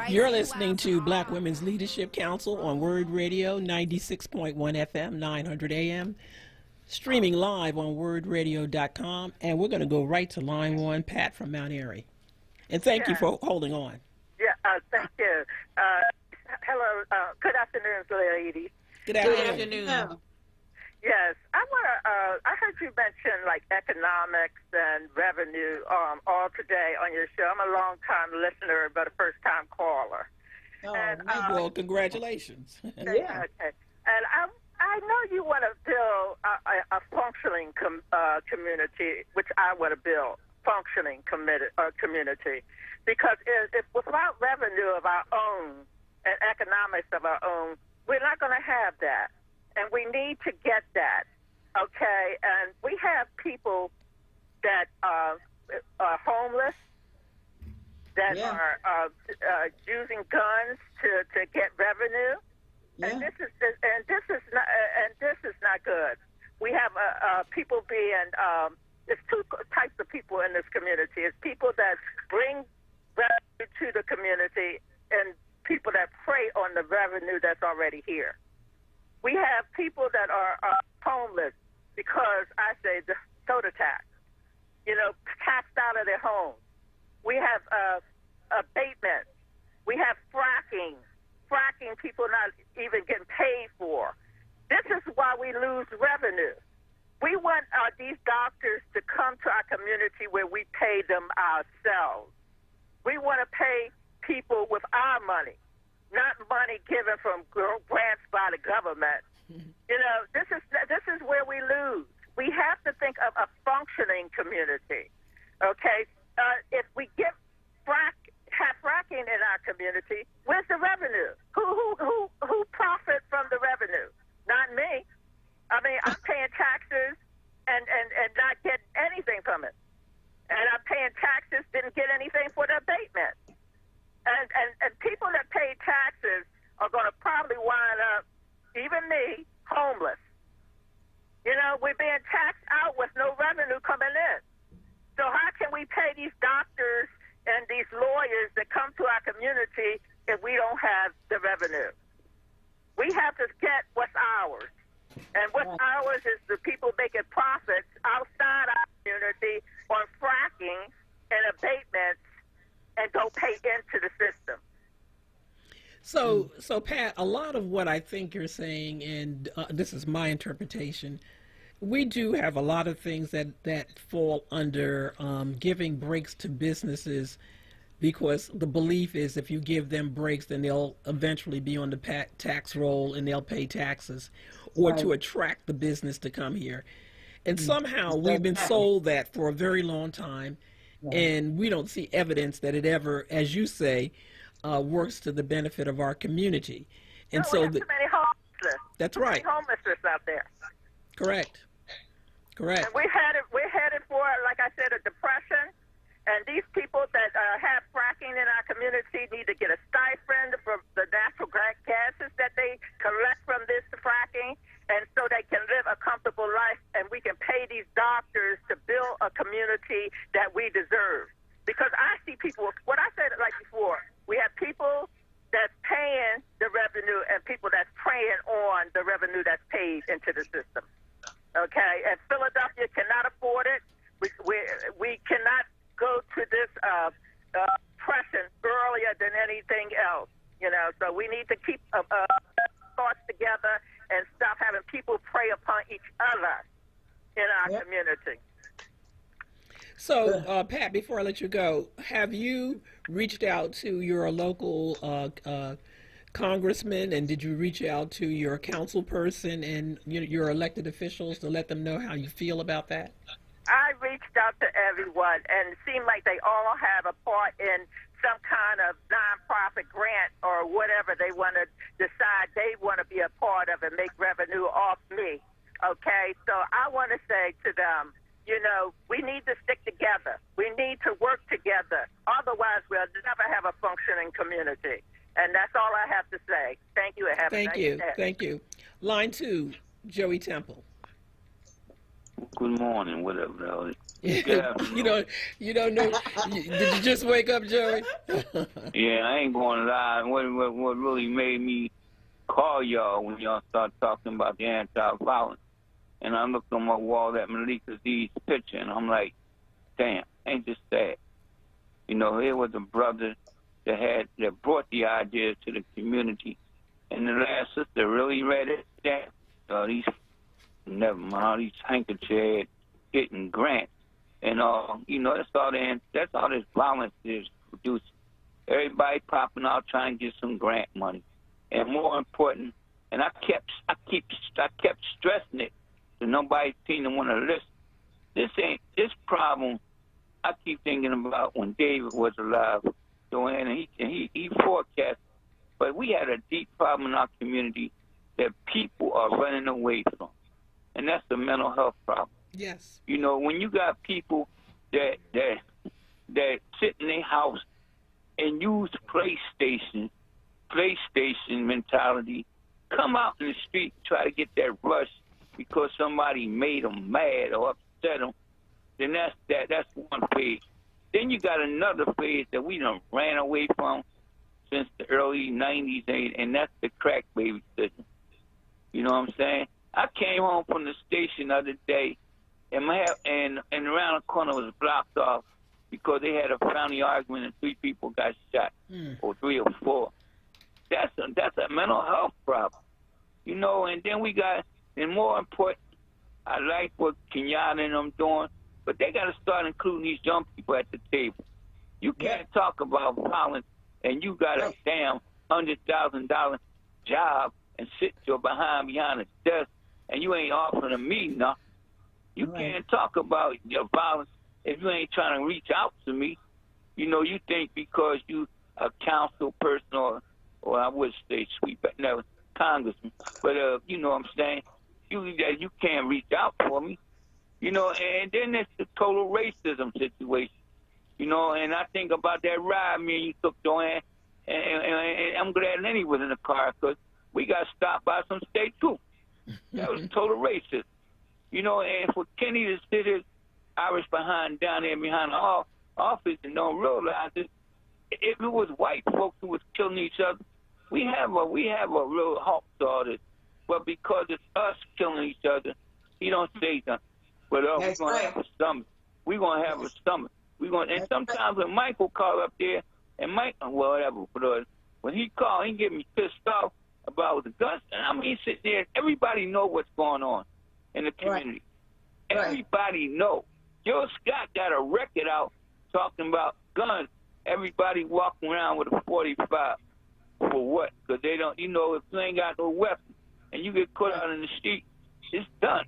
You're listening to Black Women's Leadership Council on Word Radio, 96.1 FM, 900 AM, streaming live on wordradio.com, and we're going to go right to line one, Pat from Mount Airy. And thank you for holding on. Yeah, thank you. Hello, good afternoon, ladies. Good afternoon. Yes, I heard you mention like economics and revenue all today on your show. I'm a long-time listener, but a first-time caller. Oh, well, congratulations. Yeah. Okay. And I know you want to build a functioning community, which I want to build, functioning community, because if without revenue of our own and economics of our own, we're not going to have that. And we need to get that, okay? And we have people that are homeless, that are using guns to get revenue, and this is not good. We have people being there's two types of people in this community. It's people that bring revenue to the community, and people that prey on the revenue that's already here. We have people that are homeless because, I say, the soda tax, taxed out of their homes. We have abatement. We have fracking people not even getting paid for. This is why we lose revenue. We want these doctors to come to our community where we pay them ourselves. We want to pay people with our money, not money given from grants by the government. This is where we lose. We have to think of a functioning community. Okay, if we have fracking in our community, where's the revenue? Who profit from the revenue? Not me. I mean, I'm paying taxes and not getting anything from it. and are paying taxes didn't get anything for the abatement. And people that pay taxes are going to probably wind up, even me, homeless. You know, we're being taxed out with no revenue coming in. So how can we pay these doctors and these lawyers that come to our community if we don't have the revenue? We have to get what's ours. And what's ours is the people making profits outside our community on fracking and abatements and don't pay into the system. So Pat, a lot of what I think you're saying, and this is my interpretation, we do have a lot of things that fall under giving breaks to businesses, because the belief is if you give them breaks, then they'll eventually be on the tax roll and they'll pay taxes, or to attract the business to come here. And somehow we've been sold that for a very long time, and we don't see evidence that it ever, as you say, works to the benefit of our community. And we have too many homeless. That's right. Too many homelessness out there. Correct. And we're headed for, like I said, a depression. And these people that have fracking in our community need to get a stipend from the natural gases that they collect from this fracking, and so they can live a comfortable life, and we can pay these doctors to build a community that we deserve. Because I see people, what I said like before, we have people that's paying the revenue and people that's preying on the revenue that's paid into the system. Okay? And Philadelphia cannot afford it. We cannot go to this depression earlier than anything else, you know. So we need to keep thoughts together and stop having people prey upon each other in our community. So, Pat, before I let you go, have you reached out to your local congressman, and did you reach out to your council person and your elected officials to let them know how you feel about that? I reached out to everyone, and it seemed like they all have a part in some kind of nonprofit grant or whatever they want to decide they want to be a part of and make revenue off me. Okay, so I want to say to them, you know, we need to stick together. We need to work together. Otherwise, we'll never have a functioning community. And that's all I have to say. Thank you, and have a nice day. Thank you. Line 2, Joey Temple. Good morning, whatever. You don't know. Did you just wake up, Joey? Yeah, I ain't going to lie. What really made me call y'all when y'all start talking about the anti-violence, and I looked on my wall at Malika Z's picture, and I'm like, damn, ain't this sad? You know, here was a brother that brought the idea to the community, and the last sister really read it down. Never mind, these handkerchiefs getting grants, and you know, that's all this violence is producing. Everybody popping out trying to get some grant money, and more important, and I kept stressing it, so nobody seemed to want to listen. This problem. I keep thinking about when David was alive, and he forecast, but we had a deep problem in our community that people are running away from. And that's the mental health problem. Yes. You know, when you got people that sit in their house and use PlayStation mentality, come out in the street, try to get that rush because somebody made them mad or upset them, then that's one phase. Then you got another phase that we done ran away from since the early 90s, and that's the crack babysitting. You know what I'm saying? I came home from the station the other day, and around the corner was blocked off because they had a family argument and 3 people got shot, or 3 or 4. That's a mental health problem, you know. And then and more important, I like what Kenyatta and them doing, but they got to start including these young people at the table. You can't talk about violence and you got a damn $100,000 job and sit your behind a desk and you ain't offering a meeting. No. You can't talk about your violence if you ain't trying to reach out to me. You know, you think because you a council person or I would say sweet, but never congressman. But you know what I'm saying? You can't reach out for me. You know, and then it's the total racism situation. You know, and I think about that ride me and you took, Joanne, and I'm glad Lenny was in the car because we got stopped by some state troops. That was total racism. You know, and for Kenny to sit his Irish behind down there behind the office and don't realize it, if it was white folks who was killing each other, we have a real halt to all this. But because it's us killing each other, he don't say something. But we're gonna have a summit. We're gonna have a summit. And sometimes when Michael call up there, and Mike, whatever, but when he called, he get me pissed off about the guns. And I mean, sitting there, everybody know what's going on in the community. Right. Everybody know. Joe Scott got a record out talking about guns. Everybody walking around with a 45. For what? Because they don't, you know, if you ain't got no weapon and you get caught out in the street, it's done.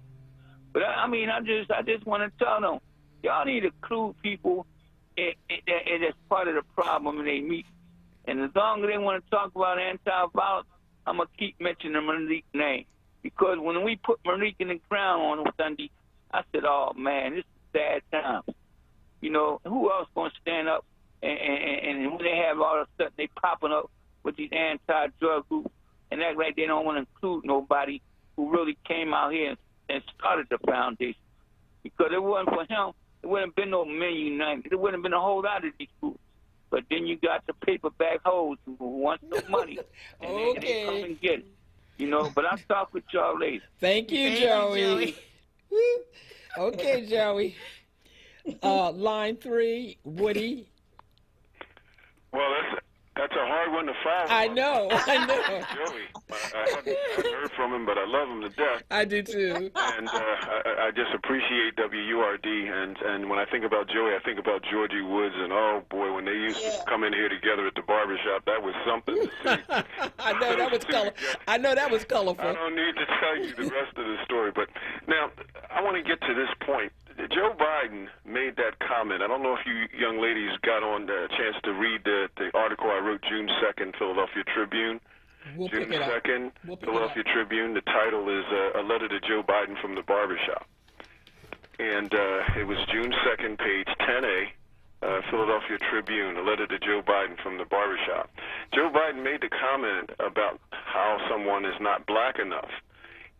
But I mean, I just want to tell them, y'all need to include people as part of the problem when they meet. And as long as they want to talk about anti-violence, I'm going to keep mentioning Monique's name. Because when we put Monique in the ground on Sunday, I said, oh, man, this is sad times. You know, who else going to stand up? And when they have all of a sudden, they popping up with these anti-drug groups and act like they don't want to include nobody who really came out here and started the foundation. Because if it wasn't for him, there wouldn't have been no Men United. There wouldn't have been a whole lot of these groups. But then you got the paperback hoes who want some money, and they come and get it. You know, but I'll talk with y'all later. Thank you, Joey. Okay, Joey. Line 3, Woody. Well, that's a hard one to follow. I know. Joey, I haven't heard from him, but I love him to death. I do too. And I just appreciate WURD. And when I think about Joey, I think about Georgie Woods. And oh boy, when they used to come in here together at the barbershop, that was something to see. I know that was colorful. I know that was colorful. I don't need to tell you the rest of the story, but now I want to get to this point. Joe Biden made that comment. I don't know if you young ladies got on the chance to read the article I wrote June 2nd, Philadelphia Tribune. June 2nd, Philadelphia Tribune. The title is A Letter to Joe Biden from the Barbershop. And it was June 2nd, page 10A, Philadelphia Tribune, A Letter to Joe Biden from the Barbershop. Joe Biden made the comment about how someone is not black enough.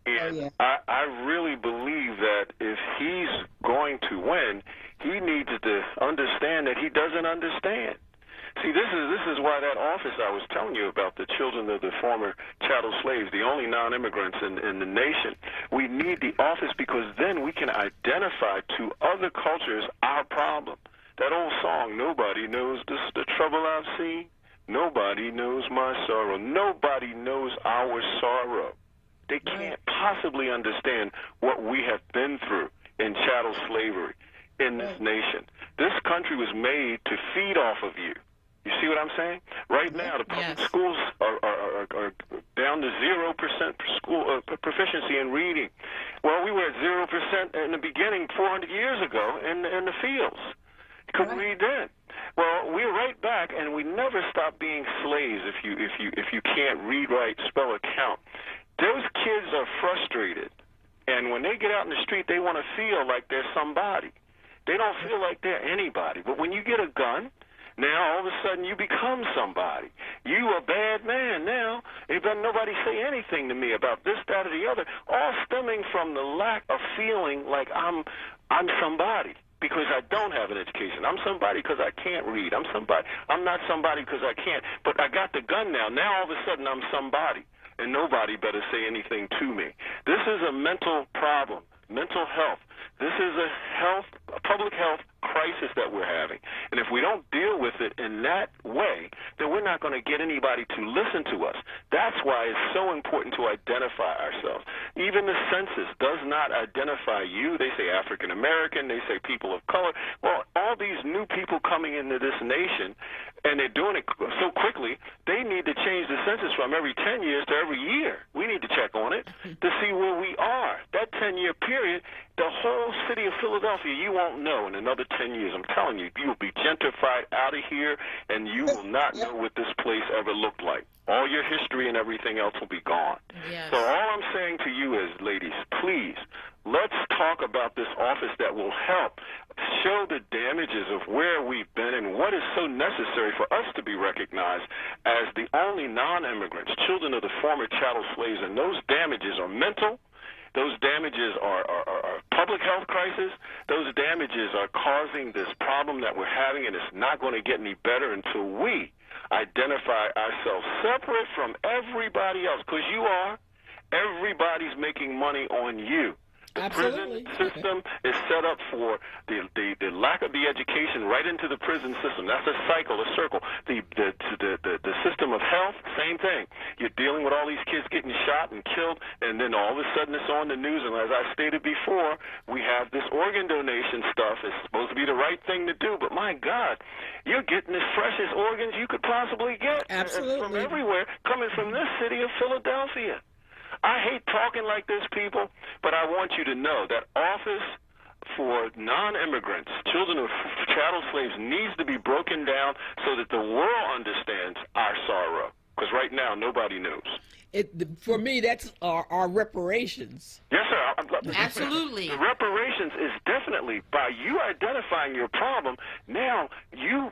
And I really believe that if he's going to win, he needs to understand that he doesn't understand. See, this is why that office I was telling you about, the children of the former chattel slaves, the only non-immigrants in the nation, we need the office because then we can identify to other cultures our problem. That old song, nobody knows the trouble I've seen. Nobody knows my sorrow. Nobody knows our sorrow. They can't possibly understand what we have been through in chattel slavery in this nation. This country was made to feed off of you. You see what I'm saying? Right now, the public schools are down to 0% school proficiency in reading. Well, we were at 0% in the beginning 400 years ago in the fields. Couldn't read then. Well, we're right back, and we never stop being slaves if you can't read, write, spell, or count. Those kids are frustrated, and when they get out in the street, they want to feel like they're somebody. They don't feel like they're anybody. But when you get a gun, now all of a sudden you become somebody. You a bad man now. Ain't been nobody say anything to me about this, that, or the other, all stemming from the lack of feeling like I'm somebody. Because I don't have an education. I'm somebody because I can't read. I'm somebody. I'm not somebody because I can't. But I got the gun now. Now all of a sudden I'm somebody. And nobody better say anything to me. This is a mental problem, mental health. This is a public health crisis that we're having. And if we don't deal with it in that way, then we're not going to get anybody to listen to us. That's why it's so important to identify ourselves. Even the census does not identify you. They say African American, they say people of color. Well, all these new people coming into this nation, and they're doing it so quickly, they need to change the census from every 10 years to every year. We need to check on it to see where we are. That 10-year period, the whole city of Philadelphia, you won't know in another 10 years. I'm telling you, you will be gentrified out of here, and you will not know what this place ever looked like. All your history and everything else will be gone. Yes. So all I'm saying to you is, ladies, please Let's talk about this office that will help show the damages of where we've been and what is so necessary for us to be recognized as the only non-immigrants, children of the former chattel slaves. And those damages are mental. Those damages are public health crisis. Those damages are causing this problem that we're having, and it's not going to get any better until we identify ourselves separate from everybody else, because you are. Everybody's making money on you. The Absolutely. prison system is set up for the lack of the education right into the prison system. That's a cycle, a circle. The system of health, same thing. You're dealing with all these kids getting shot and killed, and then all of a sudden it's on the news. And as I stated before, we have this organ donation stuff. It's supposed to be the right thing to do, but my God, you're getting as fresh as organs you could possibly get. Absolutely. From everywhere, coming from this city of Philadelphia. I hate talking like this, people, but I want you to know that office for non-immigrants, children of chattel slaves, needs to be broken down so that the world understands our sorrow. Because right now, nobody knows. For me, that's our reparations. Yes, sir. Absolutely. The reparations is definitely by you identifying your problem. Now they'll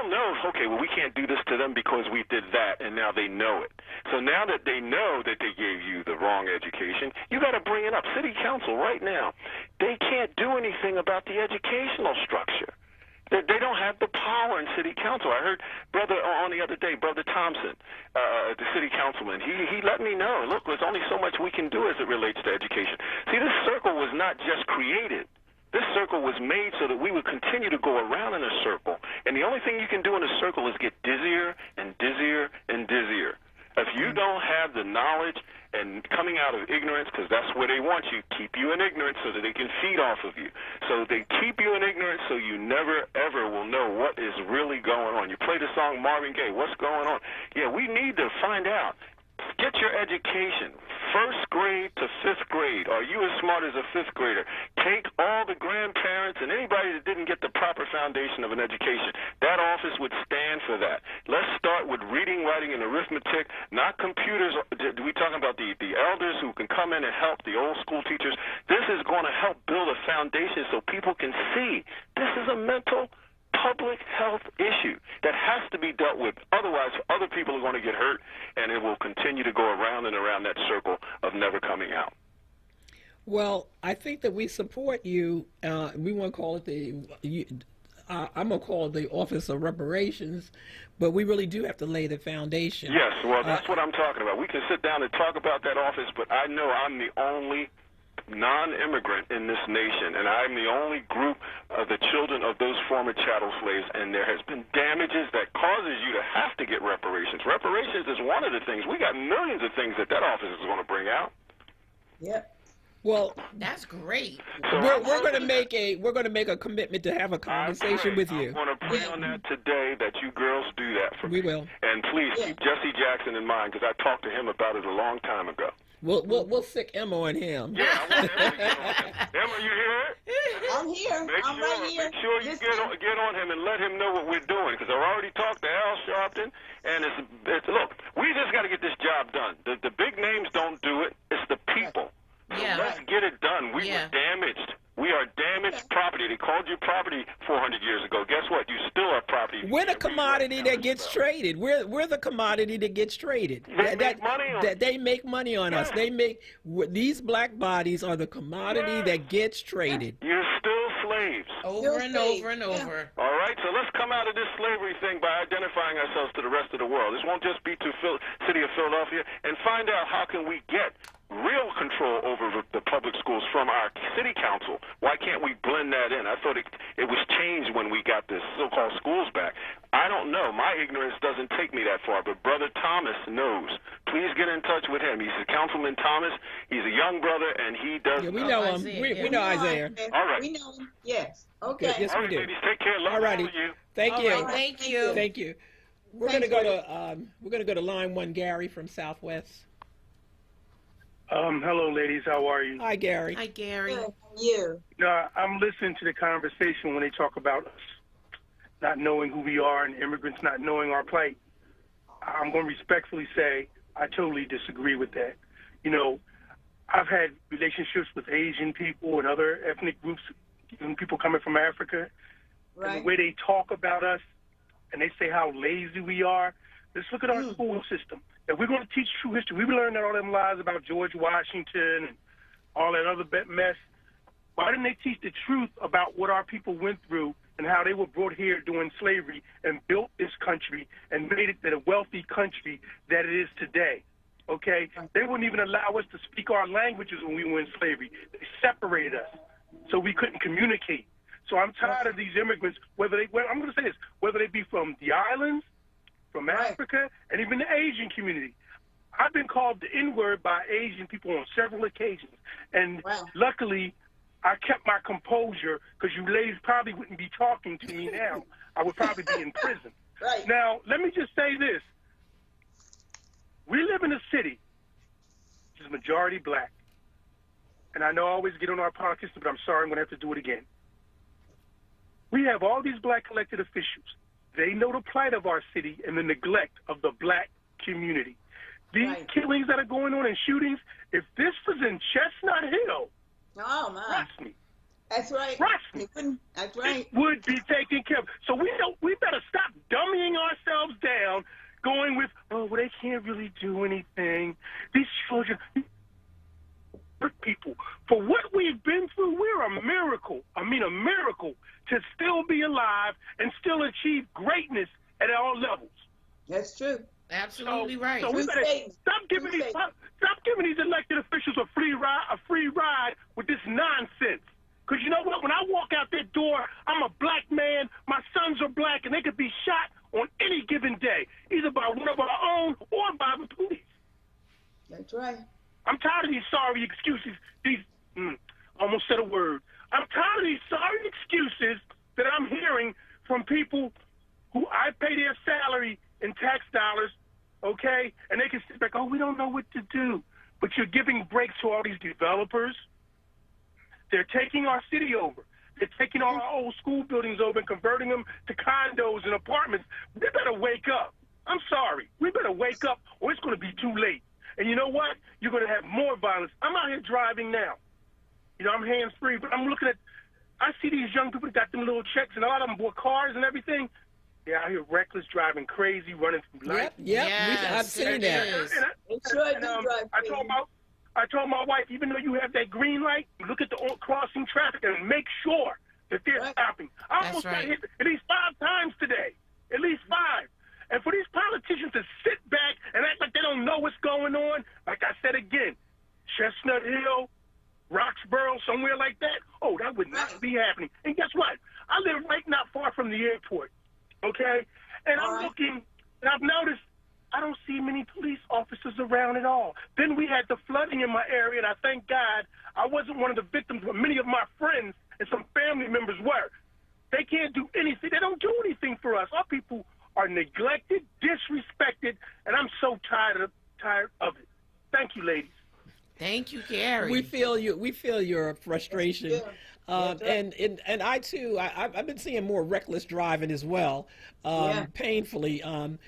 know. Okay, well, we can't do this to them because we did that, and now they know it. So now that they know that they gave you the wrong education, you got to bring it up. City Council right now, they can't do anything about the educational structure. They don't have the power in city council. I heard on the other day, Brother Thompson, the city councilman, he let me know, look, there's only so much we can do as it relates to education. See, this circle was not just created. This circle was made so that we would continue to go around in a circle. And the only thing you can do in a circle is get dizzier and dizzier and dizzier. If you don't have the knowledge and coming out of ignorance, because that's where they want you, keep you in ignorance so that they can feed off of you. So they keep you in ignorance so you never, ever will know what is really going on. You play the song Marvin Gaye, what's going on? Yeah, we need to find out. Get your education, 1st grade to 5th grade. Are you as smart as a 5th grader? Take all the grandparents and anybody that didn't get the proper foundation of an education. That office would stand for that. Let's start with reading, writing, and arithmetic, not computers. We're talking about the elders who can come in and help, the old school teachers. This is going to help build a foundation so people can see this is a mental public health issue that has to be dealt with. Otherwise, other people are going to get hurt, and it will continue to go around and around that circle of never coming out. Well, I think that we support you. We want to call it I'm going to call it the Office of Reparations, but we really do have to lay the foundation. Yes, well, that's what I'm talking about. We can sit down and talk about that office, but I know I'm the only non-immigrant in this nation, and I'm the only group of the children of those former chattel slaves, and there has been damages that causes you to have to get reparations. Reparations is one of the things. We got millions of things that office is going to bring out. Yep. Well, that's great. So we're going to make a commitment to have a conversation with you. I want to pray on that today that you girls do that for me. We will. And please keep Jesse Jackson in mind, because I talked to him about it a long time ago. We'll stick Emma on him. Yeah, I want Emma to get on him. Emma, you here? I'm here. I'm right here. Make sure you get on him and let him know what we're doing, because I've already talked to Al Sharpton, and it's look, we just got to get this job done. The big names don't do it. It's the people. Yeah. So let's get it done. We were damaged. We are damaged property. They called you property 400 years ago. Guess what? You still are property. We're the commodity that gets traded. We're the commodity that gets traded. They make money on us. They make money on us. These black bodies are the commodity that gets traded. You're still slaves. Over and over and over. All right, so let's come out of this slavery thing by identifying ourselves to the rest of the world. This won't just be to city of Philadelphia, and find out how can we get real control over the public schools from our city council. Why can't we blend that in? I thought it was changed when we got the so-called schools back. I don't know. My ignorance doesn't take me that far, but Brother Thomas knows. Please get in touch with him. He's Councilman Thomas. He's a young brother, and he does. Yeah, we know him. We know Isaiah. All right. We know him. Yes. Okay. Yes, all we right, do. ladies, take care. Love all righty. you. Thank you. Right, thank you. Thank you. We're going to go to line 1, Gary from Southwest. Hello, ladies. How are you? Hi, Gary. Hi, Gary. Good. You. I'm listening to the conversation when they talk about us not knowing who we are and immigrants not knowing our plight. I'm going to respectfully say I totally disagree with that. You know, I've had relationships with Asian people and other ethnic groups, even people coming from Africa. Right. And the way they talk about us, and they say how lazy we are. Let's look at our school system. If we're going to teach true history, we learned all them lies about George Washington and all that other mess. Why didn't they teach the truth about what our people went through and how they were brought here during slavery and built this country and made it a wealthy country that it is today? Okay? They wouldn't even allow us to speak our languages when we were in slavery. They separated us so we couldn't communicate. So I'm tired of these immigrants, I'm going to say this, whether they be from the islands, from Africa, and even the Asian community. I've been called the N-word by Asian people on several occasions. And luckily, I kept my composure because you ladies probably wouldn't be talking to me now. I would probably be in prison. Right. Now, let me just say this. We live in a city which is majority black. And I know I always get on our politics, but I'm sorry, I'm going to have to do it again. We have all these black elected officials. They know the plight of our city and the neglect of the black community. These killings that are going on and shootings, if this was in Chestnut Hill, trust me. That's right. Trust me. That's right. It would be taken care of. So we better stop dummying ourselves down, going with, oh, well, they can't really do anything. These children, people, for what we've been through, we're a miracle. I mean, a miracle to still be alive and still achieve greatness at all levels. That's true. Absolutely right. So we better stop giving these elected officials a free ride with this nonsense. Because you know what? When I walk out that door, I'm a black man, my sons are black, and they could be shot on any given day, either by one of our own or by the police. That's right. I'm tired of these sorry excuses. Almost said a word. I'm tired of these sorry excuses that I'm hearing from people who I pay their salary in tax dollars, okay? And they can sit back, oh, we don't know what to do. But you're giving breaks to all these developers. They're taking our city over. They're taking all our old school buildings over and converting them to condos and apartments. They better wake up. I'm sorry. We better wake up or it's going to be too late. And you know what? You're going to have more violence. I'm out here driving now. You know, I'm hands-free, but I'm looking at, I see these young people that got them little checks, and a lot of them bought cars and everything. They're out here reckless, driving crazy, running through lights. I've seen that. I told my wife, even though you have that green light, look at the crossing traffic and make sure that they're stopping. I almost got hit at least 5 times today, at least 5. And for these politicians to sit back and act like they don't know what's going on, like I said again, Chestnut Hill, Roxborough, somewhere like that, oh, that would not be happening. And guess what? I live right not far from the airport, okay? And I'm looking, and I've noticed I don't see many police officers around at all. Then we had the flooding in my area, and I thank God I wasn't one of the victims, but many of my friends and some family members were. They can't do anything. They don't do anything for us. Our people are neglected, disrespected, and I'm so tired of it. Thank you, ladies. Thank you, Gary. We feel your frustration. And I too, I've been seeing more reckless driving as well, painfully. And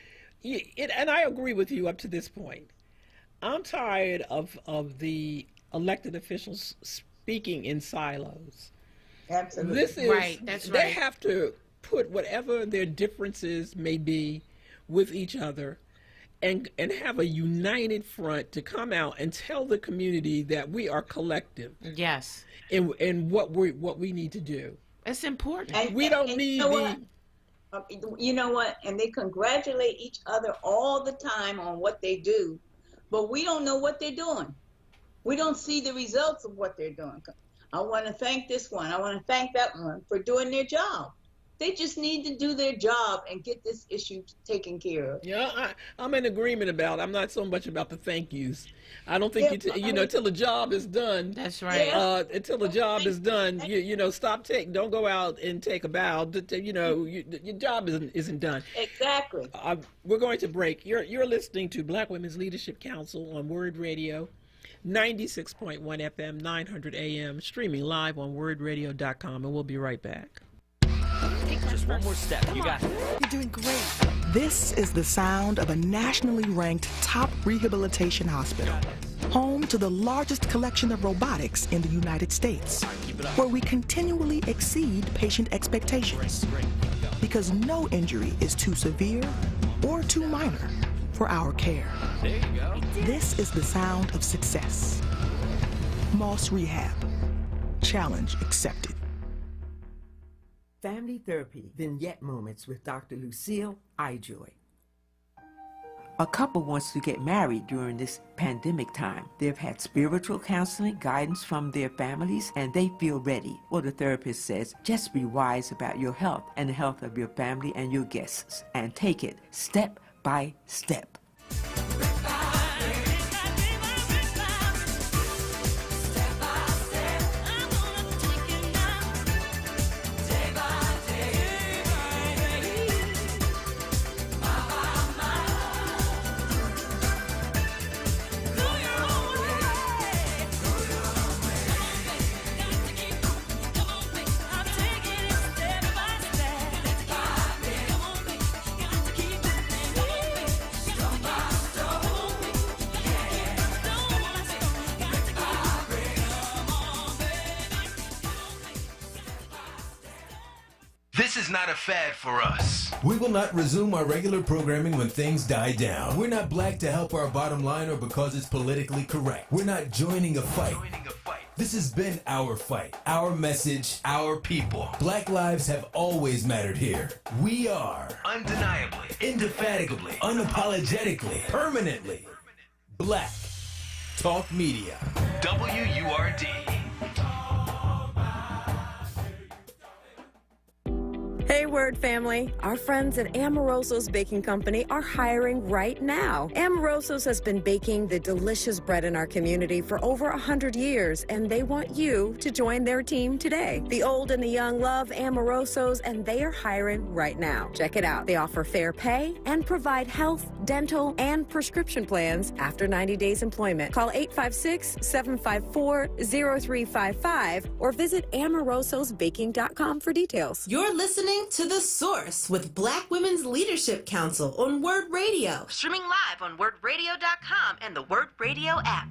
I agree with you up to this point. I'm tired of the elected officials speaking in silos. Absolutely. This is right. That's right. They have to put whatever their differences may be with each other and have a united front to come out and tell the community that we are collective. Yes. In what we need to do. It's important. And, we don't need you know what? And they congratulate each other all the time on what they do, but we don't know what they're doing. We don't see the results of what they're doing. I want to thank this one. I want to thank that one for doing their job. They just need to do their job and get this issue taken care of. Yeah, I'm in agreement about it. I'm not so much about the thank yous. I don't think until the job is done. That's right. Until the job is done, don't go out and take a bow. Your job isn't done. Exactly. We're going to break. You're listening to Black Women's Leadership Council on WORD Radio, 96.1 FM, 900 AM, streaming live on WORDradio.com, and we'll be right back. Just one more step. You got it. You're doing great. This is the sound of a nationally ranked top rehabilitation hospital. home to the largest collection of robotics in the United States, where we continually exceed patient expectations, because no injury is too severe or too minor for our care. There you go. This is the sound of success. Moss Rehab. Challenge accepted. Family Therapy Vignette Moments with Dr. Lucille Ijoy. A couple wants to get married during this pandemic time. They've had spiritual counseling, guidance from their families, and they feel ready. Well, the therapist says, just be wise about your health and the health of your family and your guests, and take it step by step. This is not a fad for us. We will not resume our regular programming when things die down. We're not black to help our bottom line or because it's politically correct. We're not joining a fight. This has been our fight, our message, our people. Black lives have always mattered here. We are undeniably, indefatigably, unapologetically, permanently Black Talk Media. WURD. Hey, Word family. Our friends at Amoroso's Baking Company are hiring right now. Amoroso's has been baking the delicious bread in our community for over 100 years, and they want you to join their team today. The old and the young love Amoroso's, and they are hiring right now. Check it out. They offer fair pay and provide health, dental, and prescription plans after 90 days employment. Call 856-754-0355 or visit amorososbaking.com for details. You're listening to The Source with Black Women's Leadership Council on Word Radio. Streaming live on wordradio.com and the Word Radio app.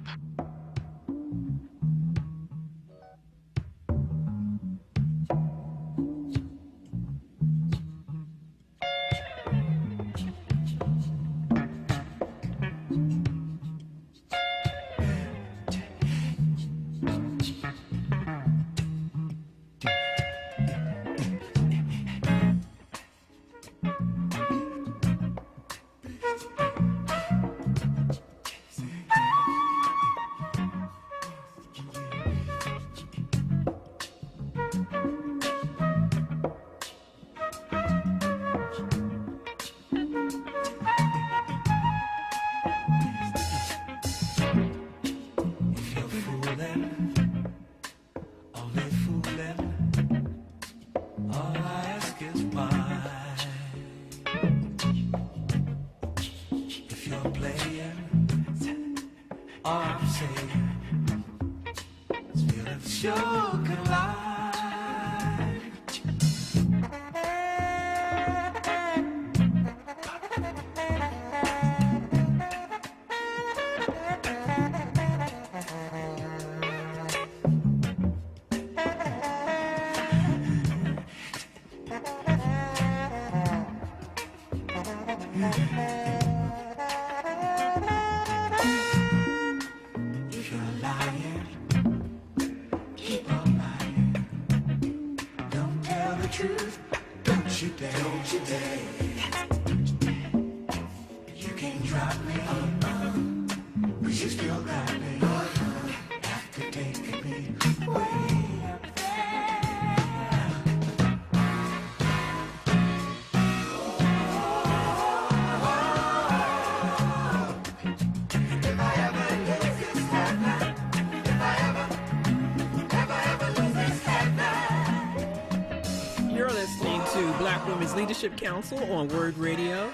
Leadership Council on Word Radio,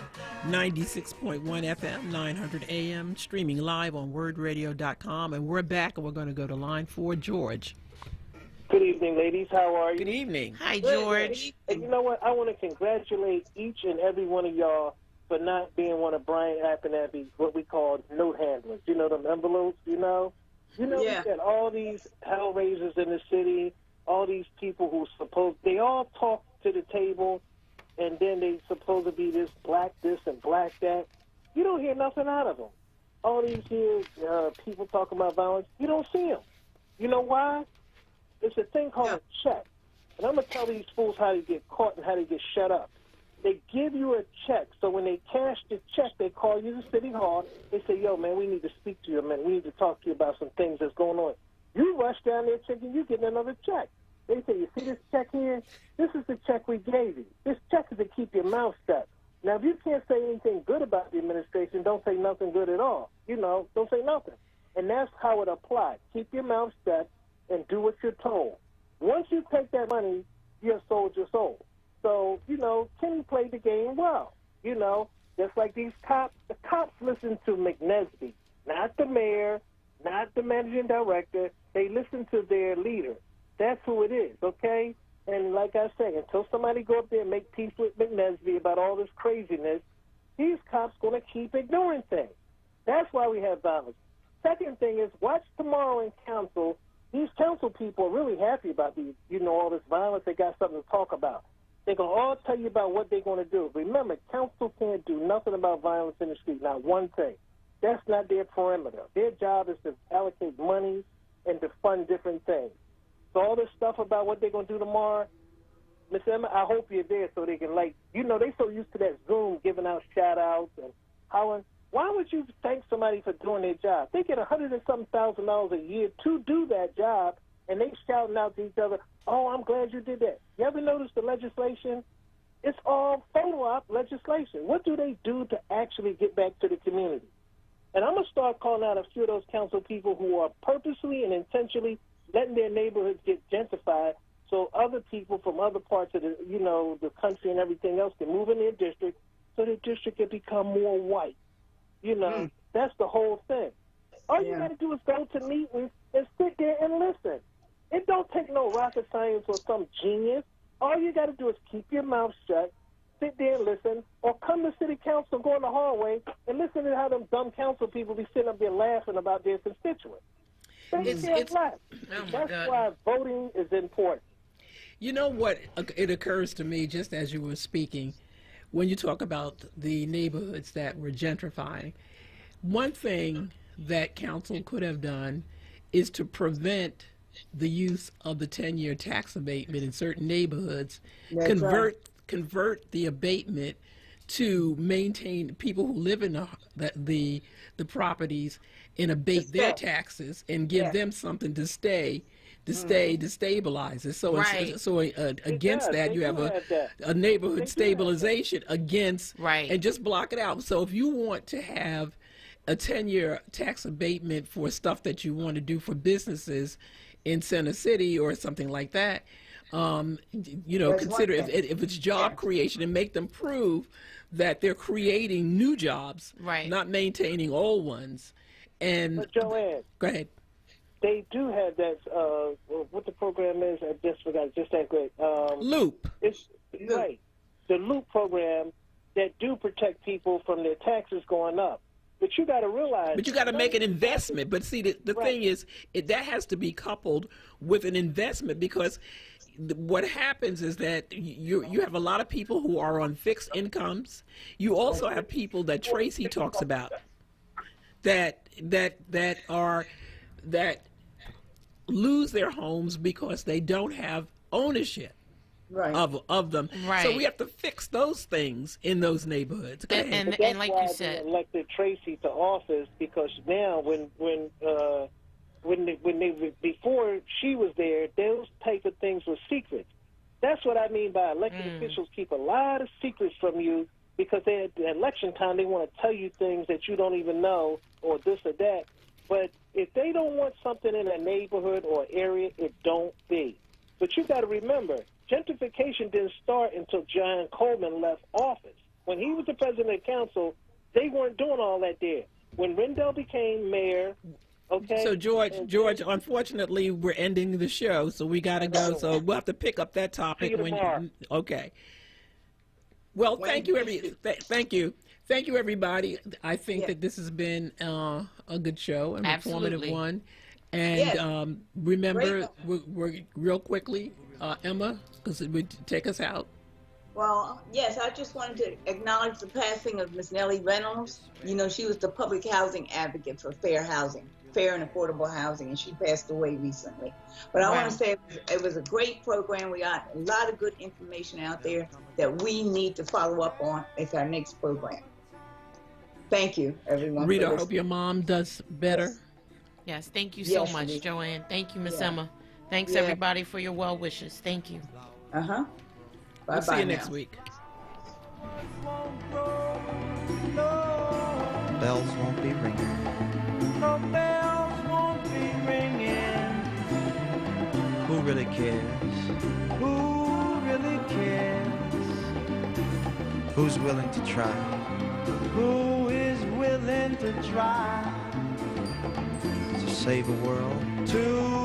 96.1 FM, 900 AM, streaming live on wordradio.com. And we're back, and we're going to go to line 4, George. Good evening, ladies. How are you? Good evening. Hi, George. And you know what? I want to congratulate each and every one of y'all for not being one of Brian Abernathy's what we call note handlers. You know, them envelopes, you know? You know, Yeah. we got all these hellraisers in the city, all these people who they all talk to the table, and then they supposed to be this and black that. You don't hear nothing out of them. All these years, people talking about violence, you don't see them. You know why? It's a thing called a check. And I'm going to tell these fools how to get caught and how to get shut up. They give you a check, so when they cash the check, they call you to City Hall. They say, yo, man, we need to speak to you, man. We need to talk to you about some things that's going on. You rush down there thinking you getting another check. They say, you see this check here? This is the check we gave you. This check is to keep your mouth shut. Now, if you can't say anything good about the administration, don't say nothing good at all. You know, don't say nothing. And that's how it applies. Keep your mouth shut and do what you're told. Once you take that money, you're sold your soul. So, you know, Kenny played the game well. You know, just like these cops, the cops listen to McNesby, not the mayor, not the managing director. They listen to their leader. That's who it is, okay? And like I say, until somebody go up there and make peace with McNesby about all this craziness, these cops going to keep ignoring things. That's why we have violence. Second thing is, watch tomorrow in council. These council people are really happy about these, you know, all this violence. They got something to talk about. They're going to all tell you about what they're going to do. Remember, council can't do nothing about violence in the street, not one thing. That's not their perimeter. Their job is to allocate money and to fund different things. So all this stuff about what they're going to do tomorrow, Miss Emma, I hope you're there so they can, like, you know, they so used to that Zoom giving out shout-outs and hollering. Why would you thank somebody for doing their job? They get $100,000 a year to do that job, and they shouting out to each other, oh, I'm glad you did that. You ever notice the legislation? It's all photo op legislation. What do they do to actually get back to the community? And I'm going to start calling out a few of those council people who are purposely and intentionally letting their neighborhoods get gentrified so other people from other parts of the, you know, the country and everything else can move in their district so the district can become more white. You know, that's the whole thing. All you got to do is go to meetings and sit there and listen. It don't take no rocket science or some genius. All you got to do is keep your mouth shut, sit there and listen, or come to city council, go in the hallway, and listen to how them dumb council people be sitting up there laughing about their constituents. That's why voting is important. You know what? It occurs to me just as you were speaking, when you talk about the neighborhoods that were gentrifying, one thing that council could have done is to prevent the use of the 10-year tax abatement in certain neighborhoods, convert the abatement to maintain people who live in the properties and abate their taxes and give them something to stabilize it. So against that, you have a neighborhood stabilization against and just block it out. So if you want to have a 10-year tax abatement for stuff that you want to do for businesses in Center City or something like that, you know, consider if it's job creation and make them prove that they're creating new jobs, not maintaining old ones. And but Joanne, go ahead. They do have that. What the program is? I just forgot. Just that great. Loop. It's right. The Loop program that do protect people from their taxes going up. But you got to realize. But you got to make an investment. But see, the thing is, that has to be coupled with an investment, because what happens is that you have a lot of people who are on fixed incomes. You also have people that Tracy talks about that lose their homes because they don't have ownership of them. So we have to fix those things in those neighborhoods. And like you said, elected Tracy to office, because now before she was there, those type of things were secrets. That's what I mean by elected officials keep a lot of secrets from you, because at the election time they want to tell you things that you don't even know, or this or that. But if they don't want something in a neighborhood or area, it don't be. But you got to remember, gentrification didn't start until John Coleman left office. When he was the president of the council, they weren't doing all that there. When Rendell became mayor, okay. So George, unfortunately, we're ending the show, so we got to go. So we'll have to pick up that topic when you. Okay. Well, thank you, Thank you, everybody. I think that this has been a good show, an informative one. And remember, we're real quickly, Emma, because it would take us out. Well, yes, I just wanted to acknowledge the passing of Miss Nellie Reynolds. You know, she was the public housing advocate for fair housing, fair and affordable housing, and she passed away recently. But I want to say it was a great program. We got a lot of good information out there that we need to follow up on with our next program. Thank you, everyone. Rita, I hope your mom does better. Yes, thank you so much, Joanne. Thank you, Miss Emma. Thanks, everybody, for your well wishes. Thank you. Uh-huh. We'll see you next week. Bells won't be ringing. No bells won't be ringing. Who really cares? Who really cares? Who's willing to try? Who is willing to try to save a world? To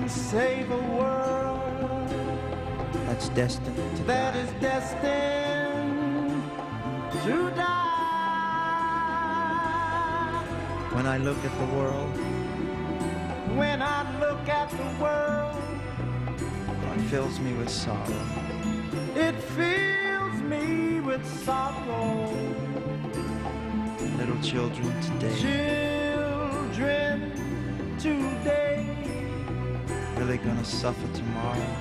save a world that's destined to that die. Is destined to die. When I look at the world, when I look at the world, it fills me with sorrow. It fills me with sorrow. Little children today. Children today. Really gonna suffer tomorrow.